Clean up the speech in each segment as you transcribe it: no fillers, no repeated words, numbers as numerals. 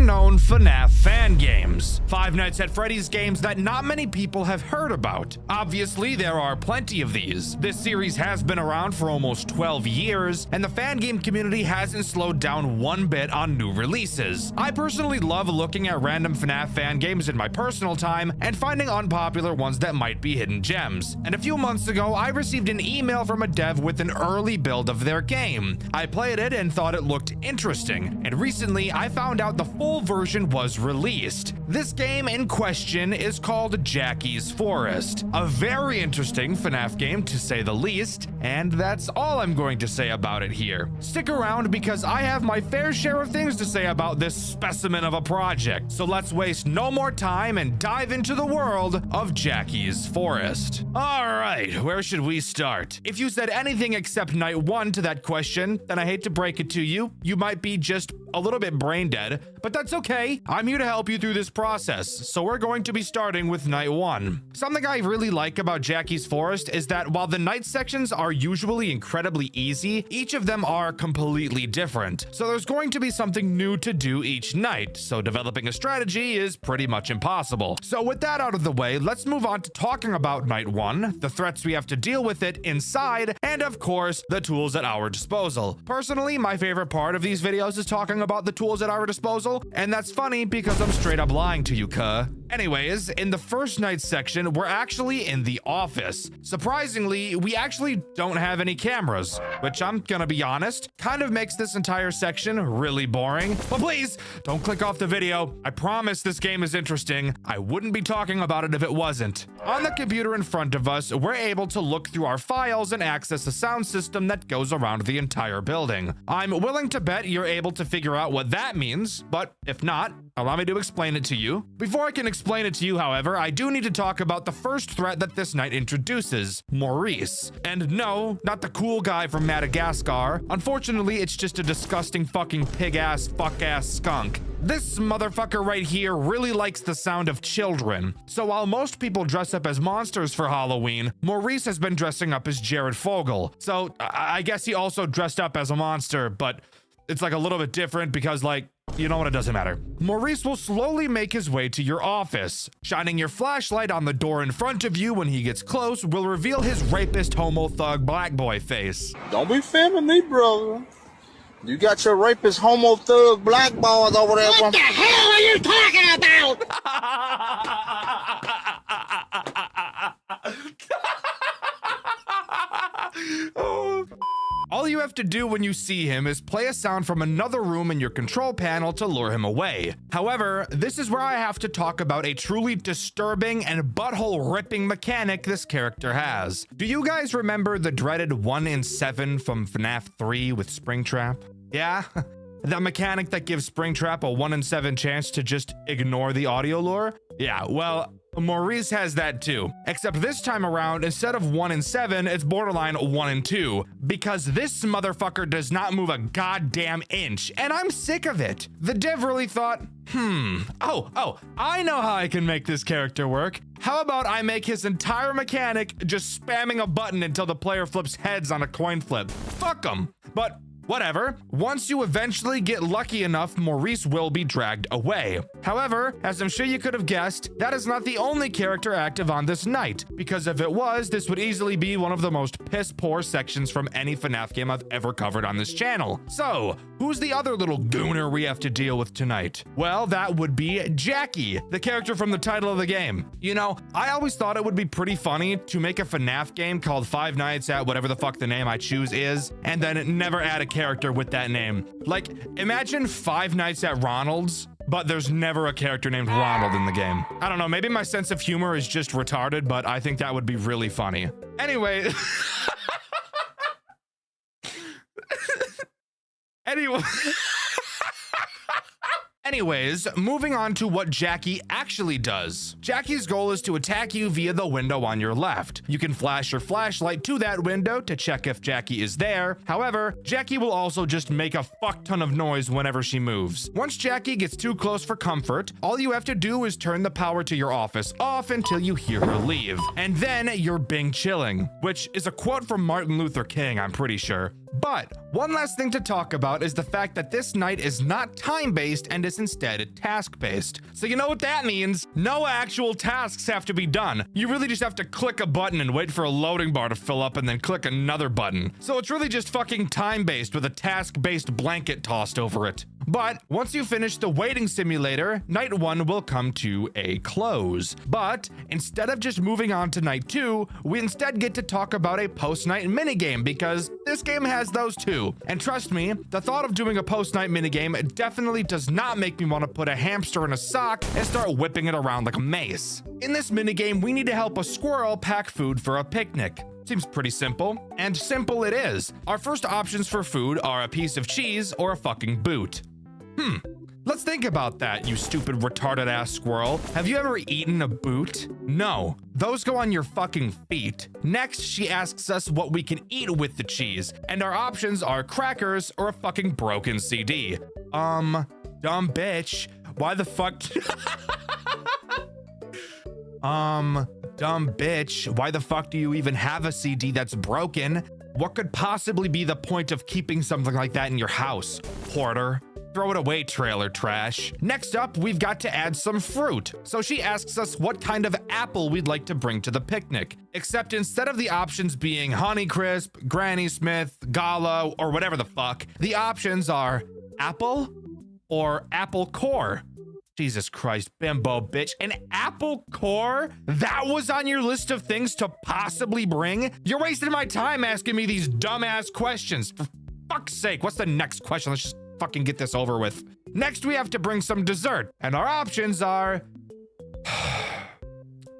known FNAF fan games. Five Nights at Freddy's games that not many people have heard about. Obviously, there are plenty of these. This series has been around for almost 12 years, and the fan game community hasn't slowed down one bit on new releases. I personally love looking at random FNAF fan games in my personal time and finding unpopular ones that might be hidden gems. And a few months ago, I received an email from a dev with an early build of their game. I played it and thought it looked interesting, and recently I found out the full version was released. This game in question is called Jackie's Forest, a very interesting FNAF game to say the least, and that's all I'm going to say about it here. Stick around because I have my fair share of things to say about this specimen of a project, so let's waste no more time and dive into the world of Jackie's Forest. Alright, where should we start? If you said anything except night one to that question, then I hate to break it to you, you might be just a little bit brain dead, but that's okay. I'm here to help you through this process, so we're going to be starting with night one. Something I really like about Jackie's Forest is that while the night sections are usually incredibly easy, each of them are completely different. So there's going to be something new to do each night, so developing a strategy is pretty much impossible. So with that out of the way, let's move on to talking about night one, the threats we have to deal with it inside, and of course, the tools at our disposal. Personally, my favorite part of these videos is talking about the tools at our disposal, and that's funny because I'm straight up lying to you, cuh. Anyways, in the first night section, we're actually in the office. Surprisingly, we actually don't have any cameras, which I'm gonna be honest, kind of makes this entire section really boring. But please, don't click off the video. I promise this game is interesting. I wouldn't be talking about it if it wasn't. On the computer in front of us, we're able to look through our files and access a sound system that goes around the entire building. I'm willing to bet you're able to figure out what that means, but if not, allow me to explain it to you. Before I can explain it to you, however, I do need to talk about the first threat that this night introduces, Maurice. And no, not the cool guy from Madagascar. Unfortunately, it's just a disgusting fucking pig-ass, fuck-ass skunk. This motherfucker right here really likes the sound of children. So while most people dress up as monsters for Halloween, Maurice has been dressing up as Jared Fogle. So I guess he also dressed up as a monster, but it's like a little bit different because, like, you know what, it doesn't matter. Maurice will slowly make his way to your office. Shining your flashlight on the door in front of you when he gets close will reveal his rapist homo thug black boy face. Don't be filming me, brother. You got your rapist homo thug black boys over there. What the hell are you talking about? Oh. All you have to do when you see him is play a sound from another room in your control panel to lure him away. However, this is where I have to talk about a truly disturbing and butthole-ripping mechanic this character has. Do you guys remember the dreaded 1 in 7 from FNAF 3 with Springtrap? Yeah? That mechanic that gives Springtrap a 1 in 7 chance to just ignore the audio lure? Yeah, well, Maurice has that too, except this time around, instead of 1 in 7, it's borderline 1 in 2, because this motherfucker does not move a goddamn inch, and I'm sick of it. The dev really thought, oh, I know how I can make this character work. How about I make his entire mechanic just spamming a button until the player flips heads on a coin flip? Fuck him. But whatever. Once you eventually get lucky enough, Maurice will be dragged away. However, as I'm sure you could have guessed, that is not the only character active on this night, because if it was, this would easily be one of the most piss-poor sections from any FNAF game I've ever covered on this channel. So, who's the other little gooner we have to deal with tonight? Well, that would be Jackie, the character from the title of the game. You know, I always thought it would be pretty funny to make a FNAF game called Five Nights at whatever the fuck the name I choose is, and then never add a character with that name. Like, imagine Five Nights at Ronald's, but there's never a character named Ronald in the game. I don't know, maybe my sense of humor is just retarded, but I think that would be really funny. Anyway. Anyways, moving on to what Jackie actually does. Jackie's goal is to attack you via the window on your left. You can flash your flashlight to that window to check if Jackie is there. However, Jackie will also just make a fuck ton of noise whenever she moves. Once Jackie gets too close for comfort, all you have to do is turn the power to your office off until you hear her leave. And then you're Bing chilling, which is a quote from Martin Luther King, I'm pretty sure. But one last thing to talk about is the fact that this night is not time-based and is is instead task-based. So you know what that means? No actual tasks have to be done. You really just have to click a button and wait for a loading bar to fill up and then click another button. So it's really just fucking time-based with a task-based blanket tossed over it. But once you finish the waiting simulator, night 1 will come to a close. But instead of just moving on to night 2, we instead get to talk about a post-night minigame because this game has those too. And trust me, the thought of doing a post-night minigame definitely does not make me want to put a hamster in a sock and start whipping it around like a mace. In this minigame, we need to help a squirrel pack food for a picnic. Seems pretty simple, and simple it is. Our first options for food are a piece of cheese or a fucking boot. Let's think about that, you stupid retarded ass squirrel. Have you ever eaten a boot? No, those go on your fucking feet. Next, she asks us what we can eat with the cheese, and our options are crackers or a fucking broken CD. Dumb bitch, why the fuck? Dumb bitch, why the fuck do you even have a CD that's broken? What could possibly be the point of keeping something like that in your house, Porter? Throw it away, trailer trash. Next up, we've got to add some fruit. So she asks us what kind of apple we'd like to bring to the picnic. Except instead of the options being Honeycrisp, Granny Smith, Gala, or whatever the fuck, the options are apple or apple core. Jesus Christ, bimbo bitch. An apple core? That was on your list of things to possibly bring? You're wasting my time asking me these dumbass questions. For fuck's sake, what's the next question? Let's just fucking get this over with. Next, we have to bring some dessert, and our options are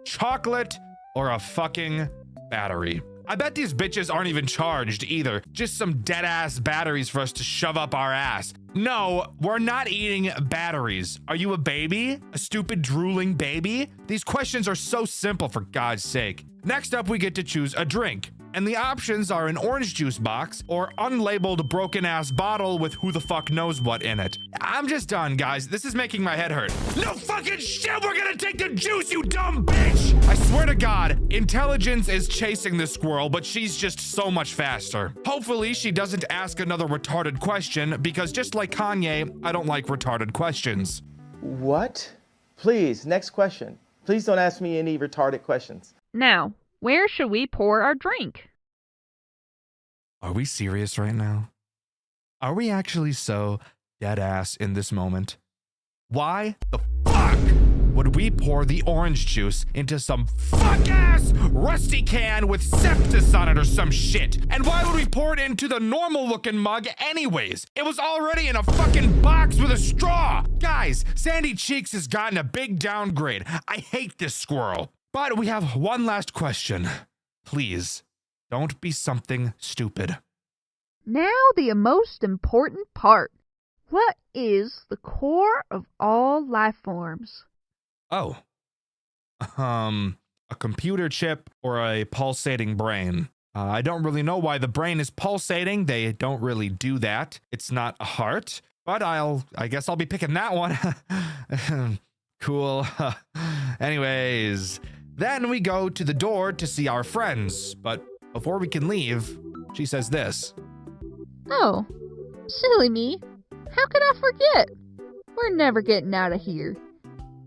chocolate or a fucking battery. I bet these bitches aren't even charged either. Just some dead ass batteries for us to shove up our ass. No, we're not eating batteries. Are you a baby? A stupid drooling baby? These questions are so simple, for God's sake. Next up, we get to choose a drink. And the options are an orange juice box or unlabeled broken ass bottle with who the fuck knows what in it. I'm just done, guys. This is making my head hurt. No fucking shit, we're gonna take the juice, you dumb bitch! I swear to God, intelligence is chasing this squirrel, but she's just so much faster. Hopefully she doesn't ask another retarded question because just like Kanye, I don't like retarded questions. What? Please, next question. Please don't ask me any retarded questions. Now, where should we pour our drink? Are we serious right now? Are we actually so dead ass in this moment? Why the fuck would we pour the orange juice into some fuck ass rusty can with sepsis on it or some shit? And why would we pour it into the normal looking mug anyways? It was already in a fucking box with a straw. Guys, Sandy Cheeks has gotten a big downgrade. I hate this squirrel. But we have one last question. Please, don't be something stupid. Now the most important part. What is the core of all life forms? Oh. A computer chip or a pulsating brain. I don't really know why the brain is pulsating. They don't really do that. It's not a heart, but I guess I'll be picking that one. Cool. Anyways, then we go to the door to see our friends, but before we can leave, she says this. Oh, silly me. How could I forget? We're never getting out of here.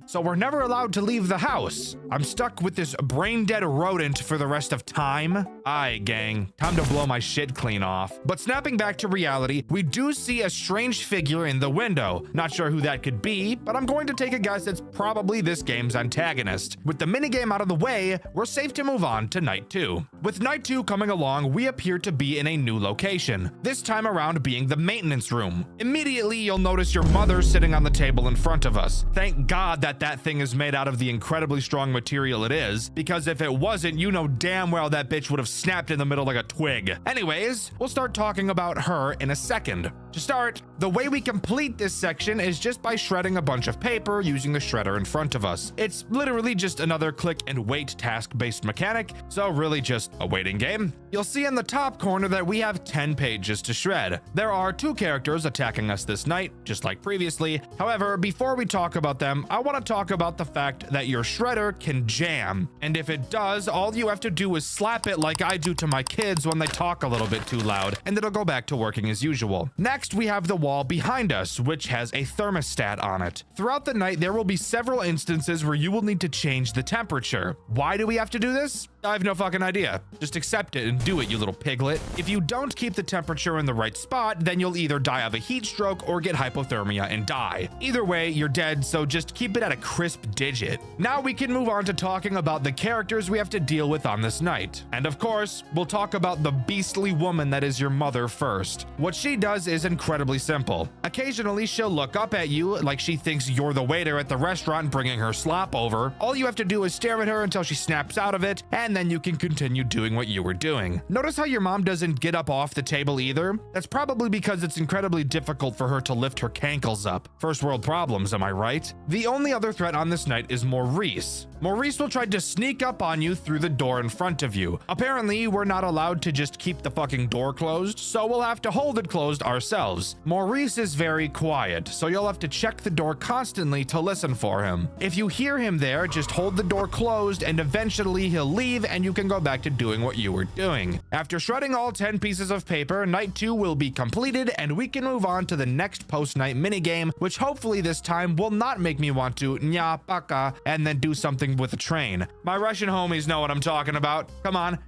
So we're never allowed to leave the house. I'm stuck with this brain-dead rodent for the rest of time. Aye, gang, time to blow my shit clean off. But snapping back to reality, we do see a strange figure in the window. Not sure who that could be, but I'm going to take a guess it's probably this game's antagonist. With the minigame out of the way, we're safe to move on to night 2. With night 2 coming along, we appear to be in a new location, this time around being the maintenance room. Immediately, you'll notice your mother sitting on the table in front of us. Thank God that thing is made out of the incredibly strong material it is, because if it wasn't, you know damn well that bitch would have snapped in the middle like a twig. Anyways, we'll start talking about her in a second. To start, the way we complete this section is just by shredding a bunch of paper using the shredder in front of us. It's literally just another click and wait task-based mechanic, so really just a waiting game. You'll see in the top corner that we have 10 pages to shred. There are 2 characters attacking us this night, just like previously. However, before we talk about them, I want to talk about the fact that your shredder can jam. And if it does, all you have to do is slap it like I do to my kids when they talk a little bit too loud, and it'll go back to working as usual. Next, we have the wall behind us, which has a thermostat on it. Throughout the night, there will be several instances where you will need to change the temperature. Why do we have to do this? I have no fucking idea. Just accept it and do it, you little piglet. If you don't keep the temperature in the right spot, then you'll either die of a heat stroke or get hypothermia and die. Either way, you're dead, so just keep it at a crisp digit. Now we can move on to talking about the characters we have to deal with on this night. And of course, we'll talk about the beastly woman that is your mother first. What she does is incredibly simple. Occasionally, she'll look up at you like she thinks you're the waiter at the restaurant bringing her slop over. All you have to do is stare at her until she snaps out of it, and then you can continue doing what you were doing. Notice how your mom doesn't get up off the table either? That's probably because it's incredibly difficult for her to lift her cankles up. First world problems, am I right? The only other threat on this night is Maurice. Maurice will try to sneak up on you through the door in front of you. Apparently, we're not allowed to just keep the fucking door closed, so we'll have to hold it closed ourselves. Maurice is very quiet, so you'll have to check the door constantly to listen for him. If you hear him there, just hold the door closed and eventually he'll leave and you can go back to doing what you were doing. After shredding all 10 pieces of paper, night 2 will be completed and we can move on to the next post-night minigame, which hopefully this time will not make me want to nya paka and then do something with a train. My Russian homies know what I'm talking about. Come on,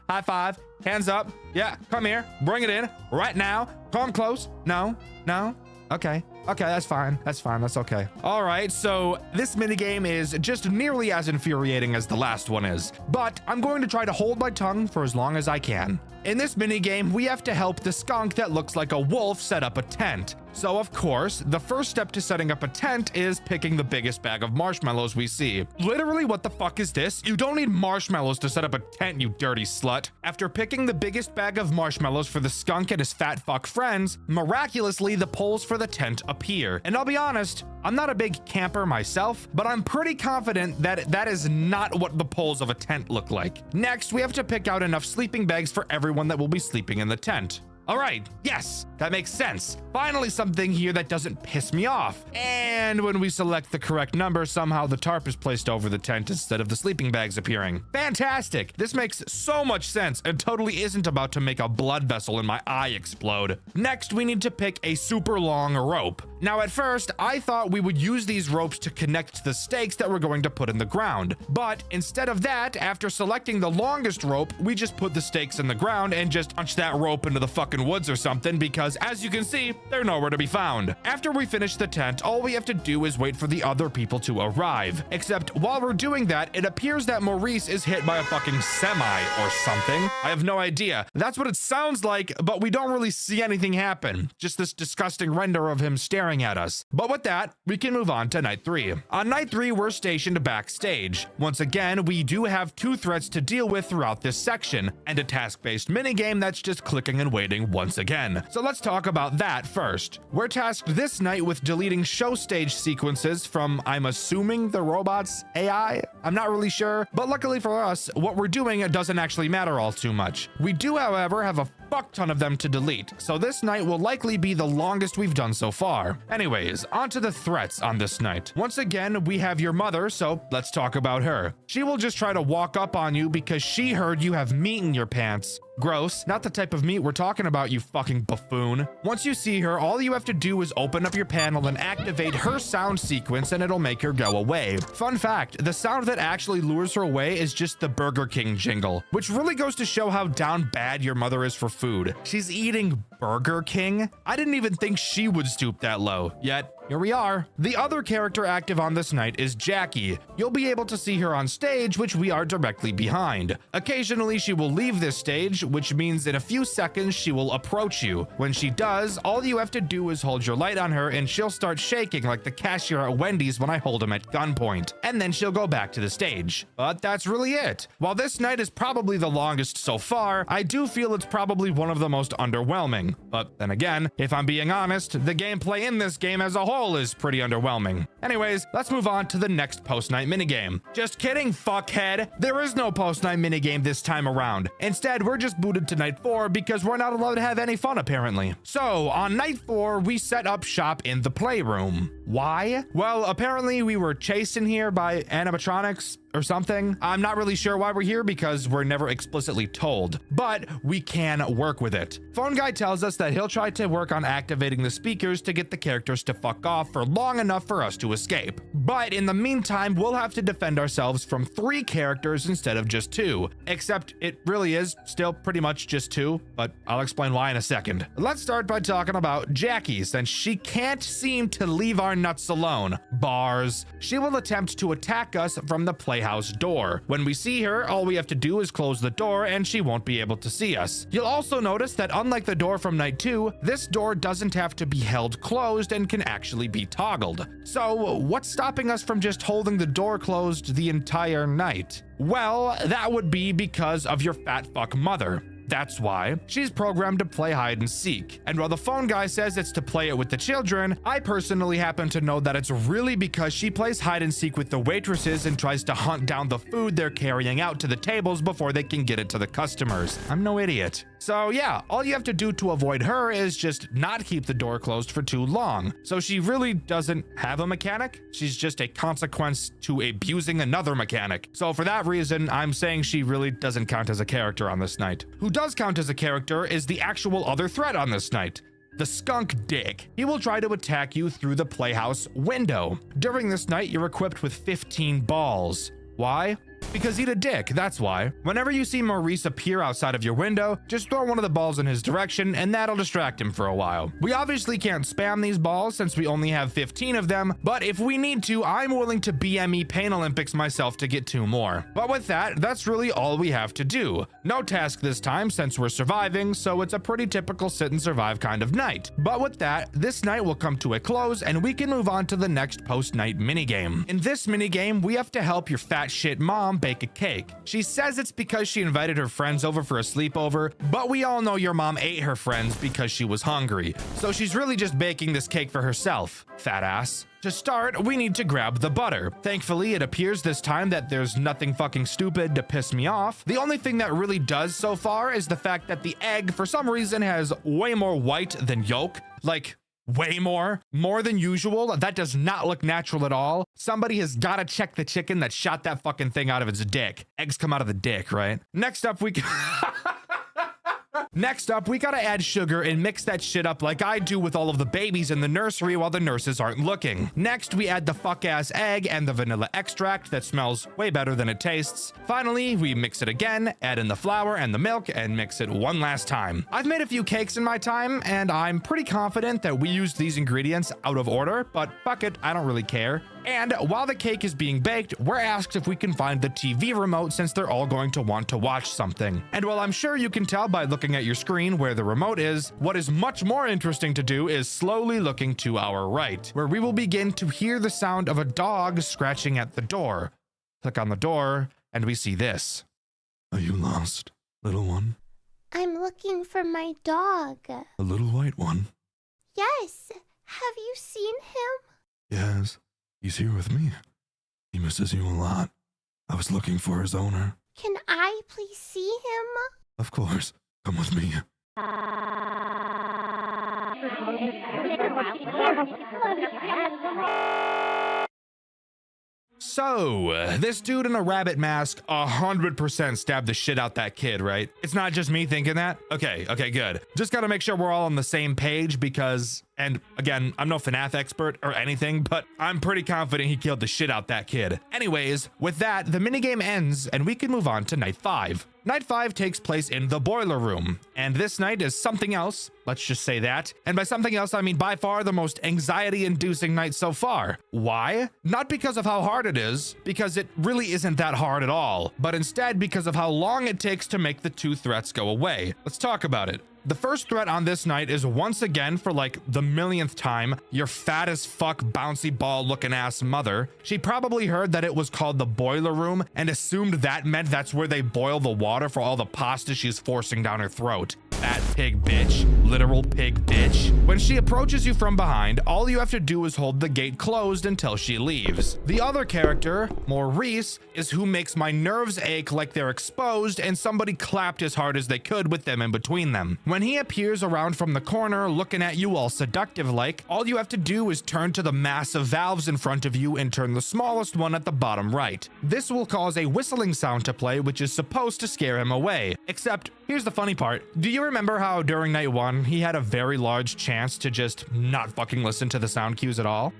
high five, hands up. Yeah, come here, bring it in right now. Come close. No. Okay, that's fine. That's okay. All right, so this minigame is just nearly as infuriating as the last one is, but I'm going to try to hold my tongue for as long as I can. In this minigame, we have to help the skunk that looks like a wolf set up a tent. So of course, the first step to setting up a tent is picking the biggest bag of marshmallows we see. Literally, what the fuck is this? You don't need marshmallows to set up a tent, you dirty slut. After picking the biggest bag of marshmallows for the skunk and his fat fuck friends, miraculously, the poles for the tent appear. And I'll be honest, I'm not a big camper myself, but I'm pretty confident that that is not what the poles of a tent look like. Next, we have to pick out enough sleeping bags for everyone that will be sleeping in the tent. All right, yes, that makes sense. Finally, something here that doesn't piss me off. And when we select the correct number, somehow the tarp is placed over the tent instead of the sleeping bags appearing. Fantastic. This makes so much sense and totally isn't about to make a blood vessel in my eye explode. Next, we need to pick a super long rope. Now, at first, I thought we would use these ropes to connect the stakes that we're going to put in the ground. But instead of that, after selecting the longest rope, we just put the stakes in the ground and just punch that rope into the fucking woods or something, because as you can see, they're nowhere to be found. After we finish the tent, all we have to do is wait for the other people to arrive. Except while we're doing that, it appears that Maurice is hit by a fucking semi or something. I have no idea. That's what it sounds like, but we don't really see anything happen. Just this disgusting render of him staring at us. But with that, we can move on to night 3. On night 3, we're stationed backstage. Once again, we do have 2 threats to deal with throughout this section, and a task-based minigame that's just clicking and waiting once again. So let's talk about that first. We're tasked this night with deleting show stage sequences from, I'm assuming, the robot's AI? I'm not really sure, but luckily for us, what we're doing doesn't actually matter all too much. We do, however, have a fuck ton of them to delete, so this night will likely be the longest we've done so far. Anyways, on to the threats on this night. Once again, we have your mother, so let's talk about her. She will just try to walk up on you because she heard you have meat in your pants. Gross. Not the type of meat we're talking about, you fucking buffoon. Once you see her, all you have to do is open up your panel and activate her sound sequence and it'll make her go away. Fun fact, the sound that actually lures her away is just the Burger King jingle, which really goes to show how down bad your mother is for food. She's eating Burger King? I didn't even think she would stoop that low, yet here we are. The other character active on this night is Jackie. You'll be able to see her on stage, which we are directly behind. Occasionally, she will leave this stage, which means in a few seconds, she will approach you. When she does, all you have to do is hold your light on her and she'll start shaking like the cashier at Wendy's when I hold him at gunpoint. And then she'll go back to the stage. But that's really it. While this night is probably the longest so far, I do feel it's probably one of the most underwhelming. But then again, if I'm being honest, the gameplay in this game as a whole whole is pretty underwhelming. Anyways, let's move on to the next post-night minigame. Just kidding, fuckhead. There is no post-night minigame this time around. Instead, we're just booted to night 4 because we're not allowed to have any fun apparently. So on night 4, we set up shop in the playroom. Why? Well, apparently we were chased in here by animatronics or something. I'm not really sure why we're here because we're never explicitly told, but we can work with it. Phone guy tells us that he'll try to work on activating the speakers to get the characters to fuck off for long enough for us to escape. But in the meantime, we'll have to defend ourselves from 3 characters instead of just 2, except it really is still pretty much just 2, but I'll explain why in a second. Let's start by talking about Jackie, since she can't seem to leave our nuts alone. Bars. She will attempt to attack us from the playhouse door. When we see her, all we have to do is close the door and she won't be able to see us. You'll also notice that unlike the door from night 2, this door doesn't have to be held closed and can actually be toggled. So what's stopping us from just holding the door closed the entire night? Well, that would be because of your fat fuck mother. That's why. She's programmed to play hide and seek. And while the phone guy says it's to play it with the children, I personally happen to know that it's really because she plays hide and seek with the waitresses and tries to hunt down the food they're carrying out to the tables before they can get it to the customers. I'm no idiot. So yeah, all you have to do to avoid her is just not keep the door closed for too long. So she really doesn't have a mechanic. She's just a consequence to abusing another mechanic. So for that reason, I'm saying she really doesn't count as a character on this night. Who does count as a character is the actual other threat on this night. The skunk dick. He will try to attack you through the playhouse window. During this night, you're equipped with 15 balls. Why? Because he's a dick, that's why. Whenever you see Maurice appear outside of your window, just throw one of the balls in his direction and that'll distract him for a while. We obviously can't spam these balls since we only have 15 of them, but if we need to, I'm willing to BME Pain Olympics myself to get 2 more. But with that, that's really all we have to do. No task this time since we're surviving, so it's a pretty typical sit and survive kind of night. But with that, this night will come to a close and we can move on to the next post-night minigame. In this minigame, we have to help your fat shit mom bake a cake. She says it's because she invited her friends over for a sleepover, but we all know your mom ate her friends because she was hungry. So she's really just baking this cake for herself, fat ass. To start, we need to grab the butter. Thankfully, it appears this time that there's nothing fucking stupid to piss me off. The only thing that really does so far is the fact that the egg, for some reason, has way more white than yolk. Like, way more than usual. That does not look natural at all. Somebody has got to check the chicken that shot that fucking thing out of its dick. Eggs come out of the dick, right? Next up, we gotta add sugar and mix that shit up like I do with all of the babies in the nursery while the nurses aren't looking. Next, we add the fuck-ass egg and the vanilla extract that smells way better than it tastes. Finally, we mix it again, add in the flour and the milk, and mix it one last time. I've made a few cakes in my time, and I'm pretty confident that we used these ingredients out of order, but fuck it, I don't really care. And while the cake is being baked, we're asked if we can find the TV remote since they're all going to want to watch something. And while I'm sure you can tell by looking at your screen where the remote is, what is much more interesting to do is slowly looking to our right, where we will begin to hear the sound of a dog scratching at the door. Click on the door, and we see this. Are you lost, little one? I'm looking for my dog. A little white one? Yes. Have you seen him? Yes. He's here with me. He misses you a lot. I was looking for his owner. Can I please see him? Of course. Come with me. So, this dude in a rabbit mask 100% stabbed the shit out that kid, right? It's not just me thinking that? Okay, good. Just gotta make sure we're all on the same page because, and again, I'm no FNAF expert or anything, but I'm pretty confident he killed the shit out that kid. Anyways, with that, the minigame ends and we can move on to night 5. Night 5 takes place in the boiler room, and this night is something else, let's just say that. And by something else, I mean by far the most anxiety-inducing night so far. Why? Not because of how hard it is, because it really isn't that hard at all, but instead because of how long it takes to make the 2 threats go away. Let's talk about it. The first threat on this night is once again, for like the millionth time, your fat as fuck bouncy ball looking ass mother. She probably heard that it was called the boiler room and assumed that meant that's where they boil the water for all the pasta she's forcing down her throat. fat pig bitch. Literal pig bitch. When she approaches you from behind, all you have to do is hold the gate closed until she leaves. The other character, Maurice, is who makes my nerves ache like they're exposed and somebody clapped as hard as they could with them in between them. When he appears around from the corner looking at you all seductive like, all you have to do is turn to the massive valves in front of you and turn the smallest one at the bottom right. This will cause a whistling sound to play, which is supposed to scare him away. Except, here's the funny part. Do you remember how during night 1, he had a very large chance to just not fucking listen to the sound cues at all?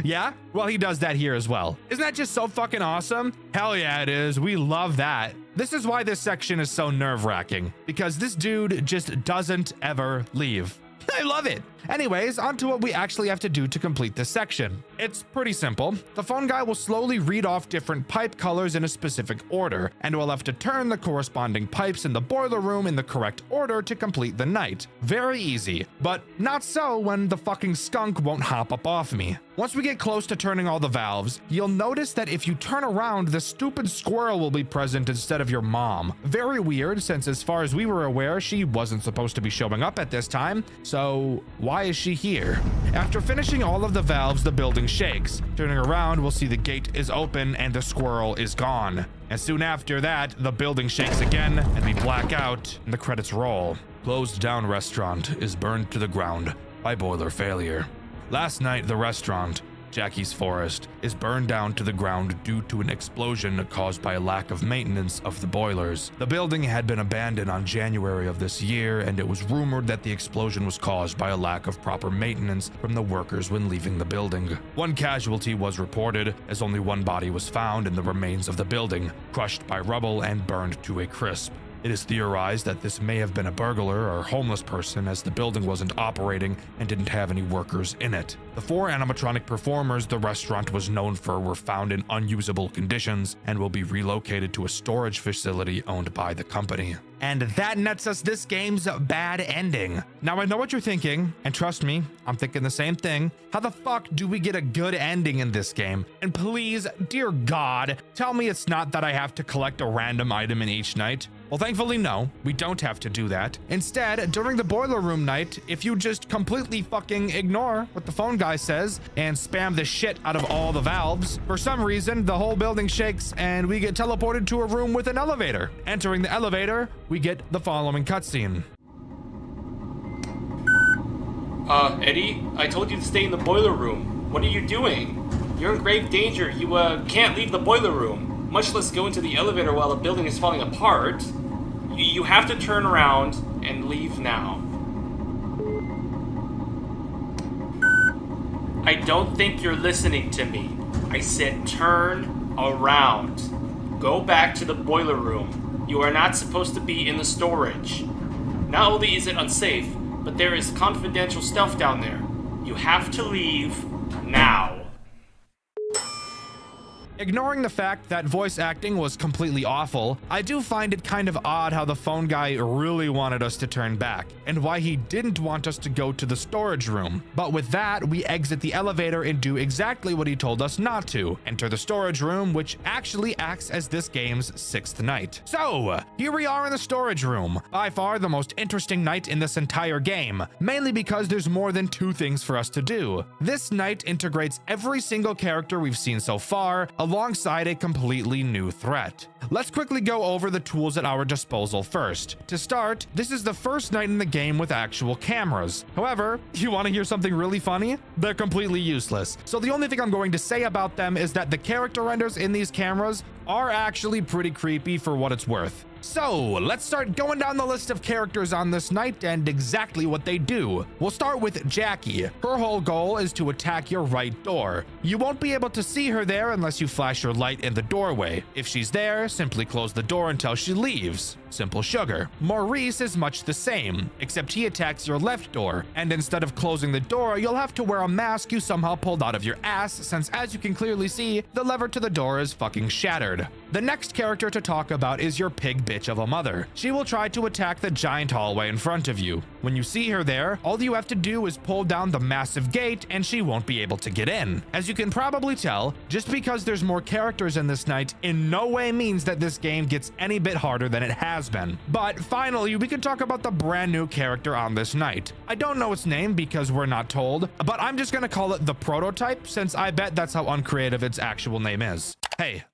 Yeah? Well, he does that here as well. Isn't that just so fucking awesome? Hell yeah, it is. We love that. This is why this section is so nerve-wracking, because this dude just doesn't ever leave. I love it. Anyways, on to what we actually have to do to complete this section. It's pretty simple. The phone guy will slowly read off different pipe colors in a specific order, and we'll have to turn the corresponding pipes in the boiler room in the correct order to complete the night. Very easy, but not so when the fucking skunk won't hop up off me. Once we get close to turning all the valves, you'll notice that if you turn around, the stupid squirrel will be present instead of your mom. Very weird, since as far as we were aware, she wasn't supposed to be showing up at this time, so why is she here? After finishing all of the valves, the building shakes. Turning around, we'll see the gate is open and the squirrel is gone. And soon after that, the building shakes again and we black out and the credits roll. Closed down restaurant is burned to the ground by boiler failure. Last night, the restaurant, Jackie's Forest, is burned down to the ground due to an explosion caused by a lack of maintenance of the boilers. The building had been abandoned on January of this year, and it was rumored that the explosion was caused by a lack of proper maintenance from the workers when leaving the building. One casualty was reported, as only one body was found in the remains of the building, crushed by rubble and burned to a crisp. It is theorized that this may have been a burglar or homeless person, as the building wasn't operating and didn't have any workers in it. The 4 animatronic performers the restaurant was known for were found in unusable conditions and will be relocated to a storage facility owned by the company. And that nets us this game's bad ending. Now I know what you're thinking, and trust me, I'm thinking the same thing. How the fuck do we get a good ending in this game? And please, dear God, tell me it's not that I have to collect a random item in each night. Well, thankfully, no, we don't have to do that. Instead, during the boiler room night, if you just completely fucking ignore what the phone guy says and spam the shit out of all the valves, for some reason, the whole building shakes and we get teleported to a room with an elevator. Entering the elevator, we get the following cutscene. Eddie, I told you to stay in the boiler room. What are you doing? You're in grave danger. You, can't leave the boiler room, much less go into the elevator while the building is falling apart. You have to turn around and leave now. I don't think you're listening to me. I said turn around. Go back to the boiler room. You are not supposed to be in the storage. Not only is it unsafe, but there is confidential stuff down there. You have to leave now. Ignoring the fact that voice acting was completely awful, I do find it kind of odd how the phone guy really wanted us to turn back, and why he didn't want us to go to the storage room. But with that, we exit the elevator and do exactly what he told us not to, enter the storage room, which actually acts as this game's 6th night. So, here we are in the storage room, by far the most interesting night in this entire game, mainly because there's more than 2 things for us to do. This night integrates every single character we've seen so far, alongside a completely new threat. Let's quickly go over the tools at our disposal first. To start, this is the first night in the game with actual cameras. However, you want to hear something really funny? They're completely useless. So the only thing I'm going to say about them is that the character renders in these cameras are actually pretty creepy for what it's worth. So, let's start going down the list of characters on this night and exactly what they do. We'll start with Jackie. Her whole goal is to attack your right door. You won't be able to see her there unless you flash your light in the doorway. If she's there, simply close the door until she leaves. Simple sugar. Maurice is much the same, except he attacks your left door, and instead of closing the door, you'll have to wear a mask you somehow pulled out of your ass, since as you can clearly see, the lever to the door is fucking shattered. The next character to talk about is your pig bitch of a mother. She will try to attack the giant hallway in front of you. When you see her there, all you have to do is pull down the massive gate and she won't be able to get in. As you can probably tell, just because there's more characters in this night in no way means that this game gets any bit harder than it has has been. But finally, we can talk about the brand new character on this night. I don't know its name because we're not told, but I'm just gonna call it the prototype since I bet that's how uncreative its actual name is. Hey,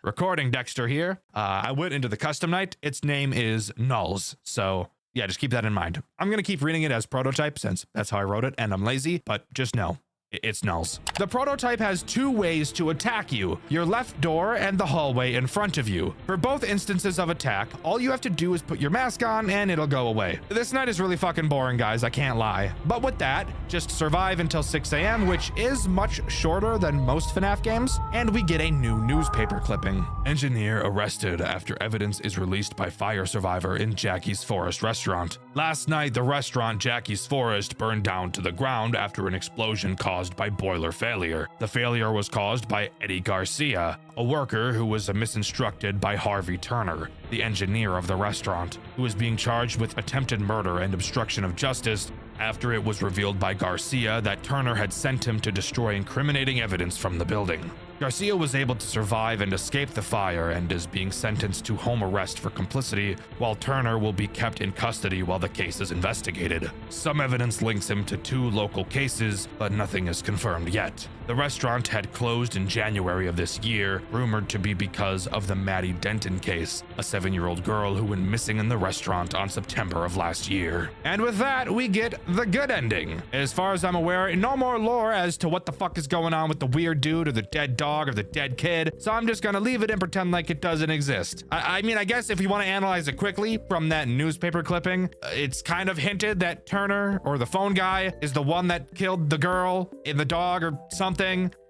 recording Dxtr here. I went into the custom night. Its name is Nulls, so yeah, just keep that in mind. I'm gonna keep reading it as prototype since that's how I wrote it, and I'm lazy, but just know. It's Nulls. The prototype has two ways to attack you, your left door and the hallway in front of you. For both instances of attack, all you have to do is put your mask on and it'll go away. This night is really fucking boring, guys, I can't lie. But with that, just survive until 6 a.m., which is much shorter than most FNAF games, and we get a new newspaper clipping. Engineer arrested after evidence is released by fire survivor in Jackie's Forest restaurant. Last night, the restaurant Jackie's Forest burned down to the ground after an explosion caused by boiler failure. The failure was caused by Eddie Garcia, a worker who was misinstructed by Harvey Turner, the engineer of the restaurant, who is being charged with attempted murder and obstruction of justice after it was revealed by Garcia that Turner had sent him to destroy incriminating evidence from the building. Garcia was able to survive and escape the fire and is being sentenced to home arrest for complicity, while Turner will be kept in custody while the case is investigated. Some evidence links him to 2 local cases, but nothing is confirmed yet. The restaurant had closed in January of this year, rumored to be because of the Maddie Denton case, a 7-year-old girl who went missing in the restaurant on September of last year. And with that, we get the good ending. As far as I'm aware, no more lore as to what the fuck is going on with the weird dude or the dead dog or the dead kid, so I'm just gonna leave it and pretend like it doesn't exist. I mean, I guess if you want to analyze it quickly from that newspaper clipping, it's kind of hinted that Turner, or the phone guy, is the one that killed the girl in the dog or something.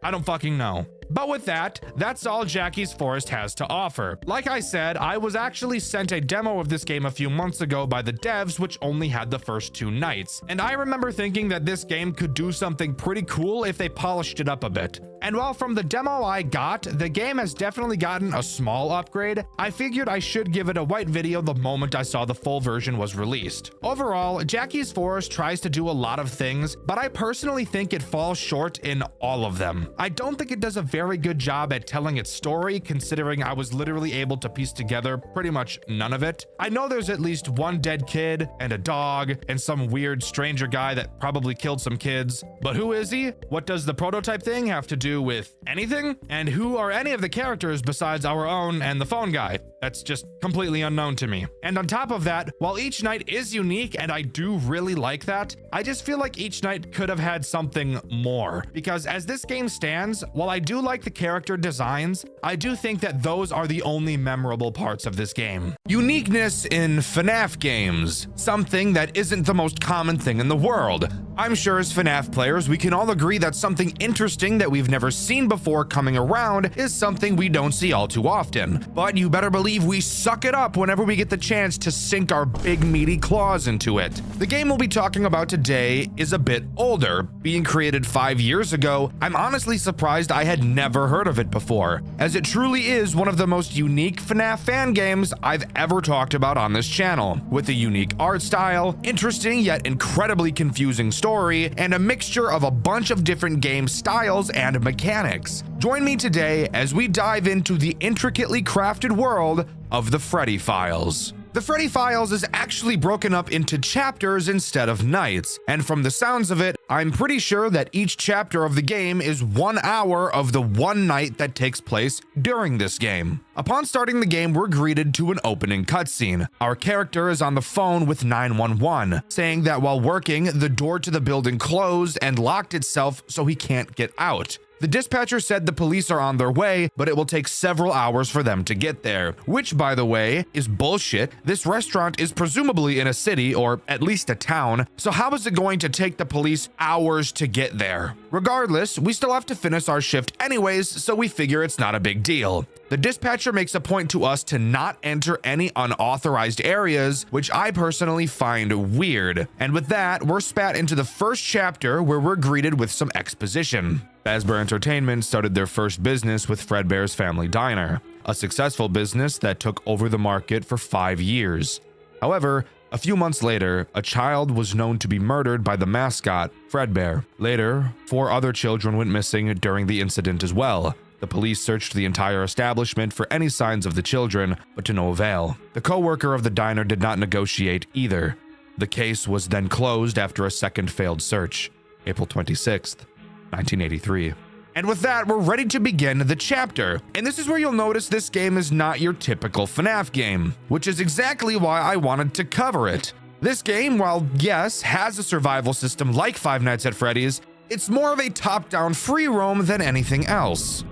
I don't fucking know. But with that, that's all Jackie's Forest has to offer. Like I said, I was actually sent a demo of this game a few months ago by the devs, which only had the first 2 nights. And I remember thinking that this game could do something pretty cool if they polished it up a bit. And while from the demo I got, the game has definitely gotten a small upgrade, I figured I should give it a white video the moment I saw the full version was released. Overall, Jackie's Forest tries to do a lot of things, but I personally think it falls short in all of them. I don't think it does a very good job at telling its story, considering I was literally able to piece together pretty much none of it. I know there's at least 1 dead kid and a dog and some weird stranger guy that probably killed some kids, but who is he? What does the prototype thing have to do with anything? And who are any of the characters besides our own and the phone guy? That's just completely unknown to me. And on top of that, while each night is unique and I do really like that, I just feel like each night could have had something more. Because as this game stands, while I do like the character designs, I do think that those are the only memorable parts of this game. Uniqueness in FNAF games, something that isn't the most common thing in the world. I'm sure as FNAF players, we can all agree that something interesting that we've never seen before coming around is something we don't see all too often. But you better believe we suck it up whenever we get the chance to sink our big meaty claws into it. The game we'll be talking about today is a bit older. Being created 5 years ago, I'm honestly surprised I had never heard of it before, as it truly is one of the most unique FNAF fan games I've ever talked about on this channel, with a unique art style, interesting yet incredibly confusing story, and a mixture of a bunch of different game styles and mechanics. Join me today as we dive into the intricately crafted world of the Freddy Files. The Freddy Files is actually broken up into chapters instead of nights, and from the sounds of it, I'm pretty sure that each chapter of the game is 1 hour of the one night that takes place during this game. Upon starting the game, we're greeted to an opening cutscene. Our character is on the phone with 911, saying that while working, the door to the building closed and locked itself so he can't get out. The dispatcher said the police are on their way, but it will take several hours for them to get there, which, by the way, is bullshit. This restaurant is presumably in a city, or at least a town, so how is it going to take the police hours to get there? Regardless, we still have to finish our shift anyways, so we figure it's not a big deal. The dispatcher makes a point to us to not enter any unauthorized areas, which I personally find weird. And with that, we're spat into the first chapter where we're greeted with some exposition. Fazbear Entertainment started their first business with Fredbear's Family Diner, a successful business that took over the market for 5 years. However, a few months later, a child was known to be murdered by the mascot, Fredbear. Later, 4 other children went missing during the incident as well. The police searched the entire establishment for any signs of the children, but to no avail. The co-worker of the diner did not negotiate either. The case was then closed after a second failed search, April 26th, 1983. And with that, we're ready to begin the chapter. And this is where you'll notice this game is not your typical FNAF game, which is exactly why I wanted to cover it. This game, while yes, has a survival system like Five Nights at Freddy's, it's more of a top-down free roam than anything else.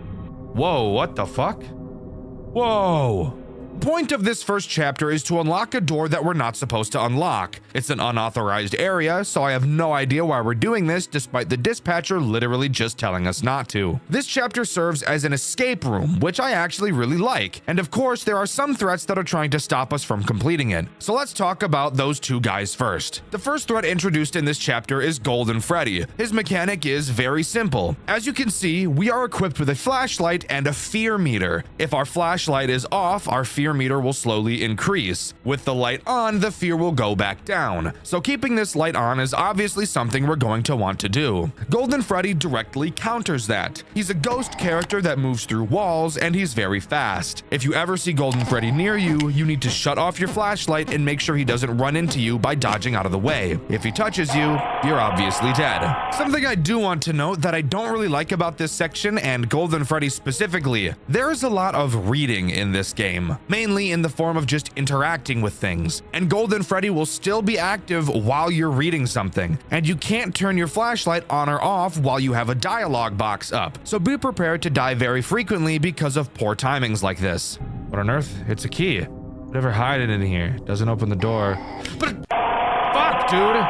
Whoa, what the fuck? Whoa. Point of this first chapter is to unlock a door that we're not supposed to unlock. It's an unauthorized area, so I have no idea why we're doing this despite the dispatcher literally just telling us not to. This chapter serves as an escape room, which I actually really like. And of course, there are some threats that are trying to stop us from completing it. So let's talk about those two guys first. The first threat introduced in this chapter is Golden Freddy. His mechanic is very simple. As you can see, we are equipped with a flashlight and a fear meter. If our flashlight is off, our fear meter will slowly increase. With the light on, the fear will go back down. So keeping this light on is obviously something we're going to want to do. Golden Freddy directly counters that. He's a ghost character that moves through walls, and he's very fast. If you ever see Golden Freddy near you, you need to shut off your flashlight and make sure he doesn't run into you by dodging out of the way. If he touches you, you're obviously dead. Something I do want to note that I don't really like about this section, and Golden Freddy specifically, there is a lot of reading in this game, mainly in the form of just interacting with things. And Golden Freddy will still be active while you're reading something, and you can't turn your flashlight on or off while you have a dialogue box up. So be prepared to die very frequently because of poor timings like this. What on earth? It's a key. Whatever hide it in here. Doesn't open the door. But fuck, dude.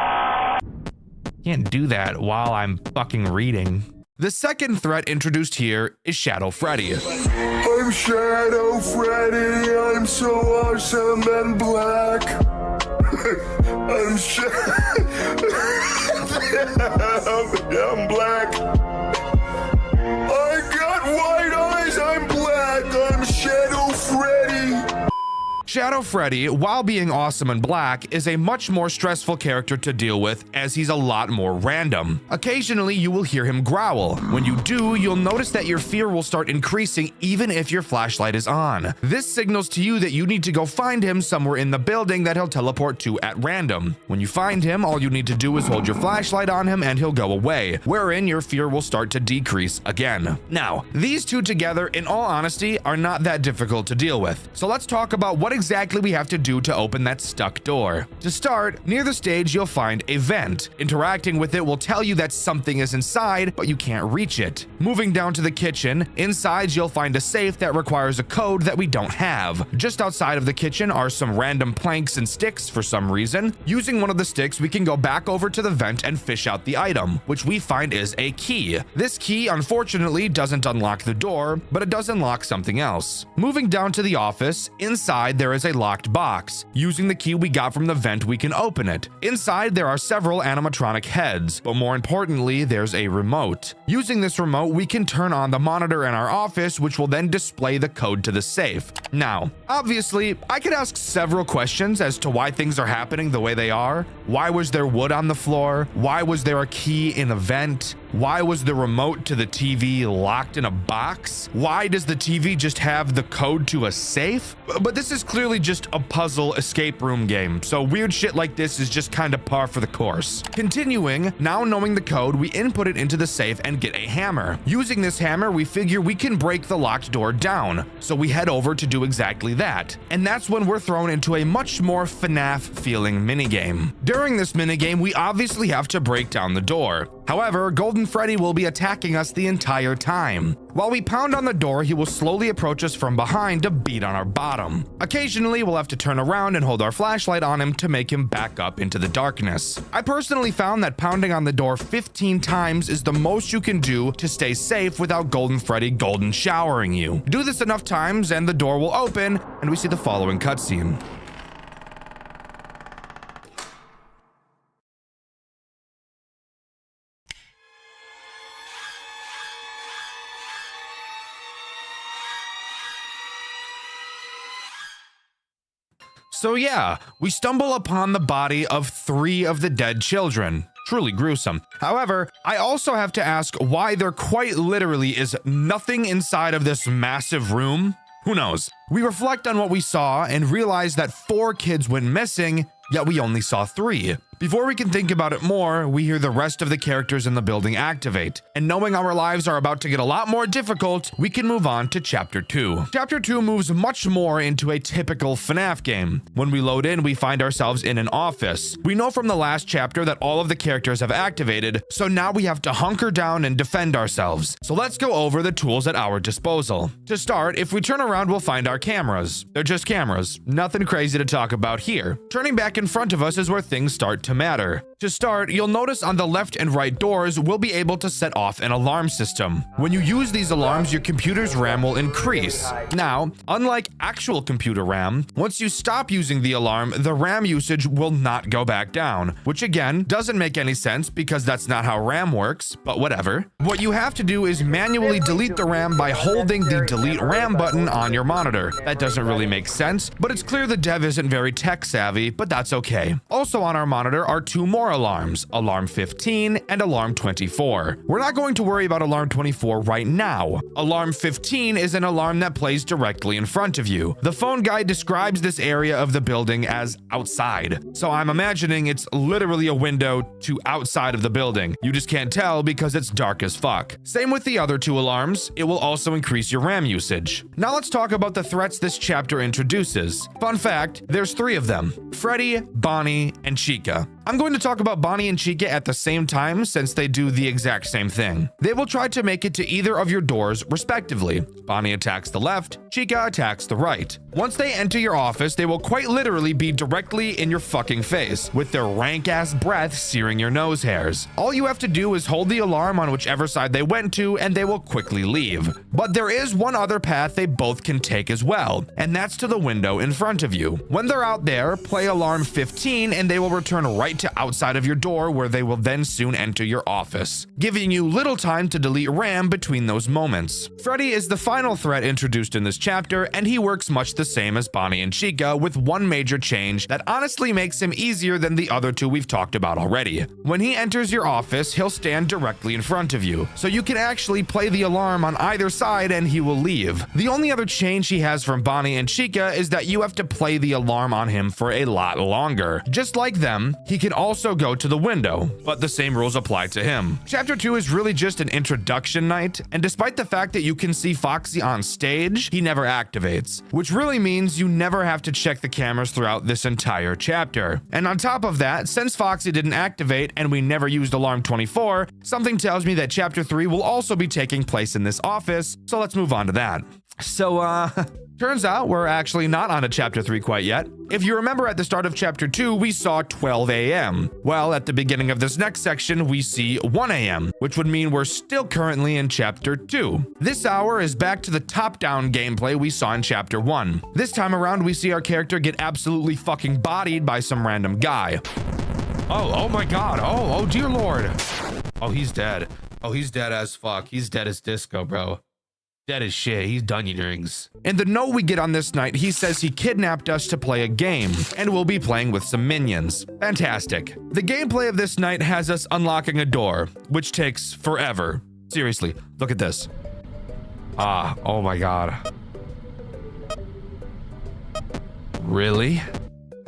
Can't do that while I'm fucking reading. The second threat introduced here is Shadow Freddy. I'm Shadow Freddy, I'm so awesome and black. I'm black. I got white eyes, I'm black, I'm Shadow Freddy. Shadow Freddy, while being awesome and black, is a much more stressful character to deal with as he's a lot more random. Occasionally, you will hear him growl. When you do, you'll notice that your fear will start increasing even if your flashlight is on. This signals to you that you need to go find him somewhere in the building that he'll teleport to at random. When you find him, all you need to do is hold your flashlight on him and he'll go away, wherein your fear will start to decrease again. Now, these two together, in all honesty, are not that difficult to deal with. So let's talk about what exactly we have to do to open that stuck door. To start, near the stage you'll find a vent. Interacting with it will tell you that something is inside, but you can't reach it. Moving down to the kitchen, inside you'll find a safe that requires a code that we don't have. Just outside of the kitchen are some random planks and sticks for some reason. Using one of the sticks, we can go back over to the vent and fish out the item, which we find is a key. This key, unfortunately, doesn't unlock the door, but it does unlock something else. Moving down to the office, inside there is a locked box. Using the key we got from the vent, we can open it. Inside, there are several animatronic heads, but more importantly, there's a remote. Using this remote, we can turn on the monitor in our office, which will then display the code to the safe. Now, obviously, I could ask several questions as to why things are happening the way they are. Why was there wood on the floor? Why was there a key in a vent? Why was the remote to the TV locked in a box? Why does the TV just have the code to a safe? But this is clearly just a puzzle escape room game, so weird shit like this is just kind of par for the course. Continuing, now knowing the code, we input it into the safe and get a hammer. Using this hammer, we figure we can break the locked door down, so we head over to do exactly that. And that's when we're thrown into a much more FNAF feeling minigame. During this minigame, we obviously have to break down the door. However, Golden Freddy will be attacking us the entire time. While we pound on the door, he will slowly approach us from behind to beat on our bottom. Occasionally, we'll have to turn around and hold our flashlight on him to make him back up into the darkness. I personally found that pounding on the door 15 times is the most you can do to stay safe without Golden Freddy golden showering you. Do this enough times and the door will open, and we see the following cutscene. So yeah, we stumble upon the body of 3 of the dead children. truly gruesome. However, I also have to ask why there quite literally is nothing inside of this massive room. Who knows? We reflect on what we saw and realize that 4 kids went missing, yet we only saw 3. Before we can think about it more, we hear the rest of the characters in the building activate. And knowing our lives are about to get a lot more difficult, we can move on to Chapter 2. Chapter 2 moves much more into a typical FNAF game. When we load in, we find ourselves in an office. We know from the last chapter that all of the characters have activated, so now we have to hunker down and defend ourselves. So let's go over the tools at our disposal. To start, if we turn around, we'll find our cameras. They're just cameras. Nothing crazy to talk about here. Turning back in front of us is where things start to matter. To start, you'll notice on the left and right doors, we'll be able to set off an alarm system. When you use these alarms, your computer's RAM will increase. Now, unlike actual computer RAM, once you stop using the alarm, the RAM usage will not go back down, which again, doesn't make any sense because that's not how RAM works, but whatever. What you have to do is manually delete the RAM by holding the delete RAM button on your monitor. That doesn't really make sense, but it's clear the dev isn't very tech savvy, but that's okay. Also on our monitor are 2 more alarms, Alarm 15 and Alarm 24. We're not going to worry about Alarm 24 right now. Alarm 15 is an alarm that plays directly in front of you. The phone guide describes this area of the building as outside, so I'm imagining it's literally a window to outside of the building. You just can't tell because it's dark as fuck. Same with the other 2 alarms, it will also increase your RAM usage. Now let's talk about the threats this chapter introduces. Fun fact, there's 3 of them: Freddy, Bonnie, and Chica. I'm going to talk about Bonnie and Chica at the same time since they do the exact same thing. They will try to make it to either of your doors respectively. Bonnie attacks the left, Chica attacks the right. Once they enter your office, they will quite literally be directly in your fucking face, with their rank ass breath searing your nose hairs. All you have to do is hold the alarm on whichever side they went to and they will quickly leave. But there is one other path they both can take as well, and that's to the window in front of you. When they're out there, play Alarm 15 and they will return right to outside of your door, where they will then soon enter your office, giving you little time to delete RAM between those moments. Freddy is the final threat introduced in this chapter, and he works much the same as Bonnie and Chica, with one major change that honestly makes him easier than the other 2 we've talked about already. When he enters your office, he'll stand directly in front of you, so you can actually play the alarm on either side and he will leave. The only other change he has from Bonnie and Chica is that you have to play the alarm on him for a lot longer. Just like them, he can also go to the window, but the same rules apply to him. Chapter 2 is really just an introduction night, and despite the fact that you can see Foxy on stage, he never activates, which really means you never have to check the cameras throughout this entire chapter. And on top of that, since Foxy didn't activate and we never used Alarm 24, something tells me that Chapter 3 will also be taking place in this office, so let's move on to that. So, turns out we're actually not on to Chapter 3 quite yet. If you remember at the start of Chapter 2, we saw 12 a.m. Well, at the beginning of this next section, we see 1 a.m., which would mean we're still currently in Chapter 2. This hour is back to the top-down gameplay we saw in Chapter 1. This time around, we see our character get absolutely fucking bodied by some random guy. Oh my god, oh dear lord. Oh, he's dead. Oh, he's dead as fuck. He's dead as disco, bro. Dead as shit. He's Dunyan rings. In the note we get on this night, he says he kidnapped us to play a game, and we'll be playing with some minions. Fantastic. The gameplay of this night has us unlocking a door, which takes forever. Seriously, look at this. Oh my god. Really?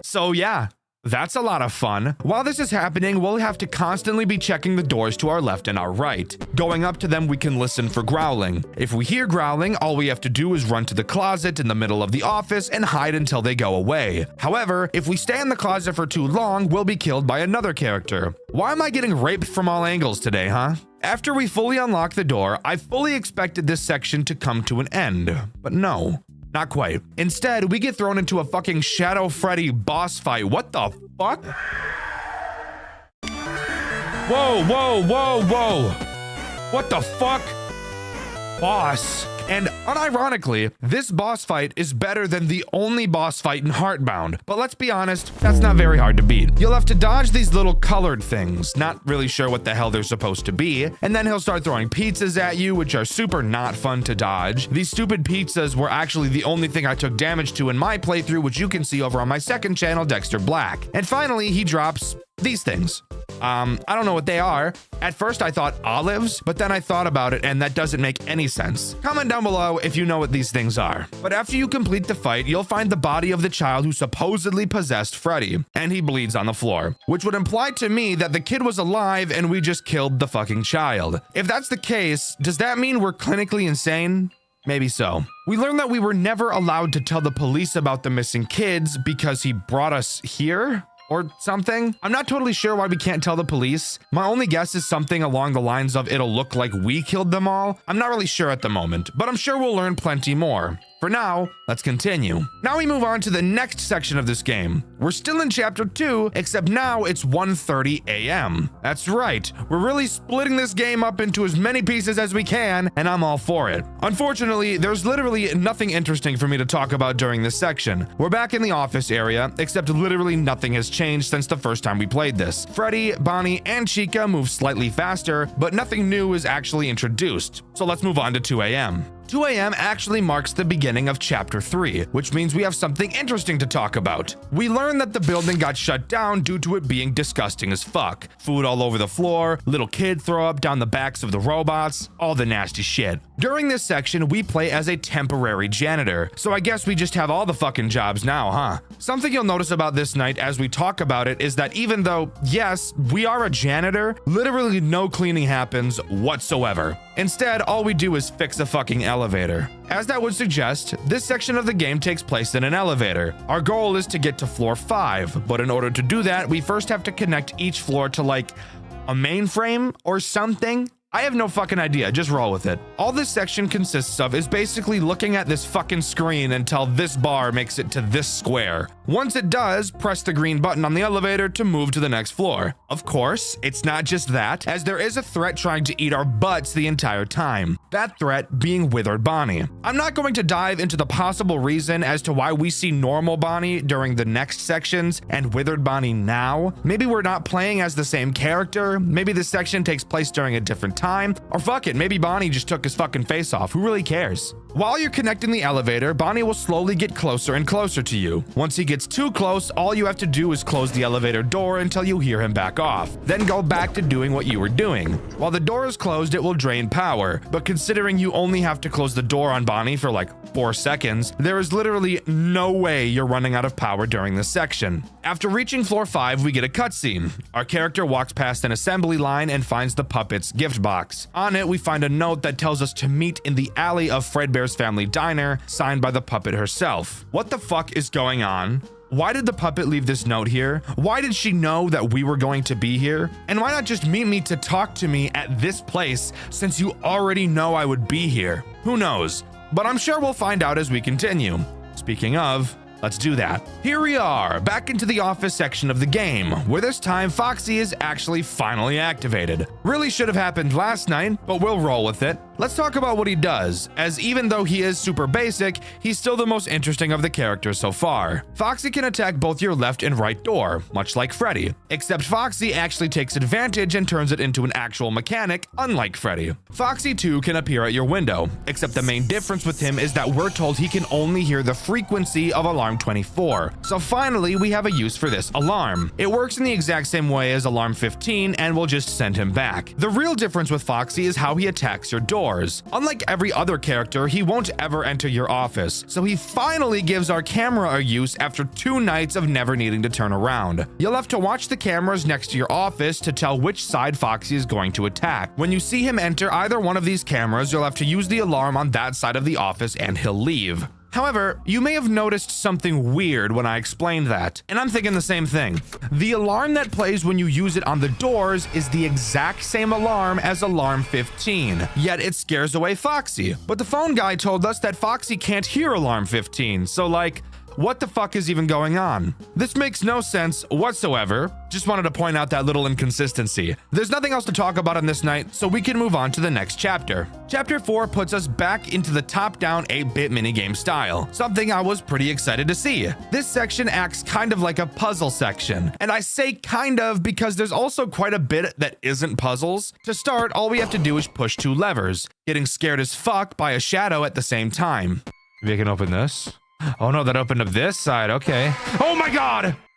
So yeah. That's a lot of fun. While this is happening, we'll have to constantly be checking the doors to our left and our right. Going up to them, we can listen for growling. If we hear growling, all we have to do is run to the closet in the middle of the office and hide until they go away. However, if we stay in the closet for too long, we'll be killed by another character. Why am I getting raped from all angles today, huh? After we fully unlock the door, I fully expected this section to come to an end, but no. Not quite. Instead, we get thrown into a fucking Shadow Freddy boss fight. What the fuck? Whoa. What the fuck? Boss. And unironically, this boss fight is better than the only boss fight in Heartbound. But let's be honest, that's not very hard to beat. You'll have to dodge these little colored things, not really sure what the hell they're supposed to be, and then he'll start throwing pizzas at you, which are super not fun to dodge. These stupid pizzas were actually the only thing I took damage to in my playthrough, which you can see over on my second channel, Dxtr Black. And finally, he drops these things. I don't know what they are. At first I thought olives, but then I thought about it and that doesn't make any sense. Comment down below if you know what these things are. But after you complete the fight, you'll find the body of the child who supposedly possessed Freddy, and he bleeds on the floor, which would imply to me that the kid was alive and we just killed the fucking child. If that's the case, does that mean we're clinically insane? Maybe so. We learned that we were never allowed to tell the police about the missing kids because he brought us here or something. I'm not totally sure why we can't tell the police. My only guess is something along the lines of it'll look like we killed them all. I'm not really sure at the moment, but I'm sure we'll learn plenty more. For now, let's continue. Now we move on to the next section of this game. We're still in chapter 2, except now it's 1:30 a.m. That's right, we're really splitting this game up into as many pieces as we can, and I'm all for it. Unfortunately, there's literally nothing interesting for me to talk about during this section. We're back in the office area, except literally nothing has changed since the first time we played this. Freddy, Bonnie, and Chica move slightly faster, but nothing new is actually introduced. So let's move on to 2 a.m. 2 a.m. actually marks the beginning of chapter 3, which means we have something interesting to talk about. We learn that the building got shut down due to it being disgusting as fuck. Food all over the floor, little kid throw up down the backs of the robots, all the nasty shit. During this section, we play as a temporary janitor, so I guess we just have all the fucking jobs now, huh? Something you'll notice about this night as we talk about it is that even though, yes, we are a janitor, literally no cleaning happens whatsoever. Instead, all we do is fix a fucking elevator. As that would suggest, this section of the game takes place in an elevator. Our goal is to get to floor 5, but in order to do that, we first have to connect each floor to like a mainframe or something. I have no fucking idea, just roll with it. All this section consists of is basically looking at this fucking screen until this bar makes it to this square. Once it does, press the green button on the elevator to move to the next floor. Of course, it's not just that, as there is a threat trying to eat our butts the entire time. That threat being Withered Bonnie. I'm not going to dive into the possible reason as to why we see normal Bonnie during the next sections and Withered Bonnie now. Maybe we're not playing as the same character, maybe this section takes place during a different time, or fuck it, maybe Bonnie just took his fucking face off. Who really cares? While you're connecting the elevator, Bonnie will slowly get closer and closer to you. Once he gets too close, all you have to do is close the elevator door until you hear him back off. Then go back to doing what you were doing. While the door is closed, it will drain power, but considering you only have to close the door on Bonnie for like 4 seconds, there is literally no way you're running out of power during this section. After reaching floor 5, we get a cutscene. Our character walks past an assembly line and finds the puppet's gift box. On it, we find a note that tells us to meet in the alley of Fredbear's Family Diner, signed by the puppet herself. What the fuck is going on? Why did the puppet leave this note here? Why did she know that we were going to be here? And why not just meet me to talk to me at this place since you already know I would be here? Who knows? But I'm sure we'll find out as we continue. Speaking of, let's do that. Here we are, back into the office section of the game, where this time Foxy is actually finally activated. Really should have happened last night, but we'll roll with it. Let's talk about what he does, as even though he is super basic, he's still the most interesting of the characters so far. Foxy can attack both your left and right door, much like Freddy, except Foxy actually takes advantage and turns it into an actual mechanic, unlike Freddy. Foxy too can appear at your window, except the main difference with him is that we're told he can only hear the frequency of alarm 24. So finally, we have a use for this alarm. It works in the exact same way as alarm 15 and will just send him back. The real difference with Foxy is how he attacks your door. Unlike every other character, he won't ever enter your office, so he finally gives our camera a use after 2 nights of never needing to turn around. You'll have to watch the cameras next to your office to tell which side Foxy is going to attack. When you see him enter either one of these cameras, you'll have to use the alarm on that side of the office and he'll leave. However, you may have noticed something weird when I explained that, and I'm thinking the same thing. The alarm that plays when you use it on the doors is the exact same alarm as alarm 15, yet it scares away Foxy. But the phone guy told us that Foxy can't hear alarm 15, so like, what the fuck is even going on? This makes no sense whatsoever. Just wanted to point out that little inconsistency. There's nothing else to talk about on this night, so we can move on to the next chapter. Chapter 4 puts us back into the top-down 8-bit minigame style, something I was pretty excited to see. This section acts kind of like a puzzle section, and I say kind of because there's also quite a bit that isn't puzzles. To start, all we have to do is push 2 levers, getting scared as fuck by a shadow at the same time. Maybe I can open this. Oh no, that opened up this side, okay. Oh my god!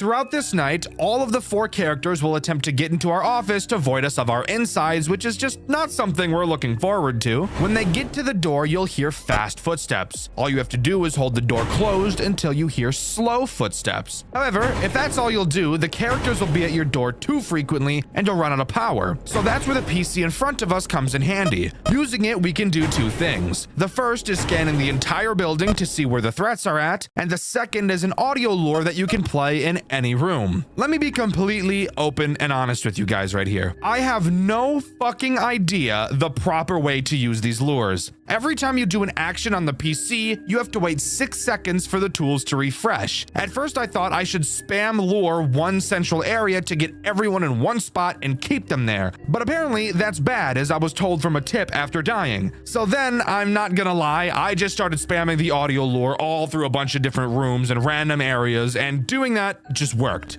Throughout this night, all of the 4 characters will attempt to get into our office to void us of our insides, which is just not something we're looking forward to. When they get to the door, you'll hear fast footsteps. All you have to do is hold the door closed until you hear slow footsteps. However, if that's all you'll do, the characters will be at your door too frequently and you'll run out of power. So that's where the PC in front of us comes in handy. Using it, we can do 2 things. The first is scanning the entire building to see where the threats are at, and the second is an audio lure that you can play in any room. Let me be completely open and honest with you guys right here. I have no fucking idea the proper way to use these lures. Every time you do an action on the PC, you have to wait 6 seconds for the tools to refresh. At first, I thought I should spam lure one central area to get everyone in one spot and keep them there. But apparently, that's bad, as I was told from a tip after dying. So then, I'm not gonna lie, I just started spamming the audio lure all through a bunch of different rooms and random areas, and doing that just worked.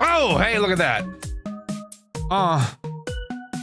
Oh, hey, look at that.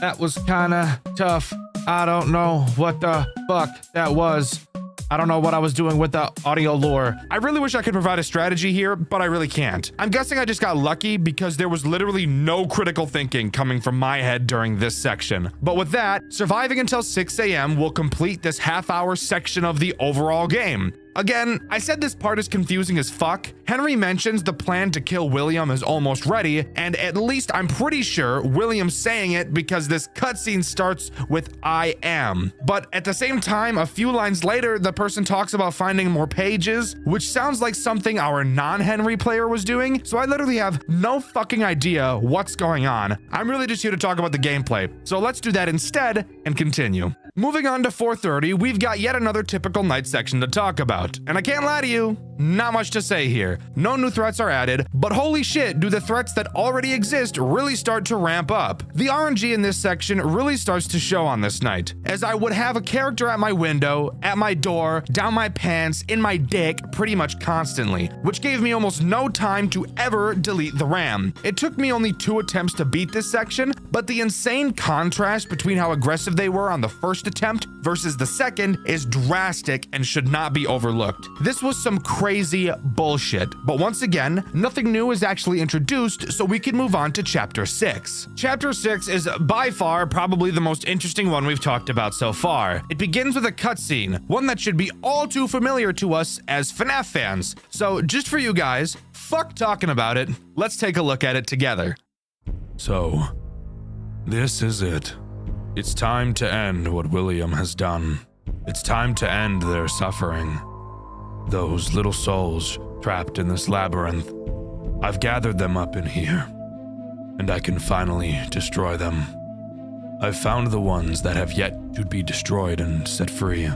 That was kinda tough. I don't know what the fuck that was. I don't know what I was doing with the audio lure. I really wish I could provide a strategy here, but I really can't. I'm guessing I just got lucky because there was literally no critical thinking coming from my head during this section. But with that, surviving until 6 a.m. will complete this half-hour section of the overall game. Again, I said this part is confusing as fuck. Henry mentions the plan to kill William is almost ready, and at least I'm pretty sure William's saying it because this cutscene starts with I am. But at the same time, a few lines later, the person talks about finding more pages, which sounds like something our non-Henry player was doing, so I literally have no fucking idea what's going on. I'm really just here to talk about the gameplay, so let's do that instead and continue. Moving on to 4:30, we've got yet another typical night section to talk about. And I can't lie to you, not much to say here. No new threats are added, but holy shit, do the threats that already exist really start to ramp up. The RNG in this section really starts to show on this night, as I would have a character at my window, at my door, down my pants, in my dick pretty much constantly, which gave me almost no time to ever delete the RAM. It took me only 2 attempts to beat this section, but the insane contrast between how aggressive they were on the first attempt versus the second is drastic and should not be overlooked. This was some crazy bullshit, but once again, nothing new is actually introduced, so we can move on to Chapter 6. Chapter 6 is by far probably the most interesting one we've talked about so far. It begins with a cutscene, one that should be all too familiar to us as FNAF fans. So just for you guys, fuck talking about it, let's take a look at it together. So, this is it. It's time to end what William has done. It's time to end their suffering. Those little souls trapped in this labyrinth. I've gathered them up in here, and I can finally destroy them. I've found the ones that have yet to be destroyed and set free.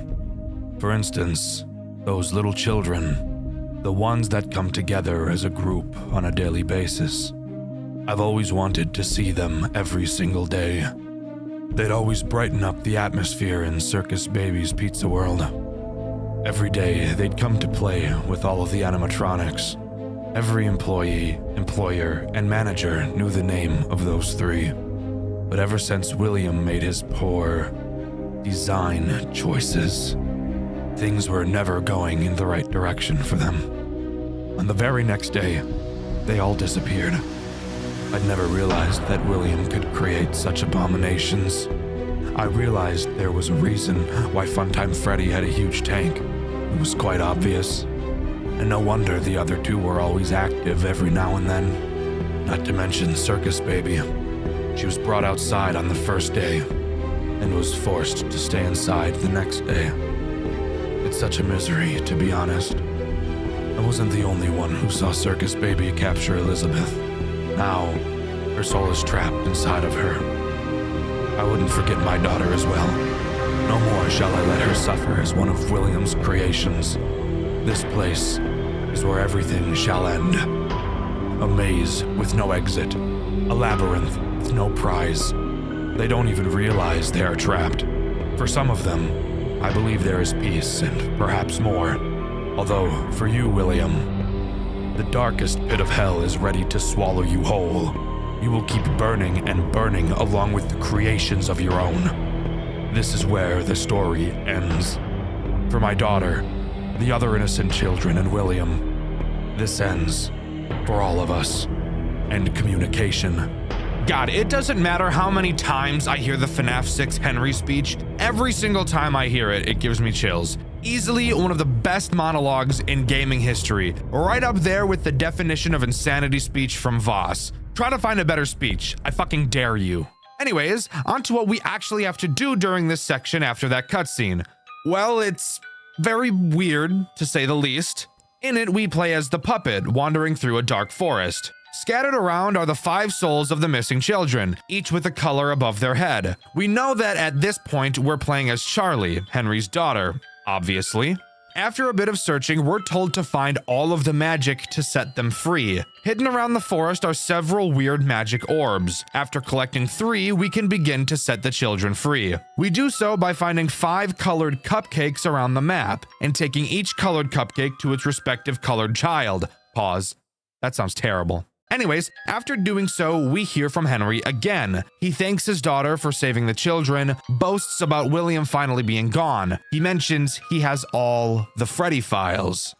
For instance, those little children, the ones that come together as a group on a daily basis. I've always wanted to see them every single day. They'd always brighten up the atmosphere in Circus Baby's Pizza World. Every day, they'd come to play with all of the animatronics. Every employee, employer, and manager knew the name of those 3. But ever since William made his poor design choices, things were never going in the right direction for them. On the very next day, they all disappeared. I'd never realized that William could create such abominations. I realized there was a reason why Funtime Freddy had a huge tank. It was quite obvious. And no wonder the other 2 were always active every now and then. Not to mention Circus Baby. She was brought outside on the first day and was forced to stay inside the next day. It's such a misery, to be honest. I wasn't the only one who saw Circus Baby capture Elizabeth. Now, her soul is trapped inside of her. I wouldn't forget my daughter as well. No more shall I let her suffer as one of William's creations. This place is where everything shall end. A maze with no exit. A labyrinth with no prize. They don't even realize they are trapped. For some of them, I believe there is peace and perhaps more. Although, for you, William, the darkest pit of hell is ready to swallow you whole. You will keep burning and burning along with the creations of your own. This is where the story ends. For my daughter, the other innocent children, and William, this ends for all of us. End communication. God, it doesn't matter how many times I hear the FNAF 6 Henry speech. Every single time I hear it, it gives me chills. Easily one of the best monologues in gaming history. Right up there with the definition of insanity speech from Voss. Try to find a better speech. I fucking dare you. Anyways, on to what we actually have to do during this section after that cutscene. Well, it's very weird, to say the least. In it, we play as the puppet, wandering through a dark forest. Scattered around are the 5 souls of the missing children, each with a color above their head. We know that at this point, we're playing as Charlie, Henry's daughter, obviously. After a bit of searching, we're told to find all of the magic to set them free. Hidden around the forest are several weird magic orbs. After collecting 3, we can begin to set the children free. We do so by finding 5 colored cupcakes around the map, and taking each colored cupcake to its respective colored child. Pause. That sounds terrible. Anyways, after doing so, we hear from Henry again. He thanks his daughter for saving the children, boasts about William finally being gone. He mentions he has all the Freddy files.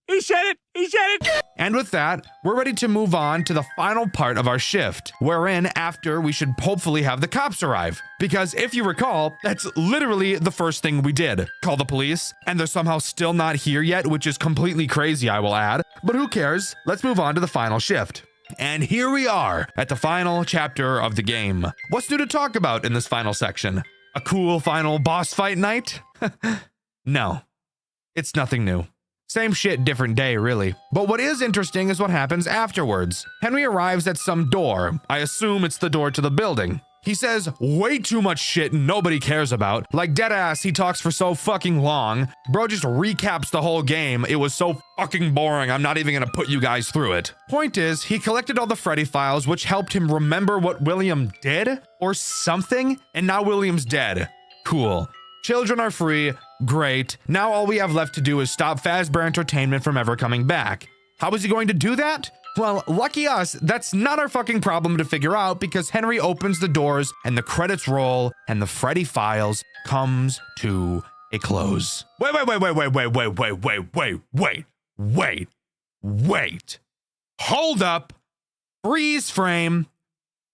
He said it! He said it! And with that, we're ready to move on to the final part of our shift, wherein after we should hopefully have the cops arrive. Because if you recall, that's literally the first thing we did. Call the police, and they're somehow still not here yet, which is completely crazy, I will add. But who cares? Let's move on to the final shift. And here we are at the final chapter of the game. What's new to talk about in this final section? A cool final boss fight night? No, it's nothing new. Same shit, different day, really. But what is interesting is what happens afterwards. Henry arrives at some door. I assume it's the door to the building. He says way too much shit nobody cares about. Like deadass, he talks for so fucking long. Bro just recaps the whole game. It was so fucking boring, I'm not even gonna put you guys through it. Point is, he collected all the Freddy files, which helped him remember what William did or something, and now William's dead. Cool. Children are free. Great. Now all we have left to do is stop Fazbear Entertainment from ever coming back. How is he going to do that? Well, lucky us, that's not our fucking problem to figure out, because Henry opens the doors and the credits roll and the Freddy files comes to a close. Wait. Hold up. Freeze frame.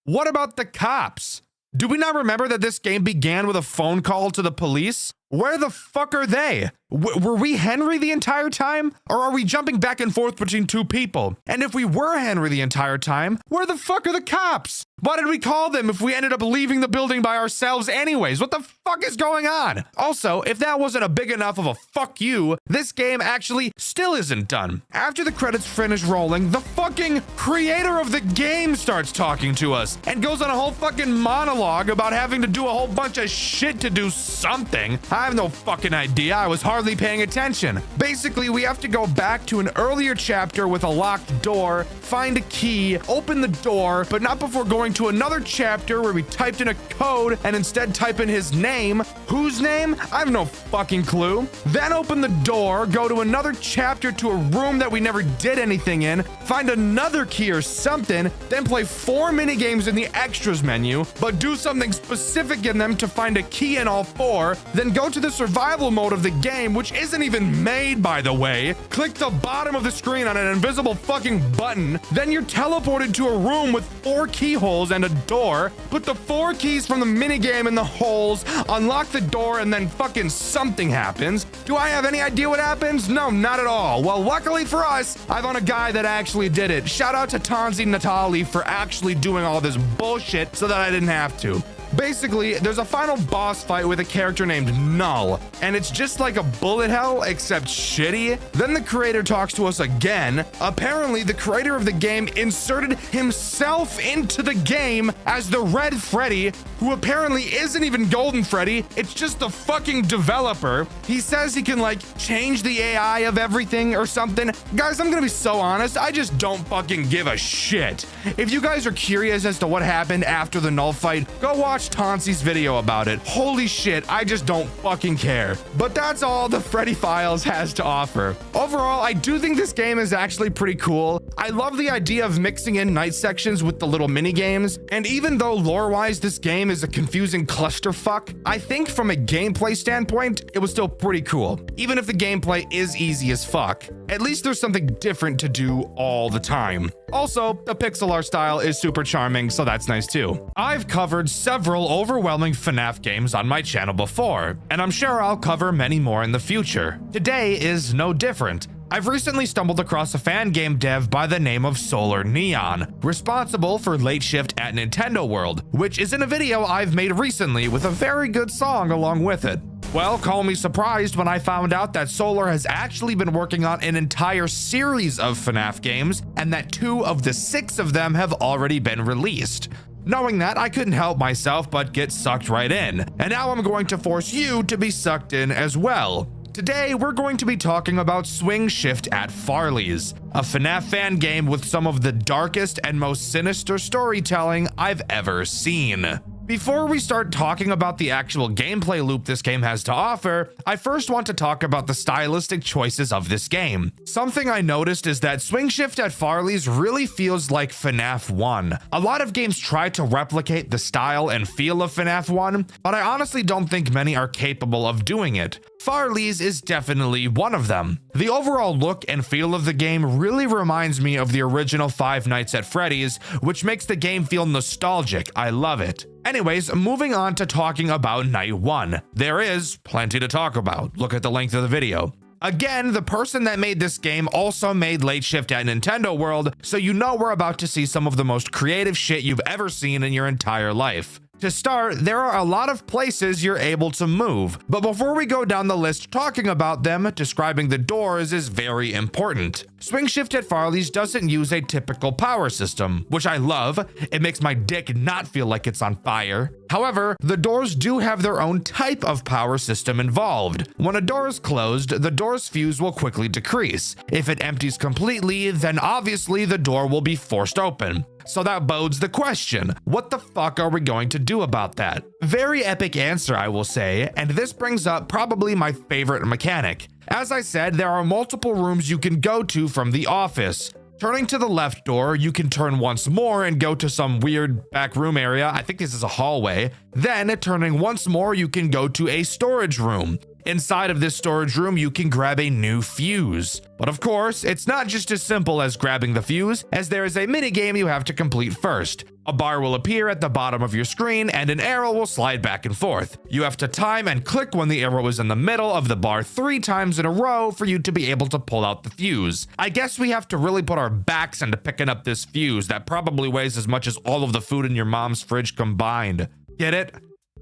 What about the cops? Do we not remember that this game began with a phone call to the police? Where the fuck are they? Were we Henry the entire time? Or are we jumping back and forth between 2 people? And if we were Henry the entire time, where the fuck are the cops? Why did we call them if we ended up leaving the building by ourselves anyways? What the fuck is going on? Also, if that wasn't a big enough of a fuck you, this game actually still isn't done. After the credits finish rolling, the fucking creator of the game starts talking to us and goes on a whole fucking monologue about having to do a whole bunch of shit to do something. I have no fucking idea. I was hardly paying attention. Basically, we have to go back to an earlier chapter with a locked door, find a key, open the door, but not before going to another chapter where we typed in a code and instead type in his name. Whose name? I have no fucking clue. Then open the door, go to another chapter to a room that we never did anything in, find another key or something, then play 4 minigames in the extras menu, but do something specific in them to find a key in all 4, then go to the survival mode of the game, which isn't even made, by the way. Click the bottom of the screen on an invisible fucking button, then you're teleported to a room with 4 keyholes and a door. Put the 4 keys from the minigame in the holes, unlock the door, and then fucking something happens. Do I have any idea what happens? No, not at all. Well, luckily for us, I found a guy that actually did it. Shout out to Tanzi Natali for actually doing all this bullshit so that I didn't have to. Basically, there's a final boss fight with a character named Null, and it's just like a bullet hell, except shitty. Then the creator talks to us again. Apparently, the creator of the game inserted himself into the game as the Red Freddy, who apparently isn't even Golden Freddy. It's just the fucking developer. He says he can, like, change the AI of everything or something. Guys, I'm gonna be so honest, I just don't fucking give a shit. If you guys are curious as to what happened after the Null fight, go watch Tonsi's video about it. Holy shit, I just don't fucking care. But that's all the Freddy Files has to offer. Overall, I do think this game is actually pretty cool. I love the idea of mixing in night sections with the little mini games, and even though lore-wise this game is a confusing clusterfuck, I think from a gameplay standpoint, it was still pretty cool. Even if the gameplay is easy as fuck, at least there's something different to do all the time. Also, the pixel art style is super charming, so that's nice too. I've covered several overwhelming FNAF games on my channel before, and I'm sure I'll cover many more in the future. Today is no different. I've recently stumbled across a fan game dev by the name of Solar Neon, responsible for Late Shift at Nintendo World, which is in a video I've made recently with a very good song along with it. Well, call me surprised when I found out that Solar has actually been working on an entire series of FNAF games, and that 2 of the 6 of them have already been released. Knowing that, I couldn't help myself but get sucked right in, and now I'm going to force you to be sucked in as well. Today, we're going to be talking about Swingshift at Farley's, a FNAF fan game with some of the darkest and most sinister storytelling I've ever seen. Before we start talking about the actual gameplay loop this game has to offer, I first want to talk about the stylistic choices of this game. Something I noticed is that Swingshift at Farley's really feels like FNAF 1. A lot of games try to replicate the style and feel of FNAF 1, but I honestly don't think many are capable of doing it. Farley's is definitely one of them. The overall look and feel of the game really reminds me of the original Five Nights at Freddy's, which makes the game feel nostalgic. I love it. Anyways, moving on to talking about Night 1. There is plenty to talk about. Look at the length of the video. Again, the person that made this game also made Late Shift at Nintendo World, so you know we're about to see some of the most creative shit you've ever seen in your entire life. To start, there are a lot of places you're able to move, but before we go down the list talking about them, describing the doors is very important. Swingshift at Farley's doesn't use a typical power system, which I love. It makes my dick not feel like it's on fire. However, the doors do have their own type of power system involved. When a door is closed, the door's fuse will quickly decrease. If it empties completely, then obviously the door will be forced open. So that bodes the question, what the fuck are we going to do about that? Very epic answer, I will say, and this brings up probably my favorite mechanic. As I said, there are multiple rooms you can go to from the office. Turning to the left door, you can turn once more and go to some weird back room area. I think this is a hallway. Then, turning once more, you can go to a storage room. Inside of this storage room, you can grab a new fuse. But of course, it's not just as simple as grabbing the fuse, as there is a minigame you have to complete first. A bar will appear at the bottom of your screen, and an arrow will slide back and forth. You have to time and click when the arrow is in the middle of the bar 3 times in a row for you to be able to pull out the fuse. I guess we have to really put our backs into picking up this fuse that probably weighs as much as all of the food in your mom's fridge combined. Get it?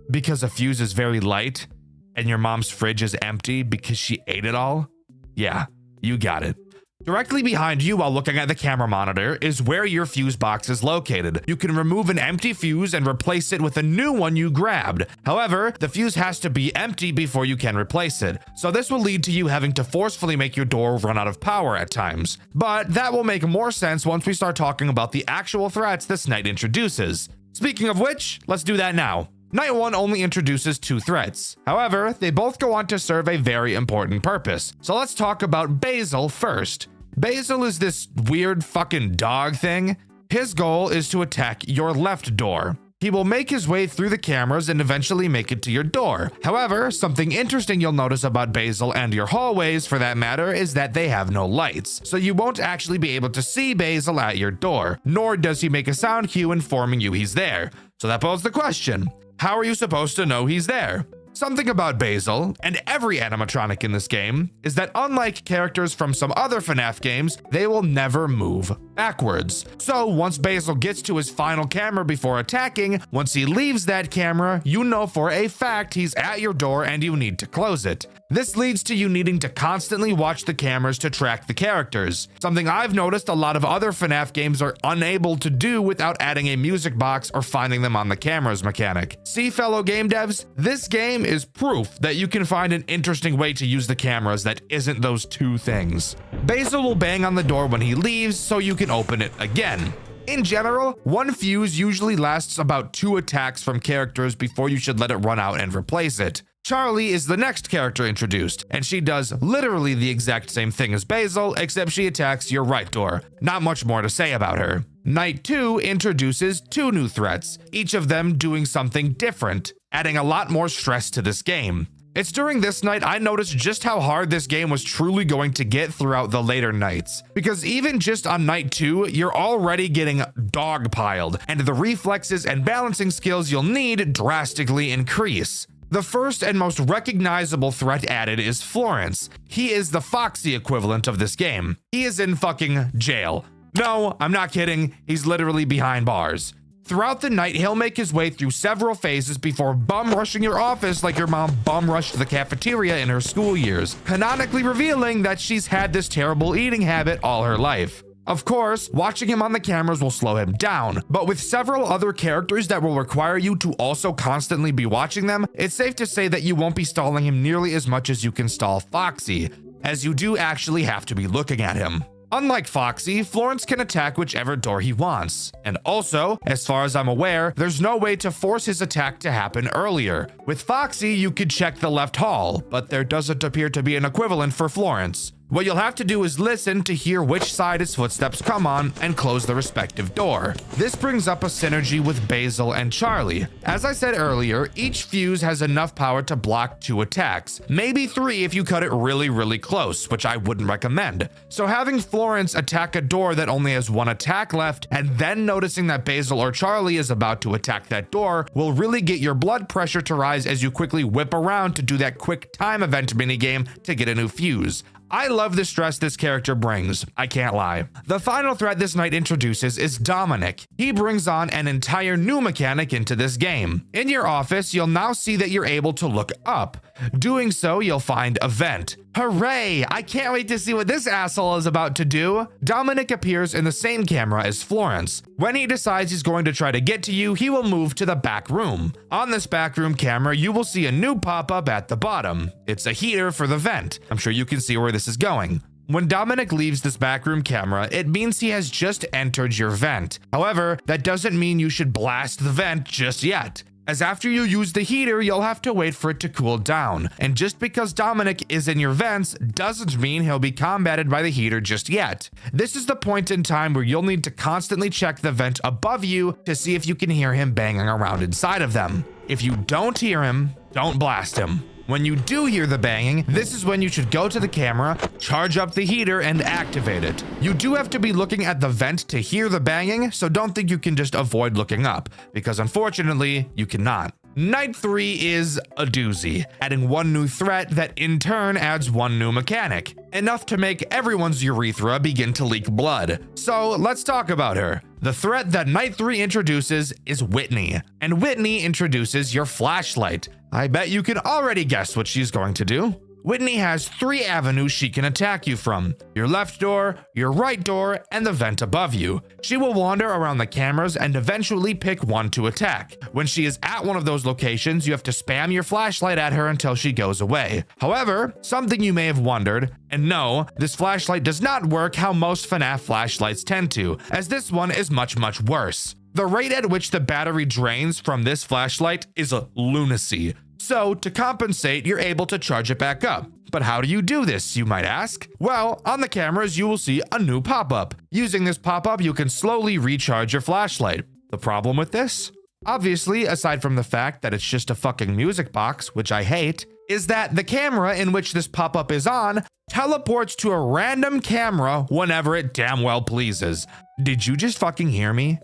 Because a fuse is very light, and your mom's fridge is empty because she ate it all? Yeah, you got it. Directly behind you while looking at the camera monitor is where your fuse box is located. You can remove an empty fuse and replace it with a new one you grabbed. However, the fuse has to be empty before you can replace it. So this will lead to you having to forcefully make your door run out of power at times. But that will make more sense once we start talking about the actual threats this night introduces. Speaking of which, let's do that now. Night 1 only introduces 2 threats. However, they both go on to serve a very important purpose. So let's talk about Basil first. Basil is this weird fucking dog thing. His goal is to attack your left door. He will make his way through the cameras and eventually make it to your door. However, something interesting you'll notice about Basil and your hallways for that matter is that they have no lights. So you won't actually be able to see Basil at your door, nor does he make a sound cue informing you he's there. So that poses the question, how are you supposed to know he's there? Something about Basil, and every animatronic in this game, is that unlike characters from some other FNAF games, they will never move backwards. So once Basil gets to his final camera before attacking, once he leaves that camera, you know for a fact he's at your door and you need to close it. This leads to you needing to constantly watch the cameras to track the characters, something I've noticed a lot of other FNAF games are unable to do without adding a music box or finding them on the cameras mechanic. See, fellow game devs, this game is proof that you can find an interesting way to use the cameras that isn't those 2 things. Basil will bang on the door when he leaves so you can open it again. In general, 1 fuse usually lasts about 2 attacks from characters before you should let it run out and replace it. Charlie is the next character introduced, and she does literally the exact same thing as Basil, except she attacks your right door. Not much more to say about her. Night 2 introduces 2 new threats, each of them doing something different, adding a lot more stress to this game. It's during this night I noticed just how hard this game was truly going to get throughout the later nights. Because even just on night 2, you're already getting dogpiled, and the reflexes and balancing skills you'll need drastically increase. The first and most recognizable threat added is Florence. He is the Foxy equivalent of this game. He is in fucking jail. No, I'm not kidding. He's literally behind bars. Throughout the night, he'll make his way through several phases before bum rushing your office like your mom bum rushed the cafeteria in her school years, canonically revealing that she's had this terrible eating habit all her life. Of course, watching him on the cameras will slow him down, but with several other characters that will require you to also constantly be watching them, it's safe to say that you won't be stalling him nearly as much as you can stall Foxy, as you do actually have to be looking at him. Unlike Foxy, Florence can attack whichever door he wants. And also, as far as I'm aware, there's no way to force his attack to happen earlier. With Foxy, you could check the left hall, but there doesn't appear to be an equivalent for Florence. What you'll have to do is listen to hear which side his footsteps come on and close the respective door. This brings up a synergy with Basil and Charlie. As I said earlier, each fuse has enough power to block 2 attacks, maybe 3 if you cut it really close, which I wouldn't recommend. So having Florence attack a door that only has 1 attack left, and then noticing that Basil or Charlie is about to attack that door will really get your blood pressure to rise as you quickly whip around to do that quick time event minigame to get a new fuse. I love the stress this character brings, I can't lie. The final threat this night introduces is Dominic. He brings on an entire new mechanic into this game. In your office, you'll now see that you're able to look up. Doing so, you'll find a vent. Hooray! I can't wait to see what this asshole is about to do. Dominic appears in the same camera as Florence. When he decides he's going to try to get to you, he will move to the back room. On this back room camera, you will see a new pop-up at the bottom. It's a heater for the vent. I'm sure you can see where this is going. When Dominic leaves this backroom camera, it means he has just entered your vent. However, that doesn't mean you should blast the vent just yet, as after you use the heater, you'll have to wait for it to cool down. And just because Dominic is in your vents doesn't mean he'll be combated by the heater just yet. This is the point in time where you'll need to constantly check the vent above you to see if you can hear him banging around inside of them. If you don't hear him, don't blast him. When you do hear the banging, this is when you should go to the camera, charge up the heater, and activate it. You do have to be looking at the vent to hear the banging, so don't think you can just avoid looking up, because unfortunately, you cannot. Night 3 is a doozy, adding 1 new threat that in turn adds 1 new mechanic, enough to make everyone's urethra begin to leak blood. So let's talk about her. The threat that Night 3 introduces is Whitney, and Whitney introduces your flashlight. I bet you can already guess what she's going to do. Whitney has 3 avenues she can attack you from: your left door, your right door, and the vent above you. She will wander around the cameras and eventually pick one to attack. When she is at one of those locations, you have to spam your flashlight at her until she goes away. However, something you may have wondered, and no, this flashlight does not work how most FNAF flashlights tend to, as this one is much worse. The rate at which the battery drains from this flashlight is a lunacy. So, to compensate, you're able to charge it back up. But how do you do this, you might ask? Well, on the cameras, you will see a new pop-up. Using this pop-up, you can slowly recharge your flashlight. The problem with this? Obviously, aside from the fact that it's just a fucking music box, which I hate, is that the camera in which this pop-up is on teleports to a random camera whenever it damn well pleases. Did you just fucking hear me?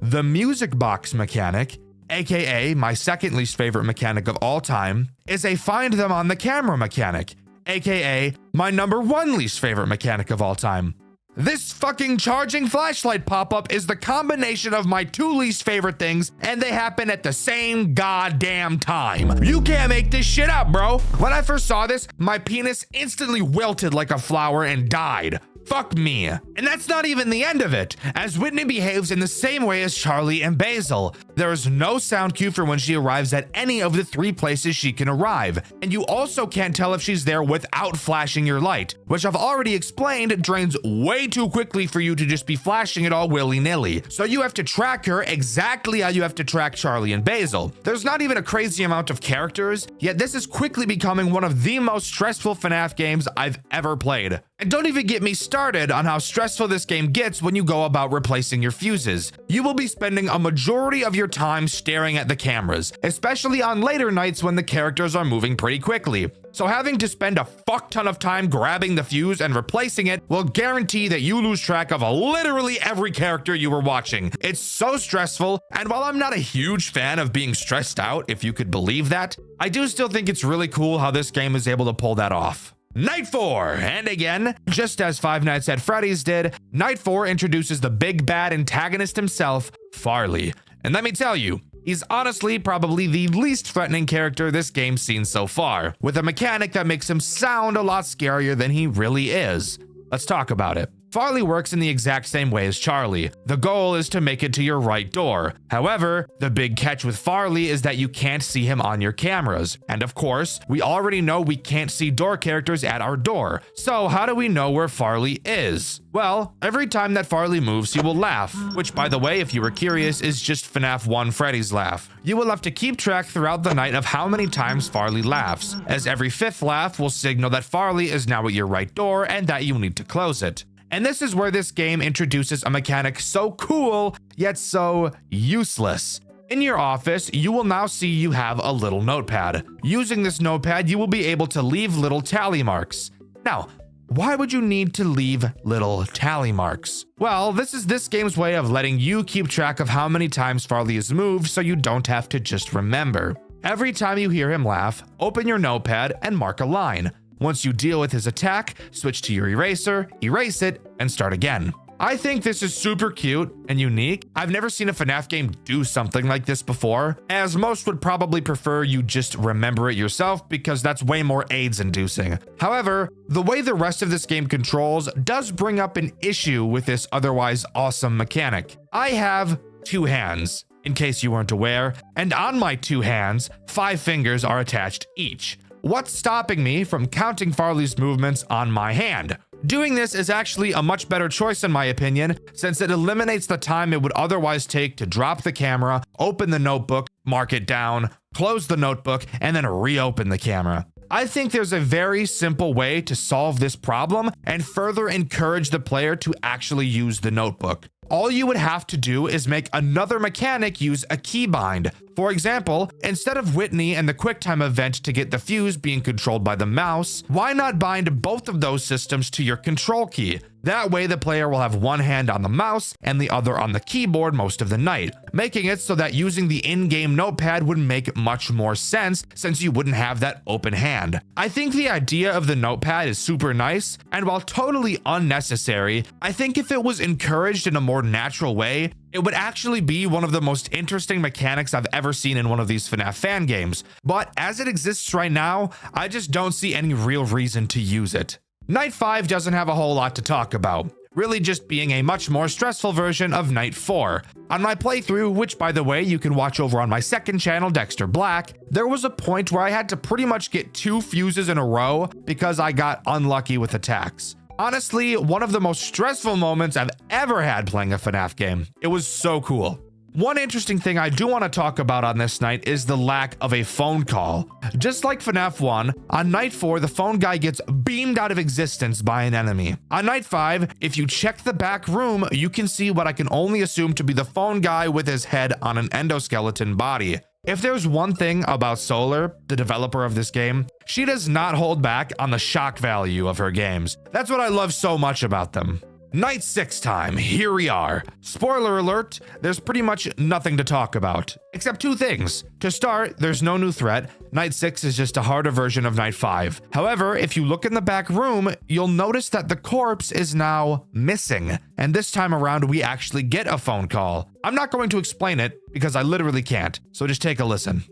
The music box mechanic, aka my second least favorite mechanic of all time, is a find them on the camera mechanic, aka my number 1 least favorite mechanic of all time. This fucking charging flashlight pop-up is the combination of my 2 least favorite things, and they happen at the same goddamn time. You can't make this shit up, bro. When I first saw this, my penis instantly wilted like a flower and died. Fuck me. And that's not even the end of it, as Whitney behaves in the same way as Charlie and Basil. There is no sound cue for when she arrives at any of the 3 places she can arrive, and you also can't tell if she's there without flashing your light, which I've already explained drains way too quickly for you to just be flashing it all willy-nilly. So you have to track her exactly how you have to track Charlie and Basil. There's not even a crazy amount of characters, yet this is quickly becoming one of the most stressful FNAF games I've ever played. And don't even get me started on how stressful this game gets when you go about replacing your fuses. You will be spending a majority of your time staring at the cameras, especially on later nights when the characters are moving pretty quickly. So having to spend a fuck ton of time grabbing the fuse and replacing it will guarantee that you lose track of literally every character you were watching. It's so stressful, and while I'm not a huge fan of being stressed out, if you could believe that, I do still think it's really cool how this game is able to pull that off. Night 4, and again, just as Five Nights at Freddy's did, Night 4 introduces the big bad antagonist himself, Farley. And let me tell you, he's honestly probably the least threatening character this game's seen so far, with a mechanic that makes him sound a lot scarier than he really is. Let's talk about it. Farley works in the exact same way as Charlie. The goal is to make it to your right door. However, the big catch with Farley is that you can't see him on your cameras. And of course, we already know we can't see door characters at our door. So how do we know where Farley is? Well, every time that Farley moves, he will laugh, which by the way, if you were curious, is just FNAF 1 Freddy's laugh. You will have to keep track throughout the night of how many times Farley laughs, as every 5th laugh will signal that Farley is now at your right door and that you need to close it. And this is where this game introduces a mechanic so cool, yet so useless. In your office, you will now see you have a little notepad. Using this notepad, you will be able to leave little tally marks. Now, why would you need to leave little tally marks? Well, this is this game's way of letting you keep track of how many times Farley has moved so you don't have to just remember. Every time you hear him laugh, open your notepad and mark a line. Once you deal with his attack, switch to your eraser, erase it, and start again. I think this is super cute and unique. I've never seen a FNAF game do something like this before, as most would probably prefer you just remember it yourself because that's way more AIDS-inducing. However, the way the rest of this game controls does bring up an issue with this otherwise awesome mechanic. I have 2 hands, in case you weren't aware, and on my 2 hands, 5 fingers are attached each. What's stopping me from counting Farley's movements on my hand? Doing this is actually a much better choice in my opinion, since it eliminates the time it would otherwise take to drop the camera, open the notebook, mark it down, close the notebook, and then reopen the camera. I think there's a very simple way to solve this problem and further encourage the player to actually use the notebook. All you would have to do is make another mechanic use a keybind. For example, instead of Whitney and the QuickTime event to get the fuse being controlled by the mouse, why not bind both of those systems to your control key? That way the player will have one hand on the mouse and the other on the keyboard most of the night, making it so that using the in-game notepad would make much more sense since you wouldn't have that open hand. I think the idea of the notepad is super nice, and while totally unnecessary, I think if it was encouraged in a more natural way, it would actually be one of the most interesting mechanics I've ever seen in one of these FNAF fan games. But as it exists right now, I just don't see any real reason to use it. Night 5 doesn't have a whole lot to talk about, really just being a much more stressful version of Night 4. On my playthrough, which by the way you can watch over on my second channel, Dxtr Black, there was a point where I had to pretty much get 2 fuses in a row because I got unlucky with attacks. Honestly, one of the most stressful moments I've ever had playing a FNAF game. It was so cool. One interesting thing I do want to talk about on this night is the lack of a phone call. Just like FNAF 1, on Night 4, the phone guy gets beamed out of existence by an enemy. On Night 5, if you check the back room, you can see what I can only assume to be the phone guy with his head on an endoskeleton body. If there's one thing about Solar, the developer of this game, she does not hold back on the shock value of her games. That's what I love so much about them. Night 6 time, here we are. Spoiler alert, there's pretty much nothing to talk about, except 2 things. To start, there's no new threat. Night 6 is just a harder version of Night 5. However, if you look in the back room, you'll notice that the corpse is now missing. And this time around, we actually get a phone call. I'm not going to explain it because I literally can't, so just take a listen.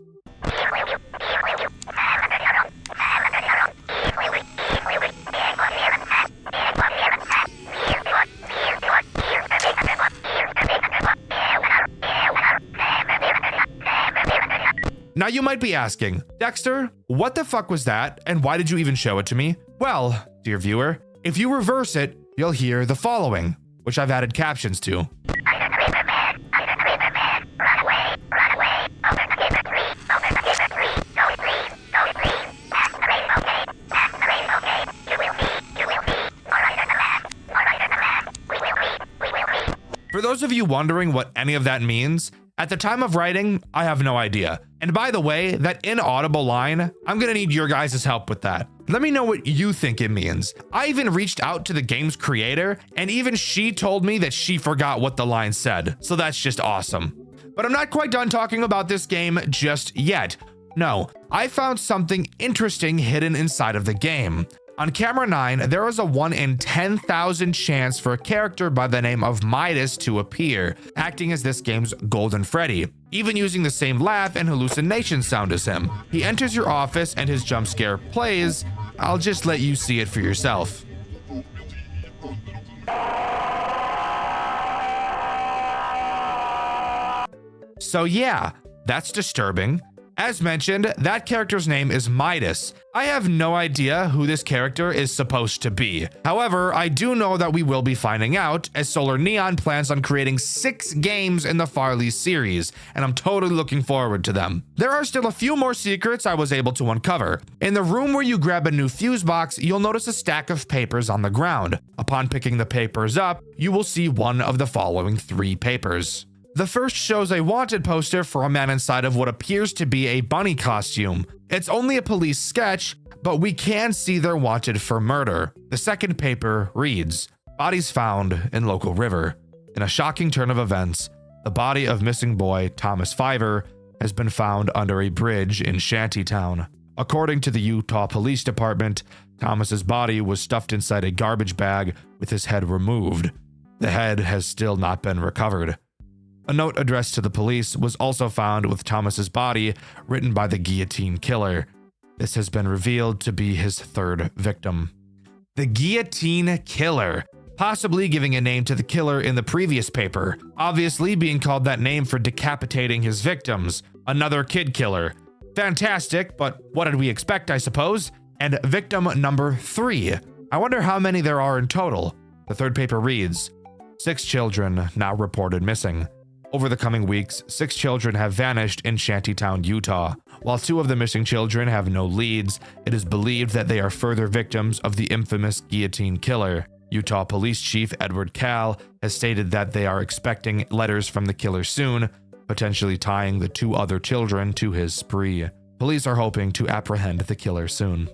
Now you might be asking, Dexter, what the fuck was that and why did you even show it to me? Well, dear viewer, if you reverse it, you'll hear the following, which I've added captions to. For those of you wondering what any of that means, at the time of writing, I have no idea. And by the way, that inaudible line, I'm gonna need your guys' help with that. Let me know what you think it means. I even reached out to the game's creator, and even she told me that she forgot what the line said. So that's just awesome. But I'm not quite done talking about this game just yet. No, I found something interesting hidden inside of the game. On camera 9, there is a 1 in 10,000 chance for a character by the name of Midas to appear, acting as this game's Golden Freddy, even using the same laugh and hallucination sound as him. He enters your office and his jump scare plays. I'll just let you see it for yourself. So yeah, that's disturbing. As mentioned, that character's name is Midas. I have no idea who this character is supposed to be. However, I do know that we will be finding out, as Solar Neon plans on creating 6 games in the Farley series, and I'm totally looking forward to them. There are still a few more secrets I was able to uncover. In the room where you grab a new fuse box, you'll notice a stack of papers on the ground. Upon picking the papers up, you will see one of the following 3 papers. The first shows a wanted poster for a man inside of what appears to be a bunny costume. It's only a police sketch, but we can see they're wanted for murder. The second paper reads, "Bodies found in local river." In a shocking turn of events, the body of missing boy Thomas Fiver has been found under a bridge in Shantytown. According to the Utah Police Department, Thomas's body was stuffed inside a garbage bag with his head removed. The head has still not been recovered. A note addressed to the police was also found with Thomas's body, written by the guillotine killer. This has been revealed to be his 3rd victim. The guillotine killer, possibly giving a name to the killer in the previous paper, obviously being called that name for decapitating his victims. Another kid killer. Fantastic, but what did we expect, I suppose? And victim number 3. I wonder how many there are in total. The 3rd paper reads, 6 children now reported missing. Over the coming weeks, 6 children have vanished in Shantytown, Utah. While 2 of the missing children have no leads, it is believed that they are further victims of the infamous guillotine killer. Utah Police Chief Edward Cal has stated that they are expecting letters from the killer soon, potentially tying the 2 other children to his spree. Police are hoping to apprehend the killer soon.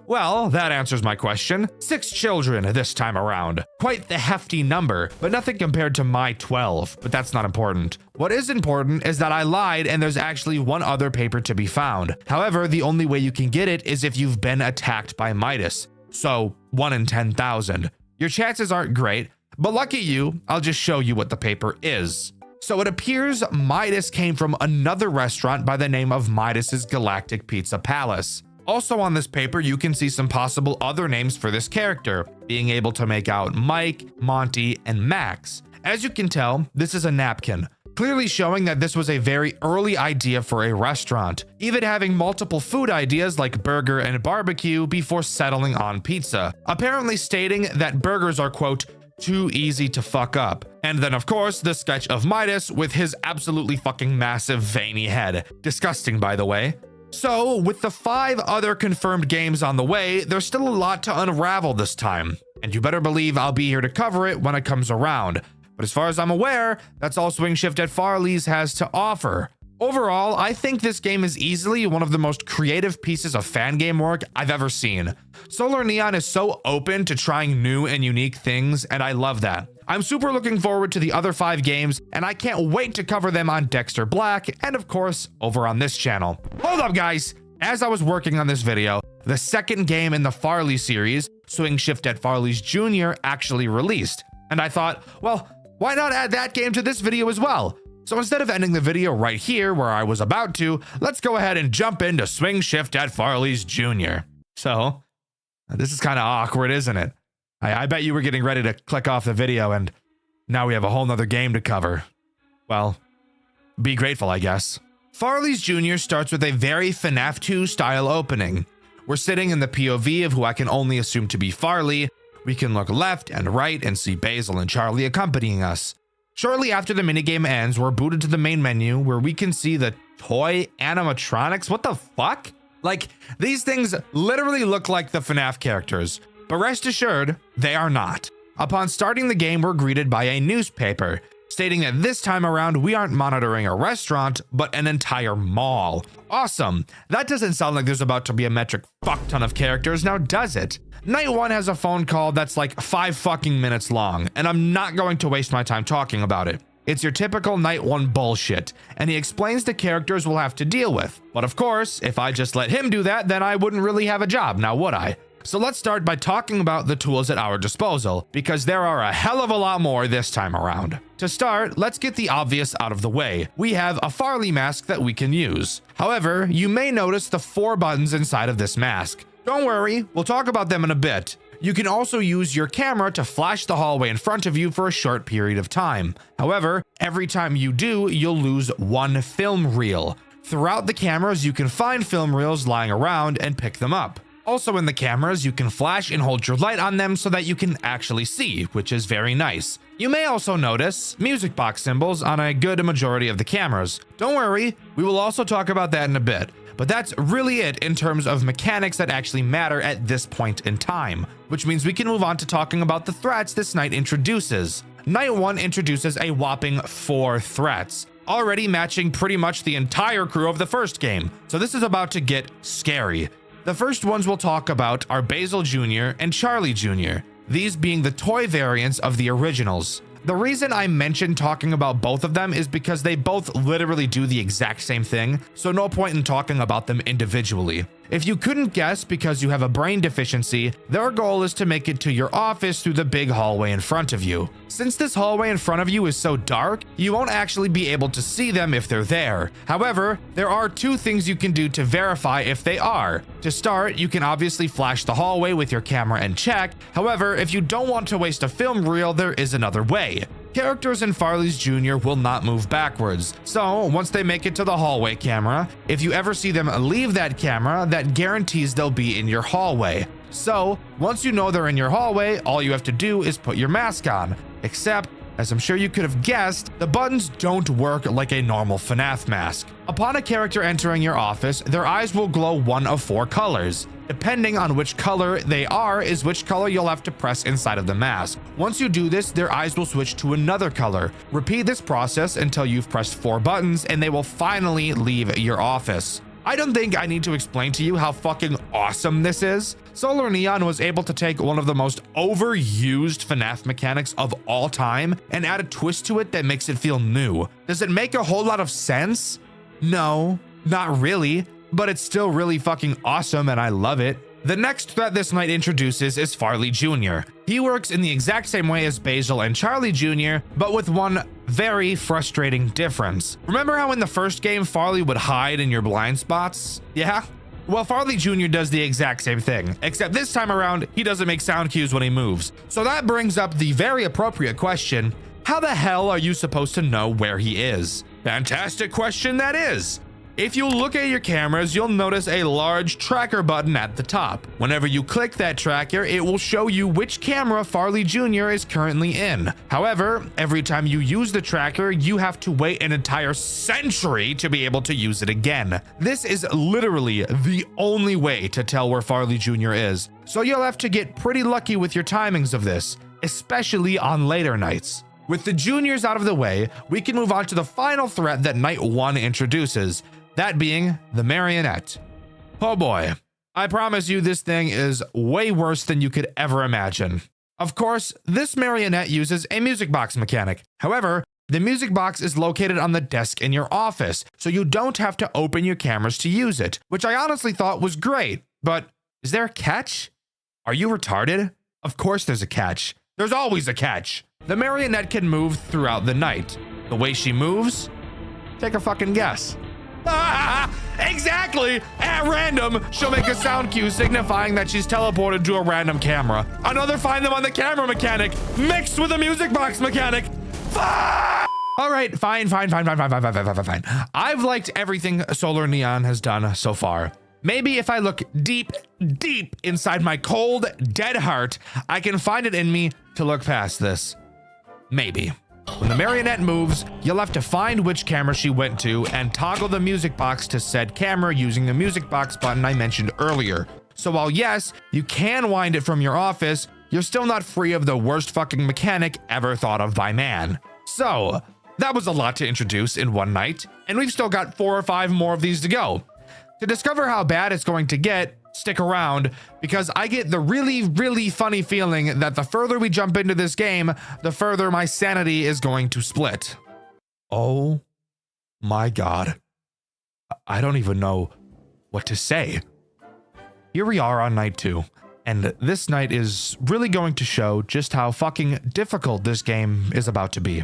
Well, that answers my question. 6 children this time around. Quite the hefty number, but nothing compared to my 12, but that's not important. What is important is that I lied and there's actually 1 other paper to be found. However, the only way you can get it is if you've been attacked by Midas. So, 1 in 10,000. Your chances aren't great, but lucky you, I'll just show you what the paper is. So it appears Midas came from another restaurant by the name of Midas's Galactic Pizza Palace. Also on this paper, you can see some possible other names for this character, being able to make out Mike, Monty, and Max. As you can tell, this is a napkin, clearly showing that this was a very early idea for a restaurant, even having multiple food ideas like burger and barbecue before settling on pizza, apparently stating that burgers are, quote, too easy to fuck up. And then of course, the sketch of Midas with his absolutely fucking massive veiny head. Disgusting, by the way. So, with the 5 other confirmed games on the way, there's still a lot to unravel this time. And you better believe I'll be here to cover it when it comes around. But as far as I'm aware, that's all Swingshift at Farley's has to offer. Overall, I think this game is easily one of the most creative pieces of fan game work I've ever seen. Solar Neon is so open to trying new and unique things, and I love that. I'm super looking forward to the other 5 games, and I can't wait to cover them on Dxtr Black, and of course, over on this channel. Hold up, guys! As I was working on this video, the 2nd game in the Farley series, Swingshift at Farley's Jr., actually released. And I thought, well, why not add that game to this video as well? So instead of ending the video right here where I was about to, let's go ahead and jump into Swingshift at Farley's Jr. So, this is kind of awkward, isn't it? I bet you were getting ready to click off the video and now we have a whole nother game to cover. Well, be grateful, I guess. Farley's Jr. starts with a very FNAF 2 style opening. We're sitting in the POV of who I can only assume to be Farley. We can look left and right and see Basil and Charlie accompanying us. Shortly after the minigame ends, we're booted to the main menu where we can see the toy animatronics. What the fuck? Like, these things literally look like the FNAF characters, but rest assured, they are not. Upon starting the game, we're greeted by a newspaper stating that this time around we aren't monitoring a restaurant, but an entire mall. Awesome. That doesn't sound like there's about to be a metric fuck ton of characters, now does it? Night 1 has a phone call that's like 5 fucking minutes long, and I'm not going to waste my time talking about it. It's your typical Night 1 bullshit, and he explains the characters we'll have to deal with. But of course, if I just let him do that, then I wouldn't really have a job, now would I? So let's start by talking about the tools at our disposal, because there are a hell of a lot more this time around. To start, let's get the obvious out of the way. We have a Farley mask that we can use. However, you may notice the 4 buttons inside of this mask. Don't worry, we'll talk about them in a bit. You can also use your camera to flash the hallway in front of you for a short period of time. However, every time you do, you'll lose 1 film reel. Throughout the cameras, you can find film reels lying around and pick them up. Also in the cameras, you can flash and hold your light on them so that you can actually see, which is very nice. You may also notice music box symbols on a good majority of the cameras. Don't worry, we will also talk about that in a bit. But that's really it in terms of mechanics that actually matter at this point in time, which means we can move on to talking about the threats this night introduces. Night 1 introduces a whopping 4 threats, already matching pretty much the entire crew of the first game, so this is about to get scary. The first ones we'll talk about are Basil Jr. and Charlie Jr., these being the toy variants of the originals. The reason I mentioned talking about both of them is because they both literally do the exact same thing, so no point in talking about them individually. If you couldn't guess because you have a brain deficiency, their goal is to make it to your office through the big hallway in front of you. Since this hallway in front of you is so dark, you won't actually be able to see them if they're there. However, there are 2 things you can do to verify if they are. To start, you can obviously flash the hallway with your camera and check. However, if you don't want to waste a film reel, there is another way. Characters in Farley's Jr. will not move backwards, so once they make it to the hallway camera, if you ever see them leave that camera, that guarantees they'll be in your hallway. So once you know they're in your hallway, all you have to do is put your mask on. Except, as I'm sure you could have guessed, the buttons don't work like a normal FNAF mask. Upon a character entering your office, their eyes will glow one of 4 colors. Depending on which color they are is which color you'll have to press inside of the mask. Once you do this, their eyes will switch to another color. Repeat this process until you've pressed 4 buttons and they will finally leave your office. I don't think I need to explain to you how fucking awesome this is. Solar Neon was able to take one of the most overused FNAF mechanics of all time and add a twist to it that makes it feel new. Does it make a whole lot of sense? No, not really, but it's still really fucking awesome and I love it. The next threat this night introduces is Farley Jr. He works in the exact same way as Basil and Charlie Jr., but with one very frustrating difference. Remember how in the first game Farley would hide in your blind spots? Yeah? Well, Farley Jr. does the exact same thing, except this time around, he doesn't make sound cues when he moves. So that brings up the very appropriate question, how the hell are you supposed to know where he is? Fantastic question that is. If you look at your cameras, you'll notice a large tracker button at the top. Whenever you click that tracker, it will show you which camera Farley Jr. is currently in. However, every time you use the tracker, you have to wait an entire century to be able to use it again. This is literally the only way to tell where Farley Jr. is. So you'll have to get pretty lucky with your timings of this, especially on later nights. With the juniors out of the way, we can move on to the final threat that Night 1 introduces. That being the marionette. Oh boy, I promise you this thing is way worse than you could ever imagine. Of course, this marionette uses a music box mechanic. However, the music box is located on the desk in your office, so you don't have to open your cameras to use it, which I honestly thought was great. But is there a catch? Are you retarded? Of course there's a catch. There's always a catch. The marionette can move throughout the night. The way she moves? Take a fucking guess. Exactly! At random, she'll make a sound cue signifying that she's teleported to a random camera. Another find them on the camera mechanic, mixed with a music box mechanic. All right, fine. I've liked everything Solar Neon has done so far. Maybe if I look deep inside my cold, dead heart, I can find it in me to look past this. Maybe. When the marionette moves, you'll have to find which camera she went to and toggle the music box to said camera using the music box button I mentioned earlier. So while yes, you can wind it from your office, you're still not free of the worst fucking mechanic ever thought of by man. So, that was a lot to introduce in one night, and we've still got 4 or 5 more of these to go. To discover how bad it's going to get, stick around, because I get the really funny feeling that the further we jump into this game, the further my sanity is going to split. Oh my god. I don't even know what to say. Here we are on night 2, and this night is really going to show just how fucking difficult this game is about to be.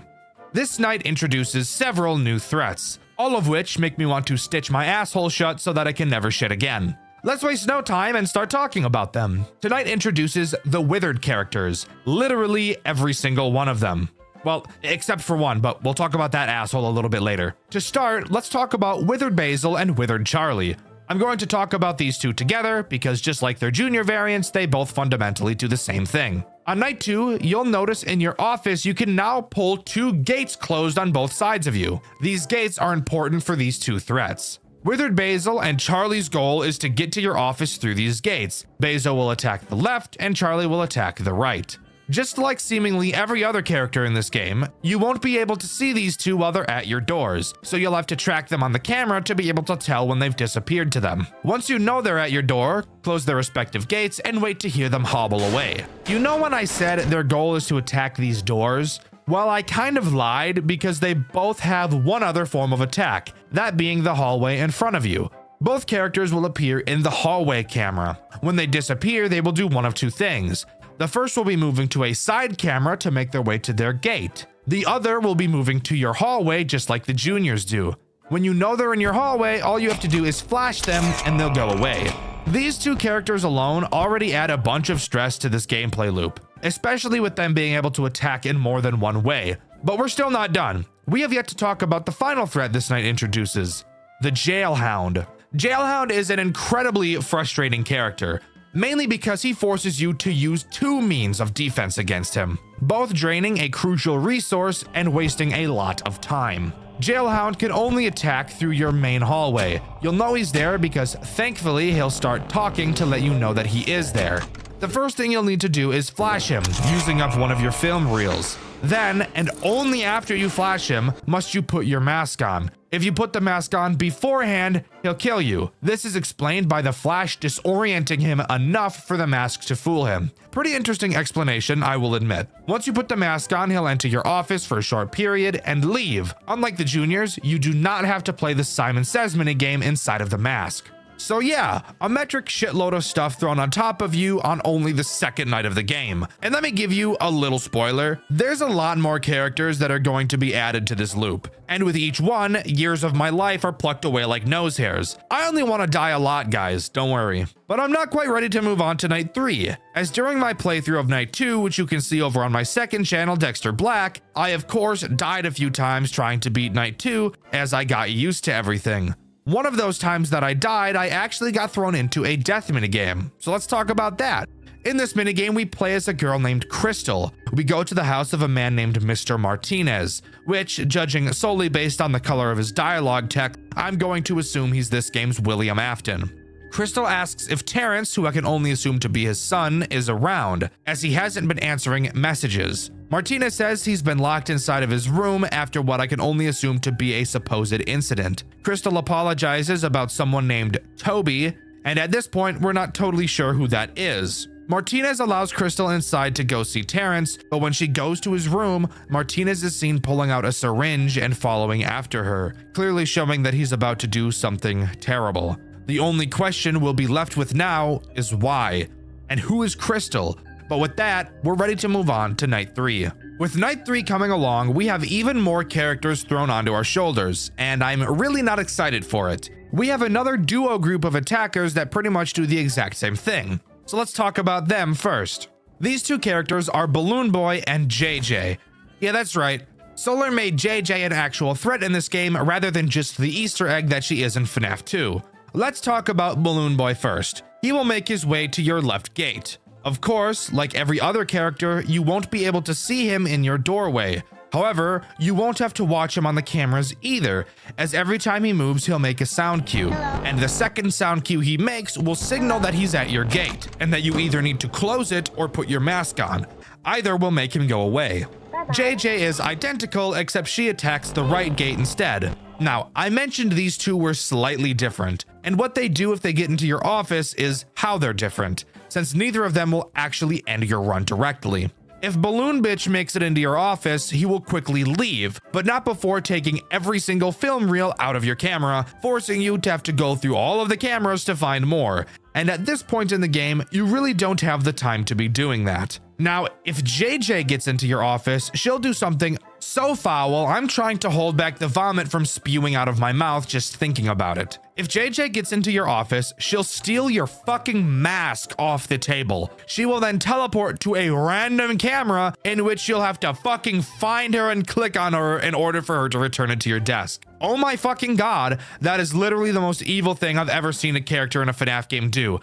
This night introduces several new threats, all of which make me want to stitch my asshole shut so that I can never shit again. Let's waste no time and start talking about them. Tonight introduces the withered characters, literally every single one of them. Well, except for one, but we'll talk about that asshole a little bit later. To start, let's talk about Withered Basil and Withered Charlie. I'm going to talk about these two together because just like their junior variants, they both fundamentally do the same thing. On night 2, you'll notice in your office you can now pull 2 gates closed on both sides of you. These gates are important for these 2 threats. Withered Basil and Charlie's goal is to get to your office through these gates. Basil will attack the left and Charlie will attack the right. Just like seemingly every other character in this game, you won't be able to see these two while they're at your doors, so you'll have to track them on the camera to be able to tell when they've disappeared to them. Once you know they're at your door, close their respective gates and wait to hear them hobble away. You know when I said their goal is to attack these doors? Well, I kind of lied because they both have one other form of attack, that being the hallway in front of you. Both characters will appear in the hallway camera. When they disappear, they will do one of 2 things. The first will be moving to a side camera to make their way to their gate. The other will be moving to your hallway just like the juniors do. When you know they're in your hallway, all you have to do is flash them and they'll go away. These 2 characters alone already add a bunch of stress to this gameplay loop, especially with them being able to attack in more than one way. But we're still not done. We have yet to talk about the final threat this night introduces, the Jailhound. Jailhound is an incredibly frustrating character, mainly because he forces you to use 2 means of defense against him, both draining a crucial resource and wasting a lot of time. Jailhound can only attack through your main hallway. You'll know he's there because thankfully he'll start talking to let you know that he is there. The first thing you'll need to do is flash him, using up one of your film reels. Then, and only after you flash him, must you put your mask on. If you put the mask on beforehand, he'll kill you. This is explained by the flash disorienting him enough for the mask to fool him. Pretty interesting explanation, I will admit. Once you put the mask on, he'll enter your office for a short period and leave. Unlike the juniors, you do not have to play the Simon Says minigame inside of the mask. So yeah, a metric shitload of stuff thrown on top of you on only the second night of the game. And let me give you a little spoiler. There's a lot more characters that are going to be added to this loop. And with each one, years of my life are plucked away like nose hairs. I only want to die a lot, guys, don't worry. But I'm not quite ready to move on to night 3, as during my playthrough of night 2, which you can see over on my second channel, Dxtr Black, I of course died a few times trying to beat night 2 as I got used to everything. One of those times that I died, I actually got thrown into a death minigame. So let's talk about that. In this minigame, we play as a girl named Crystal. We go to the house of a man named Mr. Martinez, which, judging solely based on the color of his dialogue tech, I'm going to assume he's this game's William Afton. Crystal asks if Terrence, who I can only assume to be his son, is around, as he hasn't been answering messages. Martinez says he's been locked inside of his room after what I can only assume to be a supposed incident. Crystal apologizes about someone named Tubby, and at this point, we're not totally sure who that is. Martinez allows Crystal inside to go see Terrence, but when she goes to his room, Martinez is seen pulling out a syringe and following after her, clearly showing that he's about to do something terrible. The only question we'll be left with now is why, and who is Crystal? But with that, we're ready to move on to night 3. With night 3 coming along, we have even more characters thrown onto our shoulders, and I'm really not excited for it. We have another duo group of attackers that pretty much do the exact same thing. So let's talk about them first. These 2 characters are Balloon Boy and JJ. Yeah, that's right. Solar made JJ an actual threat in this game rather than just the Easter egg that she is in FNAF 2. Let's talk about Balloon Boy first. He will make his way to your left gate. Of course, like every other character, you won't be able to see him in your doorway. However, you won't have to watch him on the cameras either, as every time he moves, he'll make a sound cue. And the second sound cue he makes will signal that he's at your gate, and that you either need to close it or put your mask on. Either will make him go away. JJ is identical, except she attacks the right gate instead. Now, I mentioned these two were slightly different, and what they do if they get into your office is how they're different, since neither of them will actually end your run directly. If Balloon Bitch makes it into your office, he will quickly leave, but not before taking every single film reel out of your camera, forcing you to have to go through all of the cameras to find more. And at this point in the game, you really don't have the time to be doing that. Now, if JJ gets into your office, she'll do something so foul, I'm trying to hold back the vomit from spewing out of my mouth just thinking about it. If JJ gets into your office, she'll steal your fucking mask off the table. She will then teleport to a random camera in which you'll have to fucking find her and click on her in order for her to return it to your desk. Oh my fucking god, that is literally the most evil thing I've ever seen a character in a FNAF game do.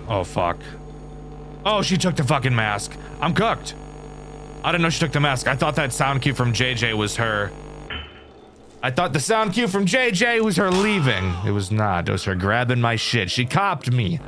Oh fuck. Oh, she took the fucking mask. I'm cooked. I didn't know she took the mask. I thought that sound cue from JJ was her. I thought the sound cue from JJ was her leaving. It was not. It was her grabbing my shit. She copped me.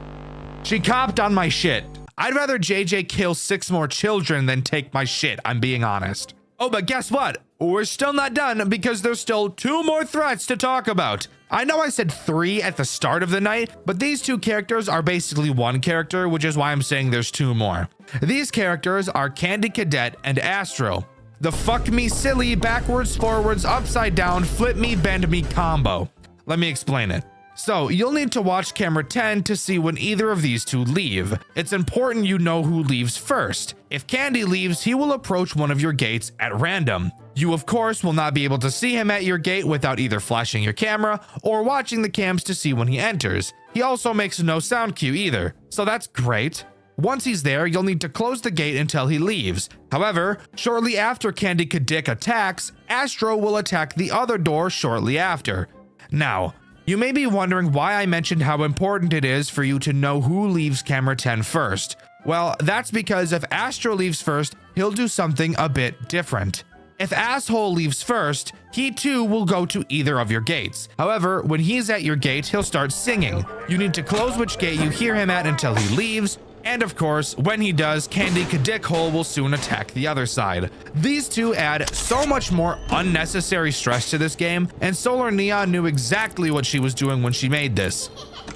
She copped on my shit. I'd rather JJ kill 6 more children than take my shit. I'm being honest. Oh, but guess what? We're still not done because there's still 2 more threats to talk about. I know I said 3 at the start of the night, but these 2 characters are basically 1 character, which is why I'm saying there's 2 more. These characters are Candy Cadet and Astro. The fuck me silly, backwards, forwards, upside down, flip me, bend me combo. Let me explain it. So you'll need to watch camera 10 to see when either of these 2 leave. It's important you know who leaves first. If Candy leaves, he will approach one of your gates at random. You of course will not be able to see him at your gate without either flashing your camera or watching the cams to see when he enters. He also makes no sound cue either, so that's great. Once he's there, you'll need to close the gate until he leaves. However, shortly after Candy Cadet attacks, Astro will attack the other door shortly after. Now, you may be wondering why I mentioned how important it is for you to know who leaves camera 10 first. Well, that's because if Astro leaves first, he'll do something a bit different. If Asshole leaves first, he too will go to either of your gates. However, when he's at your gate, he'll start singing. You need to close which gate you hear him at until he leaves. And of course, when he does, Candy Cadet Hole will soon attack the other side. These 2 add so much more unnecessary stress to this game, and Solar Neon knew exactly what she was doing when she made this.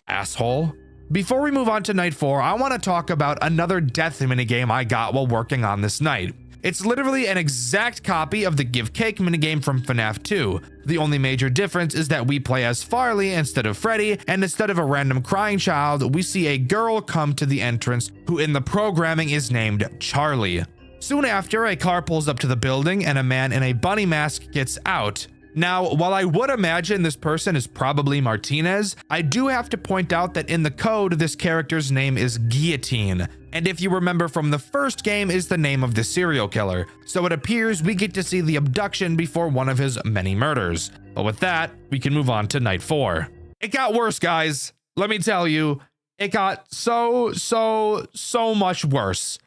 Asshole. Before we move on to night 4, I want to talk about another death minigame I got while working on this night. It's literally an exact copy of the Give Cake minigame from FNAF 2. The only major difference is that we play as Farley instead of Freddy, and instead of a random crying child, we see a girl come to the entrance who in the programming is named Charlie. Soon after, a car pulls up to the building and a man in a bunny mask gets out. Now, while I would imagine this person is probably Martinez, I do have to point out that in the code, this character's name is Guillotine. And if you remember from the first game, is the name of the serial killer. So it appears we get to see the abduction before one of his many murders. But with that, we can move on to night 4. It got worse, guys. Let me tell you, it got so much worse.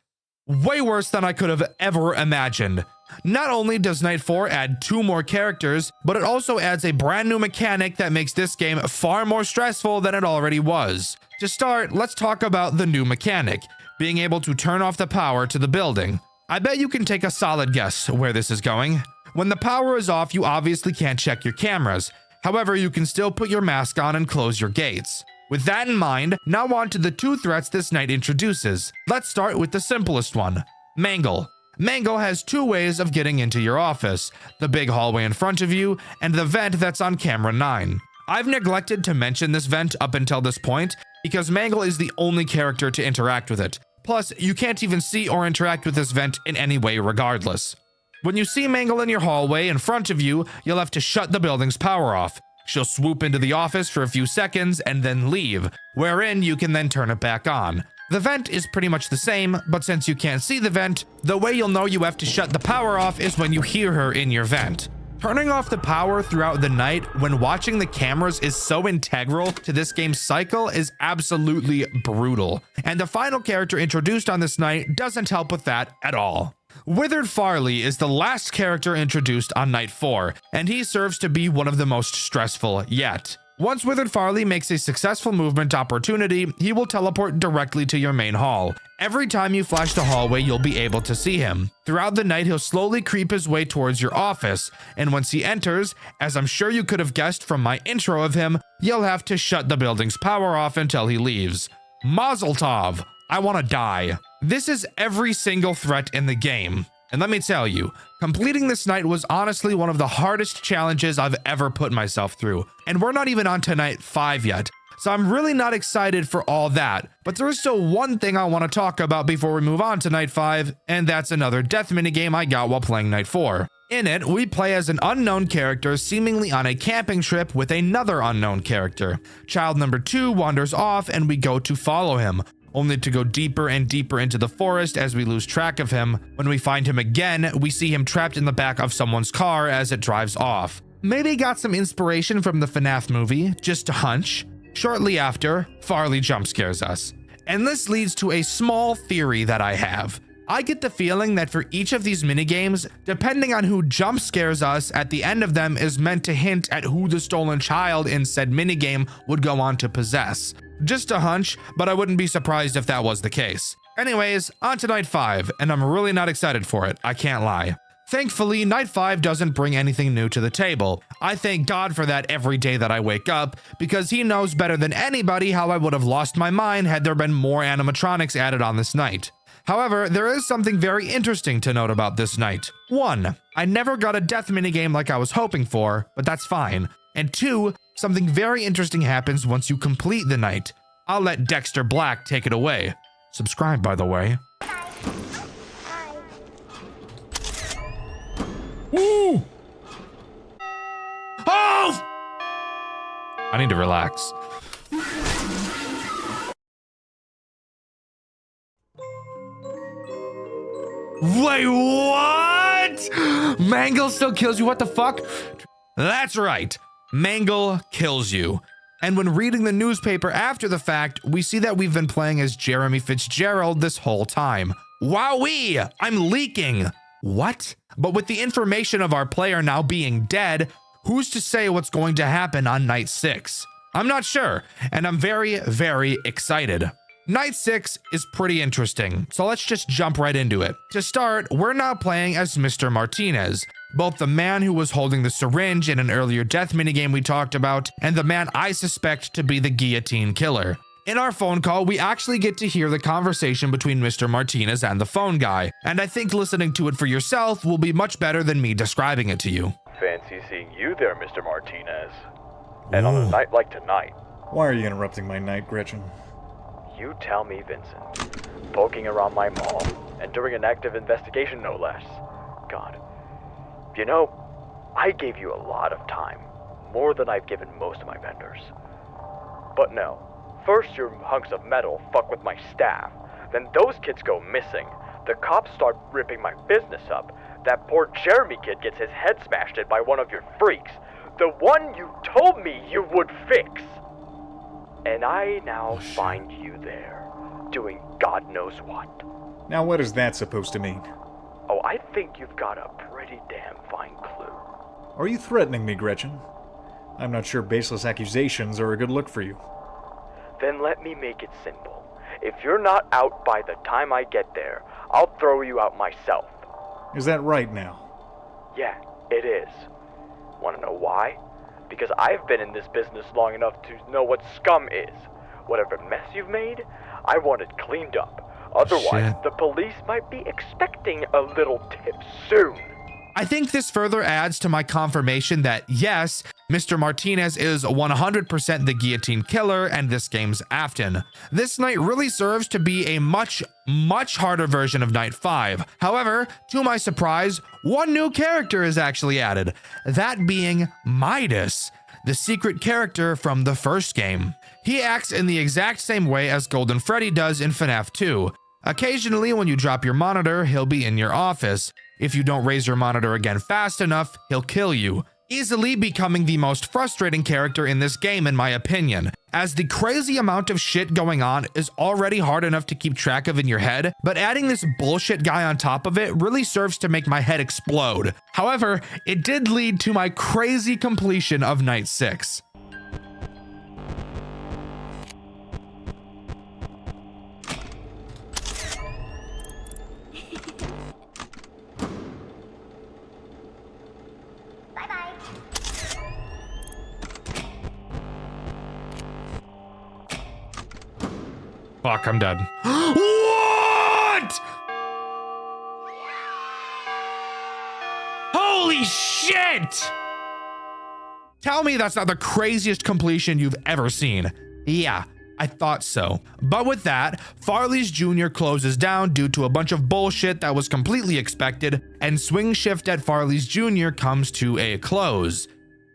Way worse than I could have ever imagined. Not only does night 4 add 2 more characters, but it also adds a brand new mechanic that makes this game far more stressful than it already was. To start, let's talk about the new mechanic, being able to turn off the power to the building. I bet you can take a solid guess where this is going. When the power is off, you obviously can't check your cameras. However, you can still put your mask on and close your gates. With that in mind, now on to the 2 threats this night introduces. Let's start with the simplest one, Mangle. Mangle has 2 ways of getting into your office, the big hallway in front of you, and the vent that's on camera 9. I've neglected to mention this vent up until this point, because Mangle is the only character to interact with it. Plus, you can't even see or interact with this vent in any way regardless. When you see Mangle in your hallway in front of you, you'll have to shut the building's power off. She'll swoop into the office for a few seconds and then leave, wherein you can then turn it back on. The vent is pretty much the same, but since you can't see the vent, the way you'll know you have to shut the power off is when you hear her in your vent. Turning off the power throughout the night when watching the cameras is so integral to this game's cycle is absolutely brutal, and the final character introduced on this night doesn't help with that at all. Withered Farley is the last character introduced on night 4, and he serves to be one of the most stressful yet. Once Withered Farley makes a successful movement opportunity, he will teleport directly to your main hall. Every time you flash the hallway, you'll be able to see him. Throughout the night, he'll slowly creep his way towards your office, and once he enters, as I'm sure you could have guessed from my intro of him, you'll have to shut the building's power off until he leaves. Mazel tov! I want to die. This is every single threat in the game. And let me tell you, completing this night was honestly one of the hardest challenges I've ever put myself through. And we're not even on to night 5 yet, so I'm really not excited for all that. But there is still one thing I want to talk about before we move on to night 5, and that's another death minigame I got while playing night 4. In it, we play as an unknown character seemingly on a camping trip with another unknown character. Child number 2 wanders off and we go to follow him, only to go deeper and deeper into the forest as we lose track of him. When we find him again, we see him trapped in the back of someone's car as it drives off. Maybe got some inspiration from the FNAF movie, just a hunch. Shortly after, Farley jump scares us. And this leads to a small theory that I have. I get the feeling that for each of these minigames, depending on who jump scares us at the end of them is meant to hint at who the stolen child in said minigame would go on to possess. Just a hunch, but I wouldn't be surprised if that was the case. Anyways, on to night 5, and I'm really not excited for it, I can't lie. Thankfully, night 5 doesn't bring anything new to the table. I thank God for that every day that I wake up, because he knows better than anybody how I would have lost my mind had there been more animatronics added on this night. However, there is something very interesting to note about this night. 1, I never got a death minigame like I was hoping for, but that's fine. And 2, something very interesting happens once you complete the night. I'll let Dxtr Black take it away. Subscribe, by the way. Ooh! Oh! I need to relax. Wait, what? Mangle still kills you? What the fuck? That's right. Mangle kills you. And when reading the newspaper after the fact, we see that we've been playing as Jeremy Fitzgerald this whole time. Wowee! I'm leaking. What? But with the information of our player now being dead, who's to say what's going to happen on night 6? I'm not sure, and I'm very, very excited. Night 6 is pretty interesting, so let's just jump right into it. To start, we're now playing as Mr. Martinez, both the man who was holding the syringe in an earlier death minigame we talked about, and the man I suspect to be the guillotine killer. In our phone call, we actually get to hear the conversation between Mr. Martinez and the phone guy, and I think listening to it for yourself will be much better than me describing it to you. Fancy seeing you there, Mr. Martinez. And on a night like tonight. Why are you interrupting my night, Gretchen? You tell me, Vincent. Poking around my mall, and during an active investigation, no less. God. You know, I gave you a lot of time. More than I've given most of my vendors. But no. First your hunks of metal fuck with my staff. Then those kids go missing. The cops start ripping my business up. That poor Jeremy kid gets his head smashed in by one of your freaks. The one you told me you would fix. And I now find you there, doing God knows what. Now what is that supposed to mean? Oh, I think you've got a pretty damn fine clue. Are you threatening me, Gretchen? I'm not sure baseless accusations are a good look for you. Then let me make it simple. If you're not out by the time I get there, I'll throw you out myself. Is that right now? Yeah, it is. Wanna know why? Because I've been in this business long enough to know what scum is. Whatever mess you've made, I want it cleaned up. Otherwise, the police might be expecting a little tip soon. I think this further adds to my confirmation that yes, Mr. Martinez is 100% the guillotine killer and this game's Afton. This night really serves to be a much harder version of night 5. However, to my surprise, one new character is actually added, that being Midas, the secret character from the first game. He acts in the exact same way as Golden Freddy does in FNAF 2. Occasionally, when you drop your monitor, he'll be in your office. If you don't raise your monitor again fast enough, he'll kill you, easily becoming the most frustrating character in this game in my opinion, as the crazy amount of shit going on is already hard enough to keep track of in your head, but adding this bullshit guy on top of it really serves to make my head explode. However, it did lead to my crazy completion of Night 6. Fuck, I'm dead. What? Holy shit! Tell me that's not the craziest completion you've ever seen. Yeah, I thought so. But with that, Farley's Jr. closes down due to a bunch of bullshit that was completely expected, and Swingshift at Farley's Jr. comes to a close.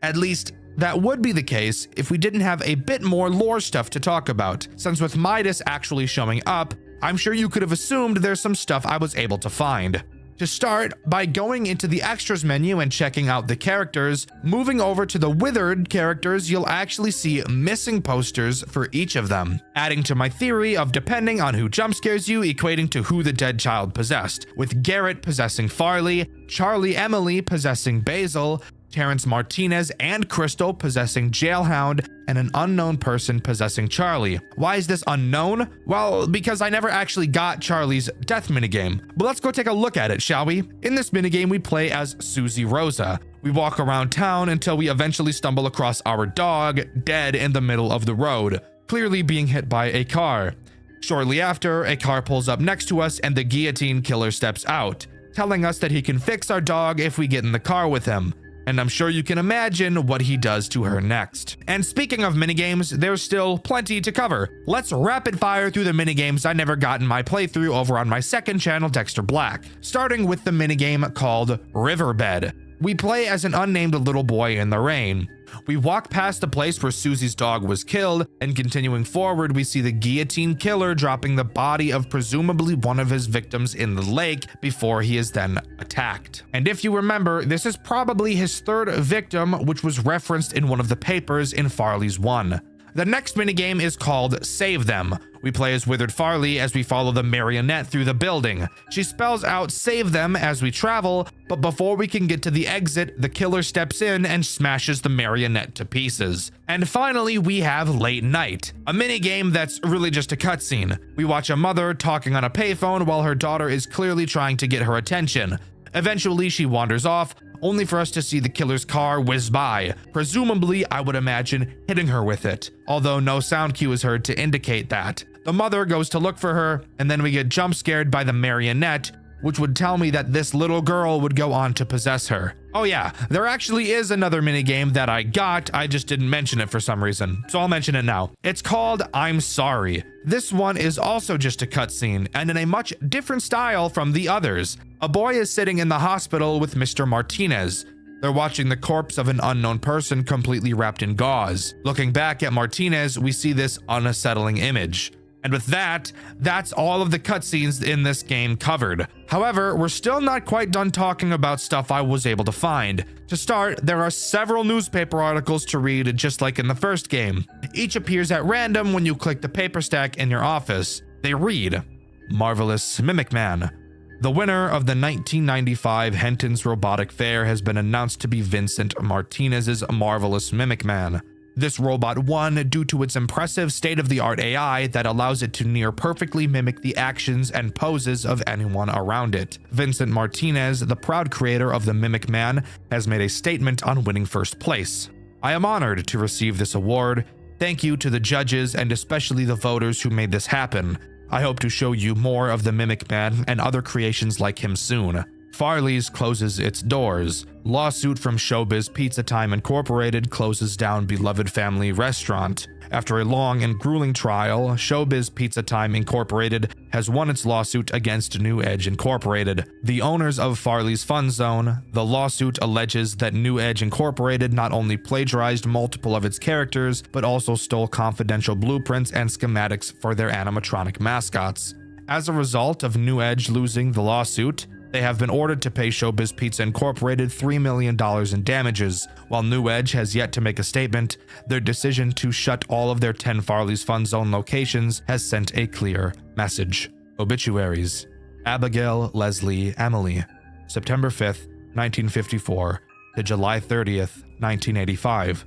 At least, that would be the case if we didn't have a bit more lore stuff to talk about, since with Midas actually showing up, I'm sure you could have assumed there's some stuff I was able to find. To start, by going into the extras menu and checking out the characters, moving over to the withered characters, you'll actually see missing posters for each of them, adding to my theory of depending on who jump scares you equating to who the dead child possessed, with Garrett possessing Farley, Charlie Emily possessing Basil, Terrence Martinez and Crystal possessing Jailhound, and an unknown person possessing Charlie. Why is this unknown? Well, because I never actually got Charlie's death minigame. But let's go take a look at it, shall we? In this minigame, we play as Susie Rosa. We walk around town until we eventually stumble across our dog, dead in the middle of the road, clearly being hit by a car. Shortly after, a car pulls up next to us and the guillotine killer steps out, telling us that he can fix our dog if we get in the car with him. And I'm sure you can imagine what he does to her next. And speaking of minigames, there's still plenty to cover. Let's rapid fire through the minigames I never got in my playthrough over on my second channel, Dxtr Black, starting with the minigame called Riverbed. We play as an unnamed little boy in the rain. We walk past the place where Susie's dog was killed, and continuing forward, we see the guillotine killer dropping the body of presumably one of his victims in the lake before he is then attacked. And if you remember, this is probably his third victim, which was referenced in one of the papers in Farley's 1. The next minigame is called Save Them. We play as Withered Farley as we follow the marionette through the building. She spells out save them as we travel, but before we can get to the exit, the killer steps in and smashes the marionette to pieces. And finally, we have Late Night, a minigame that's really just a cutscene. We watch a mother talking on a payphone while her daughter is clearly trying to get her attention. Eventually, she wanders off, only for us to see the killer's car whiz by, presumably, I would imagine, hitting her with it, although no sound cue is heard to indicate that. The mother goes to look for her, and then we get jump scared by the marionette, which would tell me that this little girl would go on to possess her. Oh yeah, there actually is another minigame that I got, I just didn't mention it for some reason, so I'll mention it now. It's called I'm Sorry. This one is also just a cutscene, and in a much different style from the others. A boy is sitting in the hospital with Mr. Martinez. They're watching the corpse of an unknown person completely wrapped in gauze. Looking back at Martinez, we see this unsettling image. And with that, that's all of the cutscenes in this game covered. However, we're still not quite done talking about stuff I was able to find. To start, there are several newspaper articles to read just like in the first game. Each appears at random when you click the paper stack in your office. They read, Marvelous Mimic Man. The winner of the 1995 Henton's Robotic Fair has been announced to be Vincent Martinez's Marvelous Mimic Man. This robot won due to its impressive state-of-the-art AI that allows it to near perfectly mimic the actions and poses of anyone around it. Vincent Martinez, the proud creator of the Mimic Man, has made a statement on winning first place. I am honored to receive this award. Thank you to the judges and especially the voters who made this happen. I hope to show you more of the Mimic Man and other creations like him soon. Farley's closes its doors. Lawsuit from Showbiz Pizza Time Incorporated closes down beloved family restaurant. After a long and grueling trial, Showbiz Pizza Time Incorporated has won its lawsuit against New Edge Incorporated, the owners of Farley's Fun Zone. The lawsuit alleges that New Edge Incorporated not only plagiarized multiple of its characters, but also stole confidential blueprints and schematics for their animatronic mascots. As a result of New Edge losing the lawsuit, they have been ordered to pay Showbiz Pizza Incorporated $3 million in damages. While New Edge has yet to make a statement, their decision to shut all of their 10 Farley's Fun Zone locations has sent a clear message. Obituaries: Abigail Leslie Emily, September 5th, 1954 to July 30th, 1985.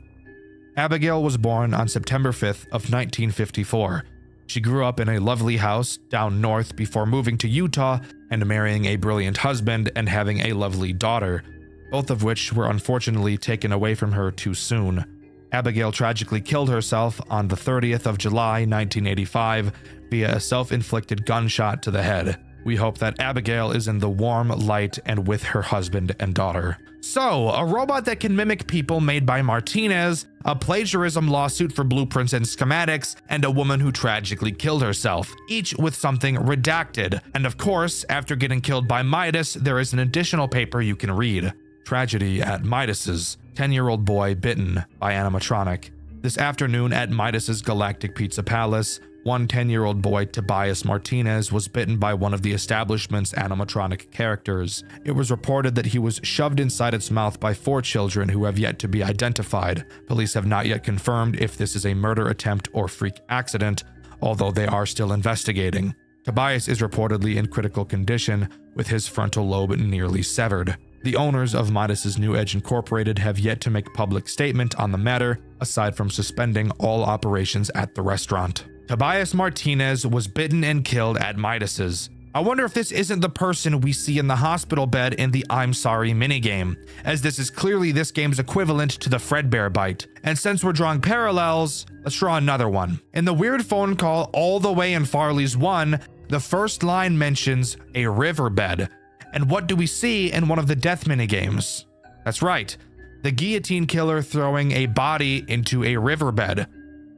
Abigail was born on September 5th of 1954. She grew up in a lovely house down north before moving to Utah and marrying a brilliant husband and having a lovely daughter, both of which were unfortunately taken away from her too soon. Abigail tragically killed herself on the 30th of July, 1985 via a self-inflicted gunshot to the head. We hope that Abigail is in the warm light and with her husband and daughter. So, a robot that can mimic people made by Martinez, a plagiarism lawsuit for blueprints and schematics, and a woman who tragically killed herself, each with something redacted. And of course, after getting killed by Midas, there is an additional paper you can read. Tragedy at Midas's. 10-year-old boy bitten by animatronic. This afternoon at Midas's Galactic Pizza Palace, one 10-year-old boy, Tobias Martinez, was bitten by one of the establishment's animatronic characters. It was reported that he was shoved inside its mouth by 4 children who have yet to be identified. Police have not yet confirmed if this is a murder attempt or freak accident, although they are still investigating. Tobias is reportedly in critical condition, with his frontal lobe nearly severed. The owners of Midas's New Edge Incorporated have yet to make public statement on the matter, aside from suspending all operations at the restaurant. Tobias Martinez was bitten and killed at Midas's. I wonder if this isn't the person we see in the hospital bed in the I'm Sorry minigame, as this is clearly this game's equivalent to the Fredbear bite. And since we're drawing parallels, let's draw another one. In the weird phone call all the way in Farley's 1, the first line mentions a riverbed. And what do we see in one of the death minigames? That's right, the guillotine killer throwing a body into a riverbed.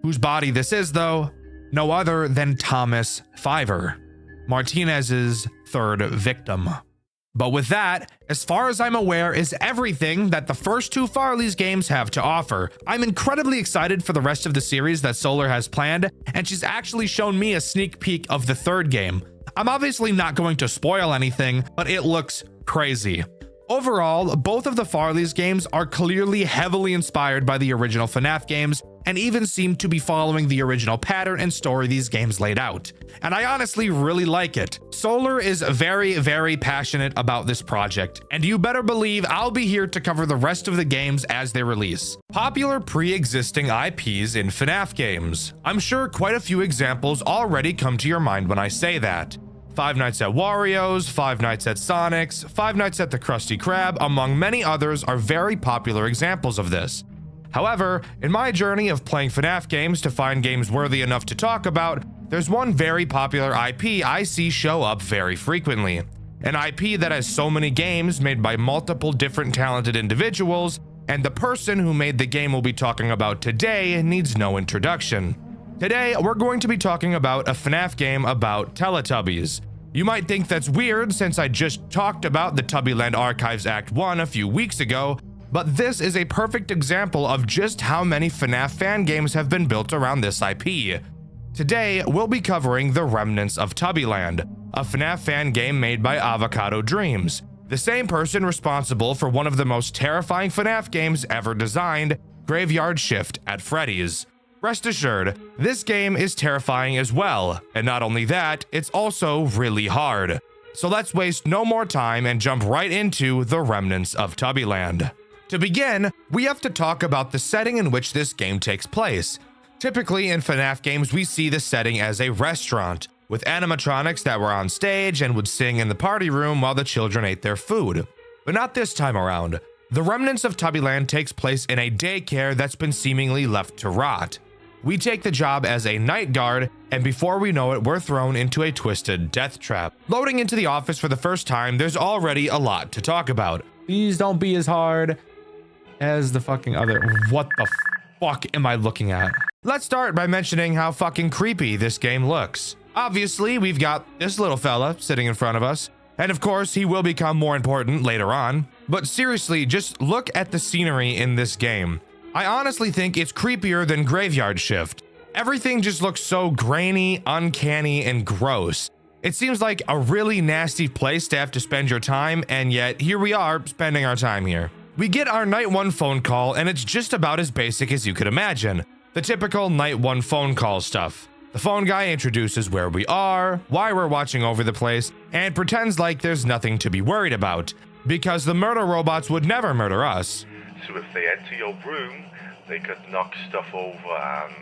Whose body this is, though? No other than Thomas Fiver, Martinez's third victim. But with that, as far as I'm aware, is everything that the first 2 Farley's games have to offer. I'm incredibly excited for the rest of the series that Solar has planned, and she's actually shown me a sneak peek of the 3rd game. I'm obviously not going to spoil anything, but it looks crazy. Overall, both of the Farley's games are clearly heavily inspired by the original FNAF games, and even seem to be following the original pattern and story these games laid out. And I honestly really like it. Solar is very, very passionate about this project, and you better believe I'll be here to cover the rest of the games as they release. Popular pre-existing IPs in FNAF games. I'm sure quite a few examples already come to your mind when I say that. Five Nights at Wario's, Five Nights at Sonic's, Five Nights at the Krusty Krab, among many others, are very popular examples of this. However, in my journey of playing FNAF games to find games worthy enough to talk about, there's one very popular IP I see show up very frequently. An IP that has so many games made by multiple different talented individuals, and the person who made the game we'll be talking about today needs no introduction. Today, we're going to be talking about a FNAF game about Teletubbies. You might think that's weird since I just talked about the Tubbyland Archives Act 1 a few weeks ago, but this is a perfect example of just how many FNAF fan games have been built around this IP. Today, we'll be covering the Remnants of Tubbyland, a FNAF fan game made by Avocado Dreams, the same person responsible for one of the most terrifying FNAF games ever designed, Graveyard Shift at Freddy's. Rest assured, this game is terrifying as well, and not only that, it's also really hard. So let's waste no more time and jump right into the Remnants of Tubbyland. To begin, we have to talk about the setting in which this game takes place. Typically in FNAF games, we see the setting as a restaurant, with animatronics that were on stage and would sing in the party room while the children ate their food. But not this time around. The Remnants of Tubbyland takes place in a daycare that's been seemingly left to rot. We take the job as a night guard, and before we know it, we're thrown into a twisted death trap. Loading into the office for the first time, there's already a lot to talk about. Please don't be as hard as the fucking other. What the fuck am I looking at? Let's start by mentioning how fucking creepy this game looks. Obviously, we've got this little fella sitting in front of us, and of course, he will become more important later on. But seriously, just look at the scenery in this game. I honestly think it's creepier than Graveyard Shift. Everything just looks so grainy, uncanny, and gross. It seems like a really nasty place to have to spend your time, and yet here we are spending our time here. We get our night one phone call, and it's just about as basic as you could imagine. The typical night one phone call stuff. The phone guy introduces where we are, why we're watching over the place, and pretends like there's nothing to be worried about, because the murder robots would never murder us. So if they enter your room, they could knock stuff over and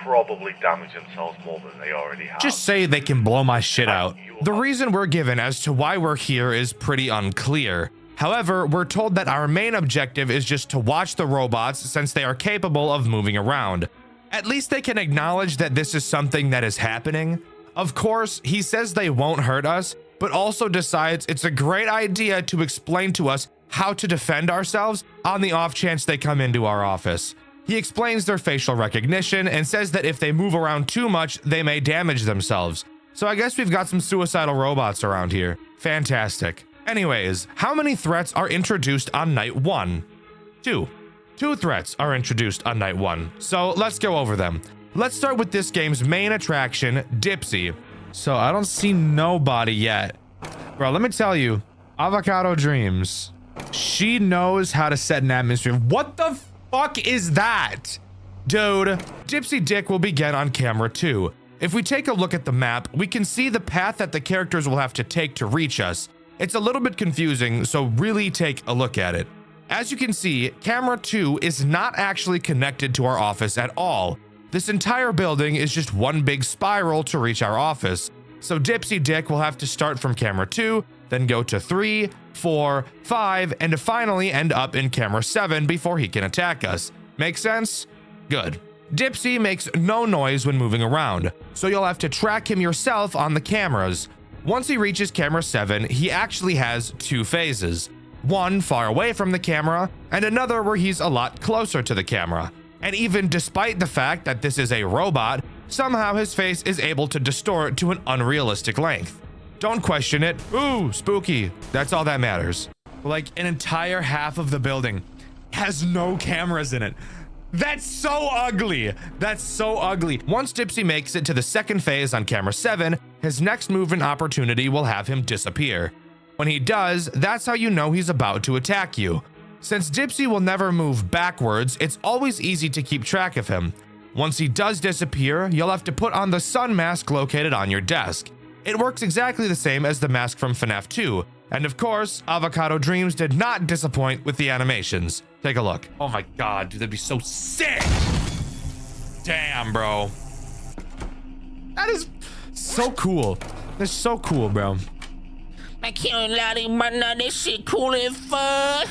probably damage themselves more than they already have. Just say they can blow my shit out. The reason we're given as to why we're here is pretty unclear. However, we're told that our main objective is just to watch the robots since they are capable of moving around. At least they can acknowledge that this is something that is happening. Of course, he says they won't hurt us, but also decides it's a great idea to explain to us how to defend ourselves on the off chance they come into our office. He explains their facial recognition and says that if they move around too much, they may damage themselves. So I guess we've got some suicidal robots around here. Fantastic. Anyways, how many threats are introduced on night one? 2. 2 threats are introduced on night 1, so let's go over them. Let's start with this game's main attraction, Dipsy. So I don't see nobody yet. Bro, let me tell you, Avocado Dreams, she knows how to set an atmosphere. What the fuck is that? Dude, Dipsy Dick will begin on camera 2. If we take a look at the map, we can see the path that the characters will have to take to reach us. It's a little bit confusing, so really take a look at it. As you can see, camera 2 is not actually connected to our office at all. This entire building is just one big spiral to reach our office. So Dipsy Dick will have to start from camera 2, then go to 3, 4, 5, and to finally end up in camera 7 before he can attack us. Make sense? Good. Dipsy makes no noise when moving around, so you'll have to track him yourself on the cameras. Once he reaches camera 7, he actually has 2 phases. One far away from the camera, and another where he's a lot closer to the camera. And even despite the fact that this is a robot, somehow his face is able to distort to an unrealistic length. Don't question it. Ooh, spooky. That's all that matters. Like an entire half of the building has no cameras in it. That's so ugly. That's so ugly. Once Dipsy makes it to the second phase on camera 7, his next movement opportunity will have him disappear. When he does, that's how you know he's about to attack you. Since Dipsy will never move backwards, it's always easy to keep track of him. Once he does disappear, you'll have to put on the sun mask located on your desk. It works exactly the same as the mask from FNAF 2, and of course, Avocado Dreams did not disappoint with the animations. Take a look. Oh my god, dude, that'd be so sick! Damn, bro. That is so cool. That's so cool, bro. I can't lie to you, but now this shit cool as fuck.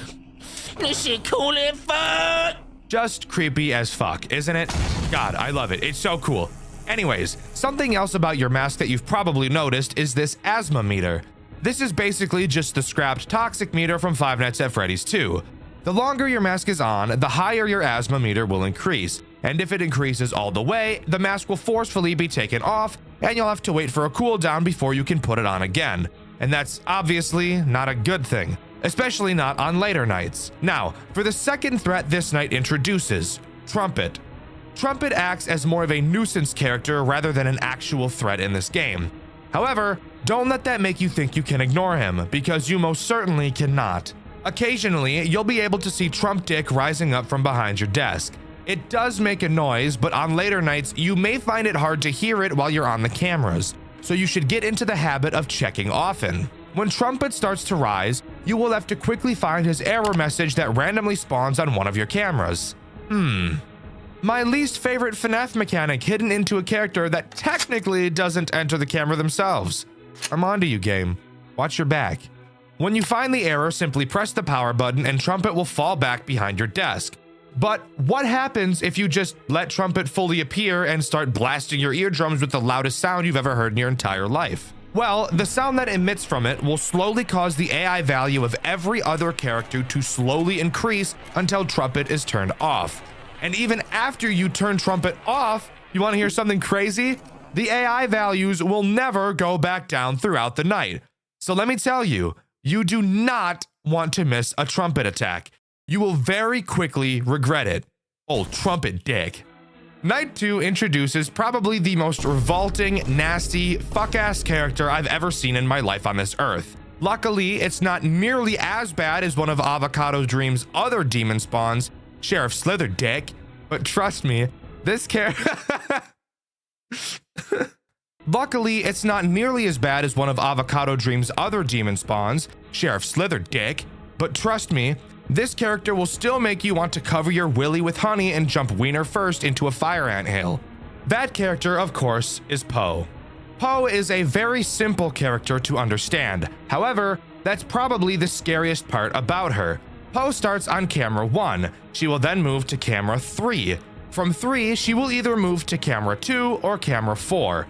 This shit cool as fuck. Just creepy as fuck, isn't it? God, I love it. It's so cool. Anyways, something else about your mask that you've probably noticed is this asthma meter. This is basically just the scrapped toxic meter from Five Nights at Freddy's 2. The longer your mask is on, the higher your asthma meter will increase. And if it increases all the way, the mask will forcefully be taken off, and you'll have to wait for a cooldown before you can put it on again. And that's obviously not a good thing, especially not on later nights. Now, for the second threat this night introduces, Trumpet. Trumpet acts as more of a nuisance character rather than an actual threat in this game. However, don't let that make you think you can ignore him, because you most certainly cannot. Occasionally, you'll be able to see Trump Dick rising up from behind your desk. It does make a noise, but on later nights, you may find it hard to hear it while you're on the cameras, so you should get into the habit of checking often. When Trumpet starts to rise, you will have to quickly find his error message that randomly spawns on one of your cameras. My least favorite FNAF mechanic hidden into a character that technically doesn't enter the camera themselves. I'm onto you, game. Watch your back. When you find the error, simply press the power button and Trumpet will fall back behind your desk. But what happens if you just let Trumpet fully appear and start blasting your eardrums with the loudest sound you've ever heard in your entire life? Well, the sound that emits from it will slowly cause the AI value of every other character to slowly increase until Trumpet is turned off. And even after you turn Trumpet off, you want to hear something crazy? the AI values will never go back down throughout the night. So let me tell you, you do not want to miss a trumpet attack. You will very quickly regret it. Old trumpet dick. Night 2 introduces probably the most revolting, nasty, fuck-ass character I've ever seen in my life on this earth. Luckily, it's not nearly as bad as one of Avocado Dream's other demon spawns, Sheriff Slitherdick, but trust me, this character... Luckily, it's not nearly as bad as one of Avocado Dream's other demon spawns, Sheriff Slitherdick, but trust me, this character will still make you want to cover your willy with honey and jump wiener first into a fire anthill. That character, of course, is Poe. Poe is a very simple character to understand. However, that's probably the scariest part about her. Poe starts on camera 1. She will then move to camera 3. From 3, she will either move to camera 2 or camera 4.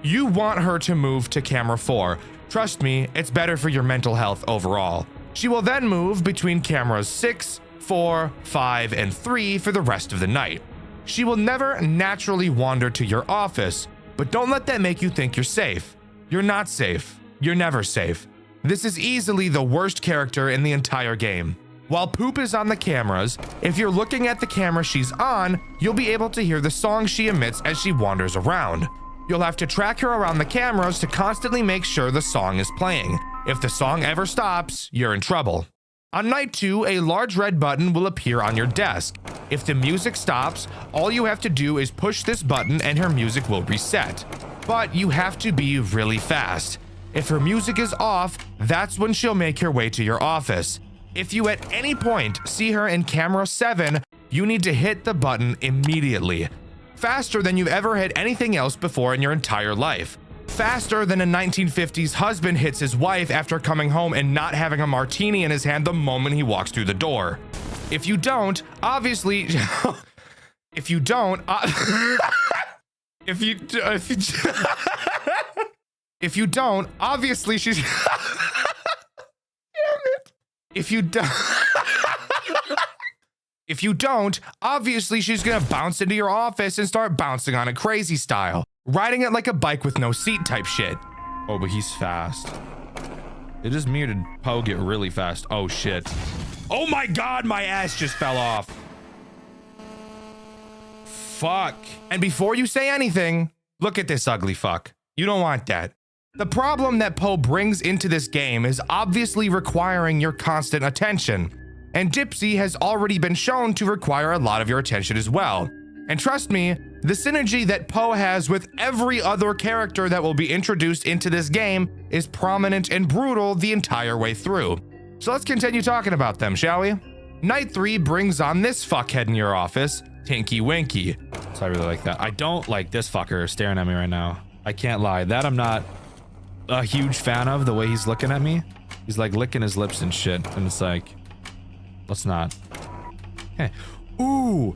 You want her to move to camera 4. Trust me, it's better for your mental health overall. She will then move between cameras 6, 4, 5, and 3 for the rest of the night. She will never naturally wander to your office, but don't let that make you think you're safe. You're not safe. You're never safe. This is easily the worst character in the entire game. While Poop is on the cameras, if you're looking at the camera she's on, you'll be able to hear the song she emits as she wanders around. You'll have to track her around the cameras to constantly make sure the song is playing. If the song ever stops, you're in trouble. On night 2, a large red button will appear on your desk. If the music stops, all you have to do is push this button and her music will reset. But you have to be really fast. If her music is off, that's when she'll make her way to your office. If you at any point see her in camera 7, you need to hit the button immediately. Faster than you've ever hit anything else before in your entire life. Faster than a 1950s husband hits his wife after coming home and not having a martini in his hand the moment he walks through the door. If you don't, obviously... if you don't... if you don't, obviously she's... If you don't... If you don't, obviously she's gonna bounce into your office and start bouncing on it crazy style. Riding it like a bike with no seat type shit. Oh, but he's fast. It is me or did Poe get really fast? Oh shit. Oh my god, my ass just fell off. Fuck. And before you say anything, look at this ugly fuck. You don't want that. The problem that Poe brings into this game is obviously requiring your constant attention. And Dipsy has already been shown to require a lot of your attention as well. And trust me, the synergy that Poe has with every other character that will be introduced into this game is prominent and brutal the entire way through. So let's continue talking about them, shall we? Night 3 brings on this fuckhead in your office, Tinky Winky. So I really like that. I don't like this fucker staring at me right now. I can't lie. That I'm not a huge fan of, the way he's looking at me. He's like licking his lips and shit, and it's like... Let's not. Hey. Ooh.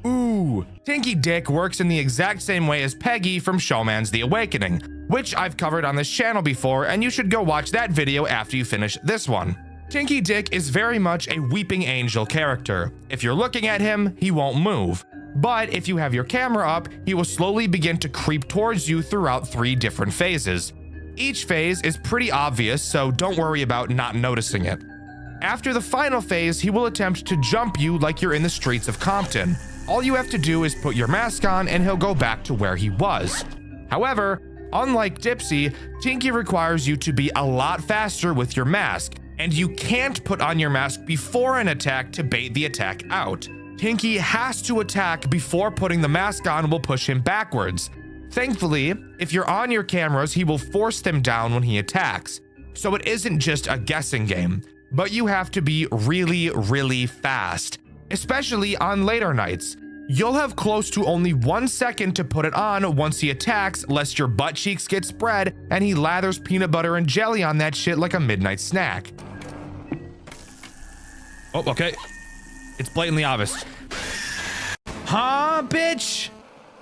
Ooh. Tinky Dick works in the exact same way as Peggy from Showman's The Awakening, which I've covered on this channel before, and you should go watch that video after you finish this one. Tinky Dick is very much a weeping angel character. If you're looking at him, he won't move. But if you have your camera up, he will slowly begin to creep towards you throughout 3 different phases. Each phase is pretty obvious, so don't worry about not noticing it. After the final phase, he will attempt to jump you like you're in the streets of Compton. All you have to do is put your mask on and he'll go back to where he was. However, unlike Dipsy, Tinky requires you to be a lot faster with your mask, and you can't put on your mask before an attack to bait the attack out. Tinky has to attack before putting the mask on will push him backwards. Thankfully, if you're on your cameras, he will force them down when he attacks. So it isn't just a guessing game. But you have to be really, really fast, especially on later nights. You'll have close to only 1 second to put it on once he attacks, lest your butt cheeks get spread and he lathers peanut butter and jelly on that shit like a midnight snack. Oh, okay. It's blatantly obvious. Huh, bitch?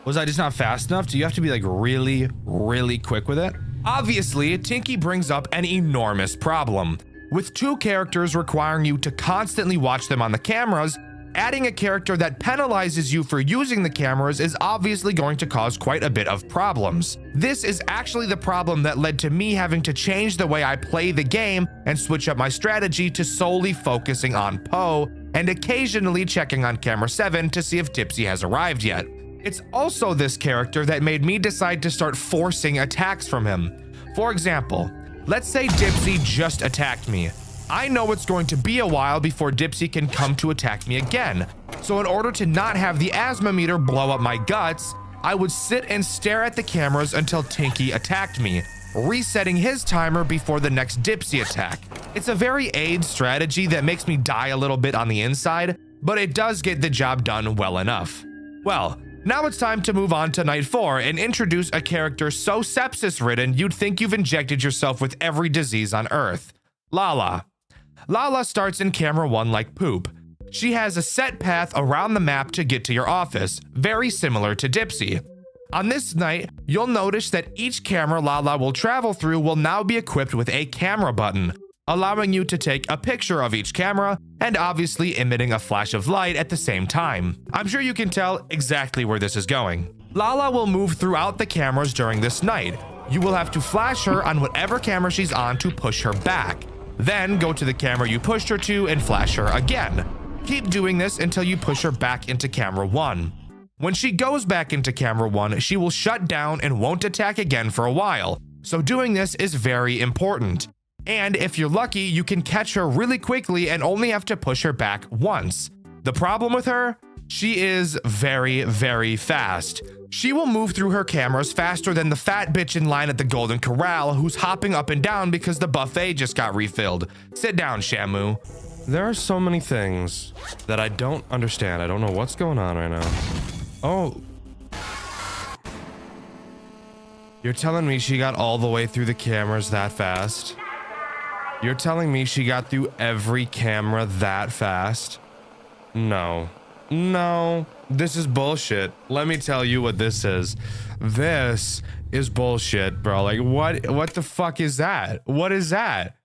Was I just not fast enough? Do you have to be like really, really quick with it? Obviously, Tinky brings up an enormous problem. With 2 characters requiring you to constantly watch them on the cameras, Adding a character that penalizes you for using the cameras is obviously going to cause quite a bit of problems. This is actually the problem that led to me having to change the way I play the game and switch up my strategy to solely focusing on Poe and occasionally checking on camera 7 to see if Dipsy has arrived yet. It's also this character that made me decide to start forcing attacks from him. For example, let's say Dipsy just attacked me. I know it's going to be a while before Dipsy can come to attack me again. So in order to not have the asthma meter blow up my guts, I would sit and stare at the cameras until Tinky attacked me, resetting his timer before the next Dipsy attack. It's a very AIDS strategy that makes me die a little bit on the inside, but it does get the job done well enough. Well, now it's time to move on to night 4 and introduce a character so sepsis-ridden you'd think you've injected yourself with every disease on Earth. Lala. Lala starts in camera 1 like poop. She has a set path around the map to get to your office, very similar to Dipsy. On this night, you'll notice that each camera Lala will travel through will now be equipped with a camera button, allowing you to take a picture of each camera and obviously emitting a flash of light at the same time. I'm sure you can tell exactly where this is going. Lala will move throughout the cameras during this night. You will have to flash her on whatever camera she's on to push her back. Then go to the camera you pushed her to and flash her again. Keep doing this until you push her back into camera 1. When she goes back into camera 1, she will shut down and won't attack again for a while, so doing this is very important. And if you're lucky, you can catch her really quickly and only have to push her back once. The problem with her? She is very, very fast. She will move through her cameras faster than the fat bitch in line at the Golden Corral who's hopping up and down because the buffet just got refilled. Sit down, Shamu. There are so many things that I don't understand. I don't know what's going on right now. Oh. You're telling me she got all the way through the cameras that fast? You're telling me she got through every camera that fast? No. No, this is bullshit. Let me tell you what this is. This is bullshit, bro. Like, what the fuck is that? What is that?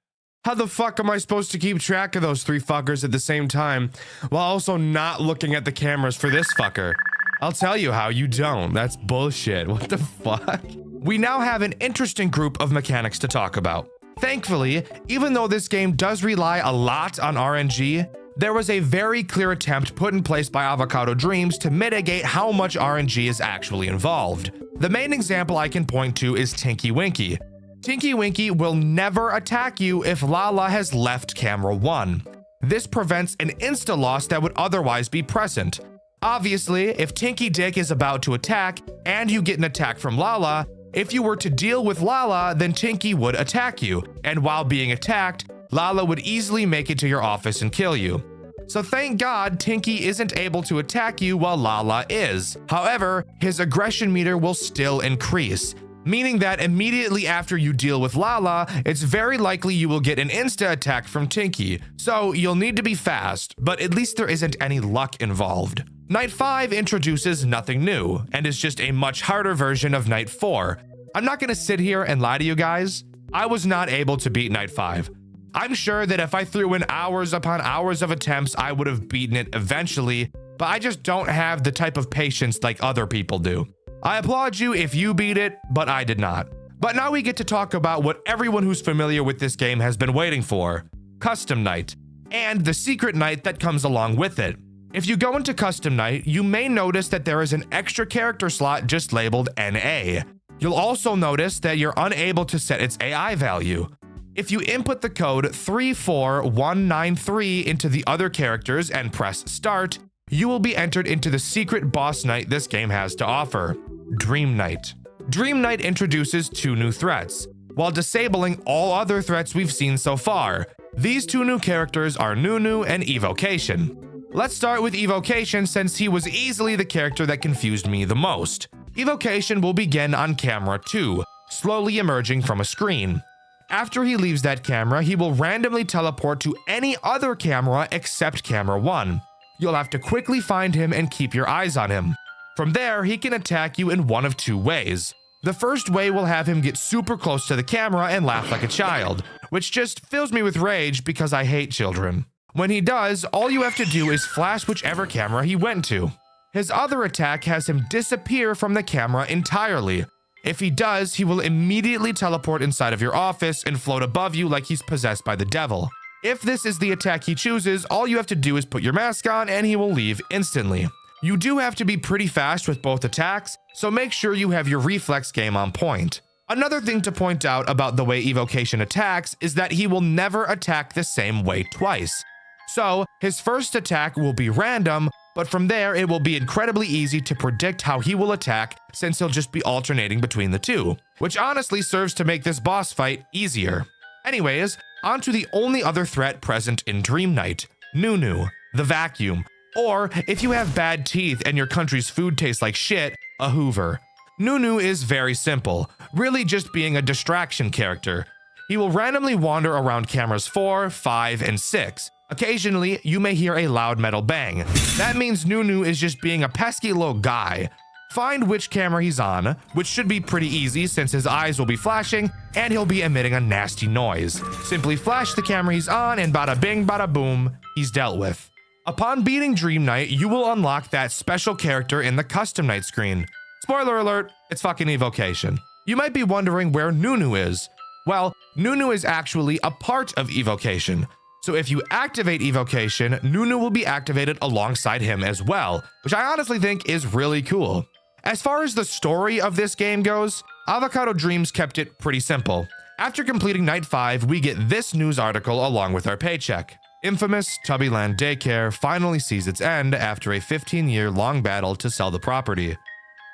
How the fuck am I supposed to keep track of those 3 fuckers at the same time while also not looking at the cameras for this fucker? I'll tell you how, you don't. That's bullshit. What the fuck? We now have an interesting group of mechanics to talk about. Thankfully, even though this game does rely a lot on RNG, there was a very clear attempt put in place by Avocado Dreams to mitigate how much RNG is actually involved. The main example I can point to is Tinky Winky. Tinky Winky will never attack you if Lala has left camera 1. This prevents an insta-loss that would otherwise be present. Obviously, if Tinky Dick is about to attack and you get an attack from Lala, if you were to deal with Lala, then Tinky would attack you, and while being attacked, Lala would easily make it to your office and kill you. So thank God Tinky isn't able to attack you while Lala is. However, his aggression meter will still increase, meaning that immediately after you deal with Lala, it's very likely you will get an insta attack from Tinky. So you'll need to be fast, but at least there isn't any luck involved. Night 5 introduces nothing new and is just a much harder version of Night 4. I'm not gonna sit here and lie to you guys. I was not able to beat Night 5. I'm sure that if I threw in hours upon hours of attempts, I would have beaten it eventually, but I just don't have the type of patience like other people do. I applaud you if you beat it, but I did not. But now we get to talk about what everyone who's familiar with this game has been waiting for: Custom Night, and the secret night that comes along with it. If you go into Custom Night, you may notice that there is an extra character slot just labeled NA. You'll also notice that you're unable to set its AI value. If you input the code 34193 into the other characters and press start, you will be entered into the secret boss night this game has to offer: Dream Night. Dream Night introduces 2 new threats, while disabling all other threats we've seen so far. These 2 new characters are Nunu and Evocation. Let's start with Evocation since he was easily the character that confused me the most. Evocation will begin on camera 2, slowly emerging from a screen. After he leaves that camera, he will randomly teleport to any other camera except camera 1. You'll have to quickly find him and keep your eyes on him. From there, he can attack you in one of 2 ways. The first way will have him get super close to the camera and laugh like a child, which just fills me with rage because I hate children. When he does, all you have to do is flash whichever camera he went to. His other attack has him disappear from the camera entirely. If he does, he will immediately teleport inside of your office and float above you like he's possessed by the devil. If this is the attack he chooses, all you have to do is put your mask on and he will leave instantly. You do have to be pretty fast with both attacks, so make sure you have your reflex game on point. Another thing to point out about the way Evocation attacks is that he will never attack the same way twice. So, his first attack will be random, but from there it will be incredibly easy to predict how he will attack since he'll just be alternating between the two, which honestly serves to make this boss fight easier. Anyways, on to the only other threat present in Dream Night, Nunu, the vacuum, or if you have bad teeth and your country's food tastes like shit, a Hoover. Nunu is very simple, really just being a distraction character. He will randomly wander around cameras 4, 5, and 6. Occasionally, you may hear a loud metal bang. That means Nunu is just being a pesky little guy. Find which camera he's on, which should be pretty easy since his eyes will be flashing and he'll be emitting a nasty noise. Simply flash the camera he's on and bada bing bada boom, he's dealt with. Upon beating Dream Night, you will unlock that special character in the custom night screen. Spoiler alert, it's fucking Evocation. You might be wondering where Nunu is. Well, Nunu is actually a part of Evocation. So if you activate Evocation, Nunu will be activated alongside him as well, which I honestly think is really cool. As far as the story of this game goes, Avocado Dreams kept it pretty simple. After completing Night 5, we get this news article along with our paycheck. Infamous Tubbyland Daycare finally sees its end after a 15-year long battle to sell the property.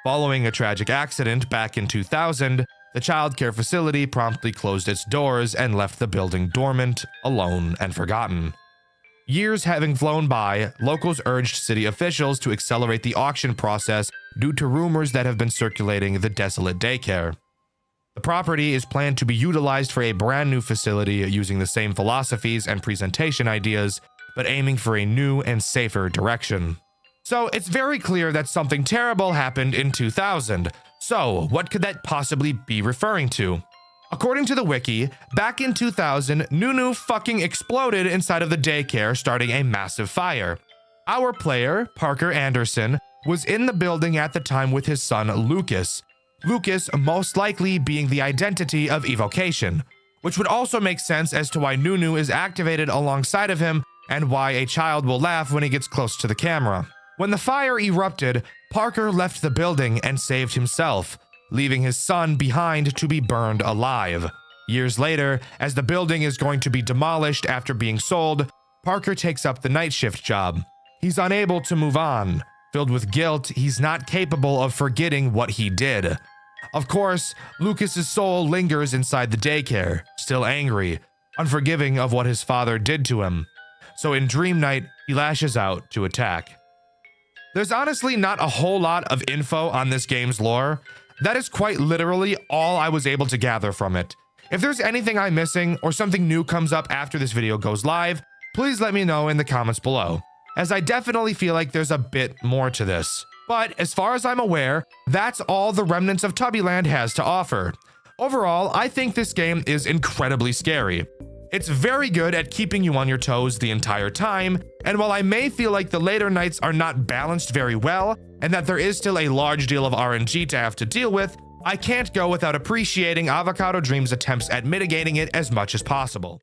Following a tragic accident back in 2000, the childcare facility promptly closed its doors and left the building dormant, alone, and forgotten. Years having flown by, locals urged city officials to accelerate the auction process due to rumors that have been circulating the desolate daycare. The property is planned to be utilized for a brand new facility using the same philosophies and presentation ideas, but aiming for a new and safer direction. So it's very clear that something terrible happened in 2000. So what could that possibly be referring to? According to the wiki, back in 2000, Nunu fucking exploded inside of the daycare, starting a massive fire. Our player, Parker Anderson, was in the building at the time with his son, Lucas. Lucas most likely being the identity of Evocation, which would also make sense as to why Nunu is activated alongside of him and why a child will laugh when he gets close to the camera. When the fire erupted, Parker left the building and saved himself, leaving his son behind to be burned alive. Years later, as the building is going to be demolished after being sold, Parker takes up the night shift job. He's unable to move on. Filled with guilt, he's not capable of forgetting what he did. Of course, Lucas's soul lingers inside the daycare, still angry, unforgiving of what his father did to him. So in Dream Night, he lashes out to attack. There's honestly not a whole lot of info on this game's lore. That is quite literally all I was able to gather from it. If there's anything I'm missing or something new comes up after this video goes live, please let me know in the comments below, as I definitely feel like there's a bit more to this. But as far as I'm aware, that's all the Remnants of Tubbyland has to offer. Overall, I think this game is incredibly scary. It's very good at keeping you on your toes the entire time, and while I may feel like the later nights are not balanced very well, and that there is still a large deal of RNG to have to deal with, I can't go without appreciating Avocado Dreams' attempts at mitigating it as much as possible.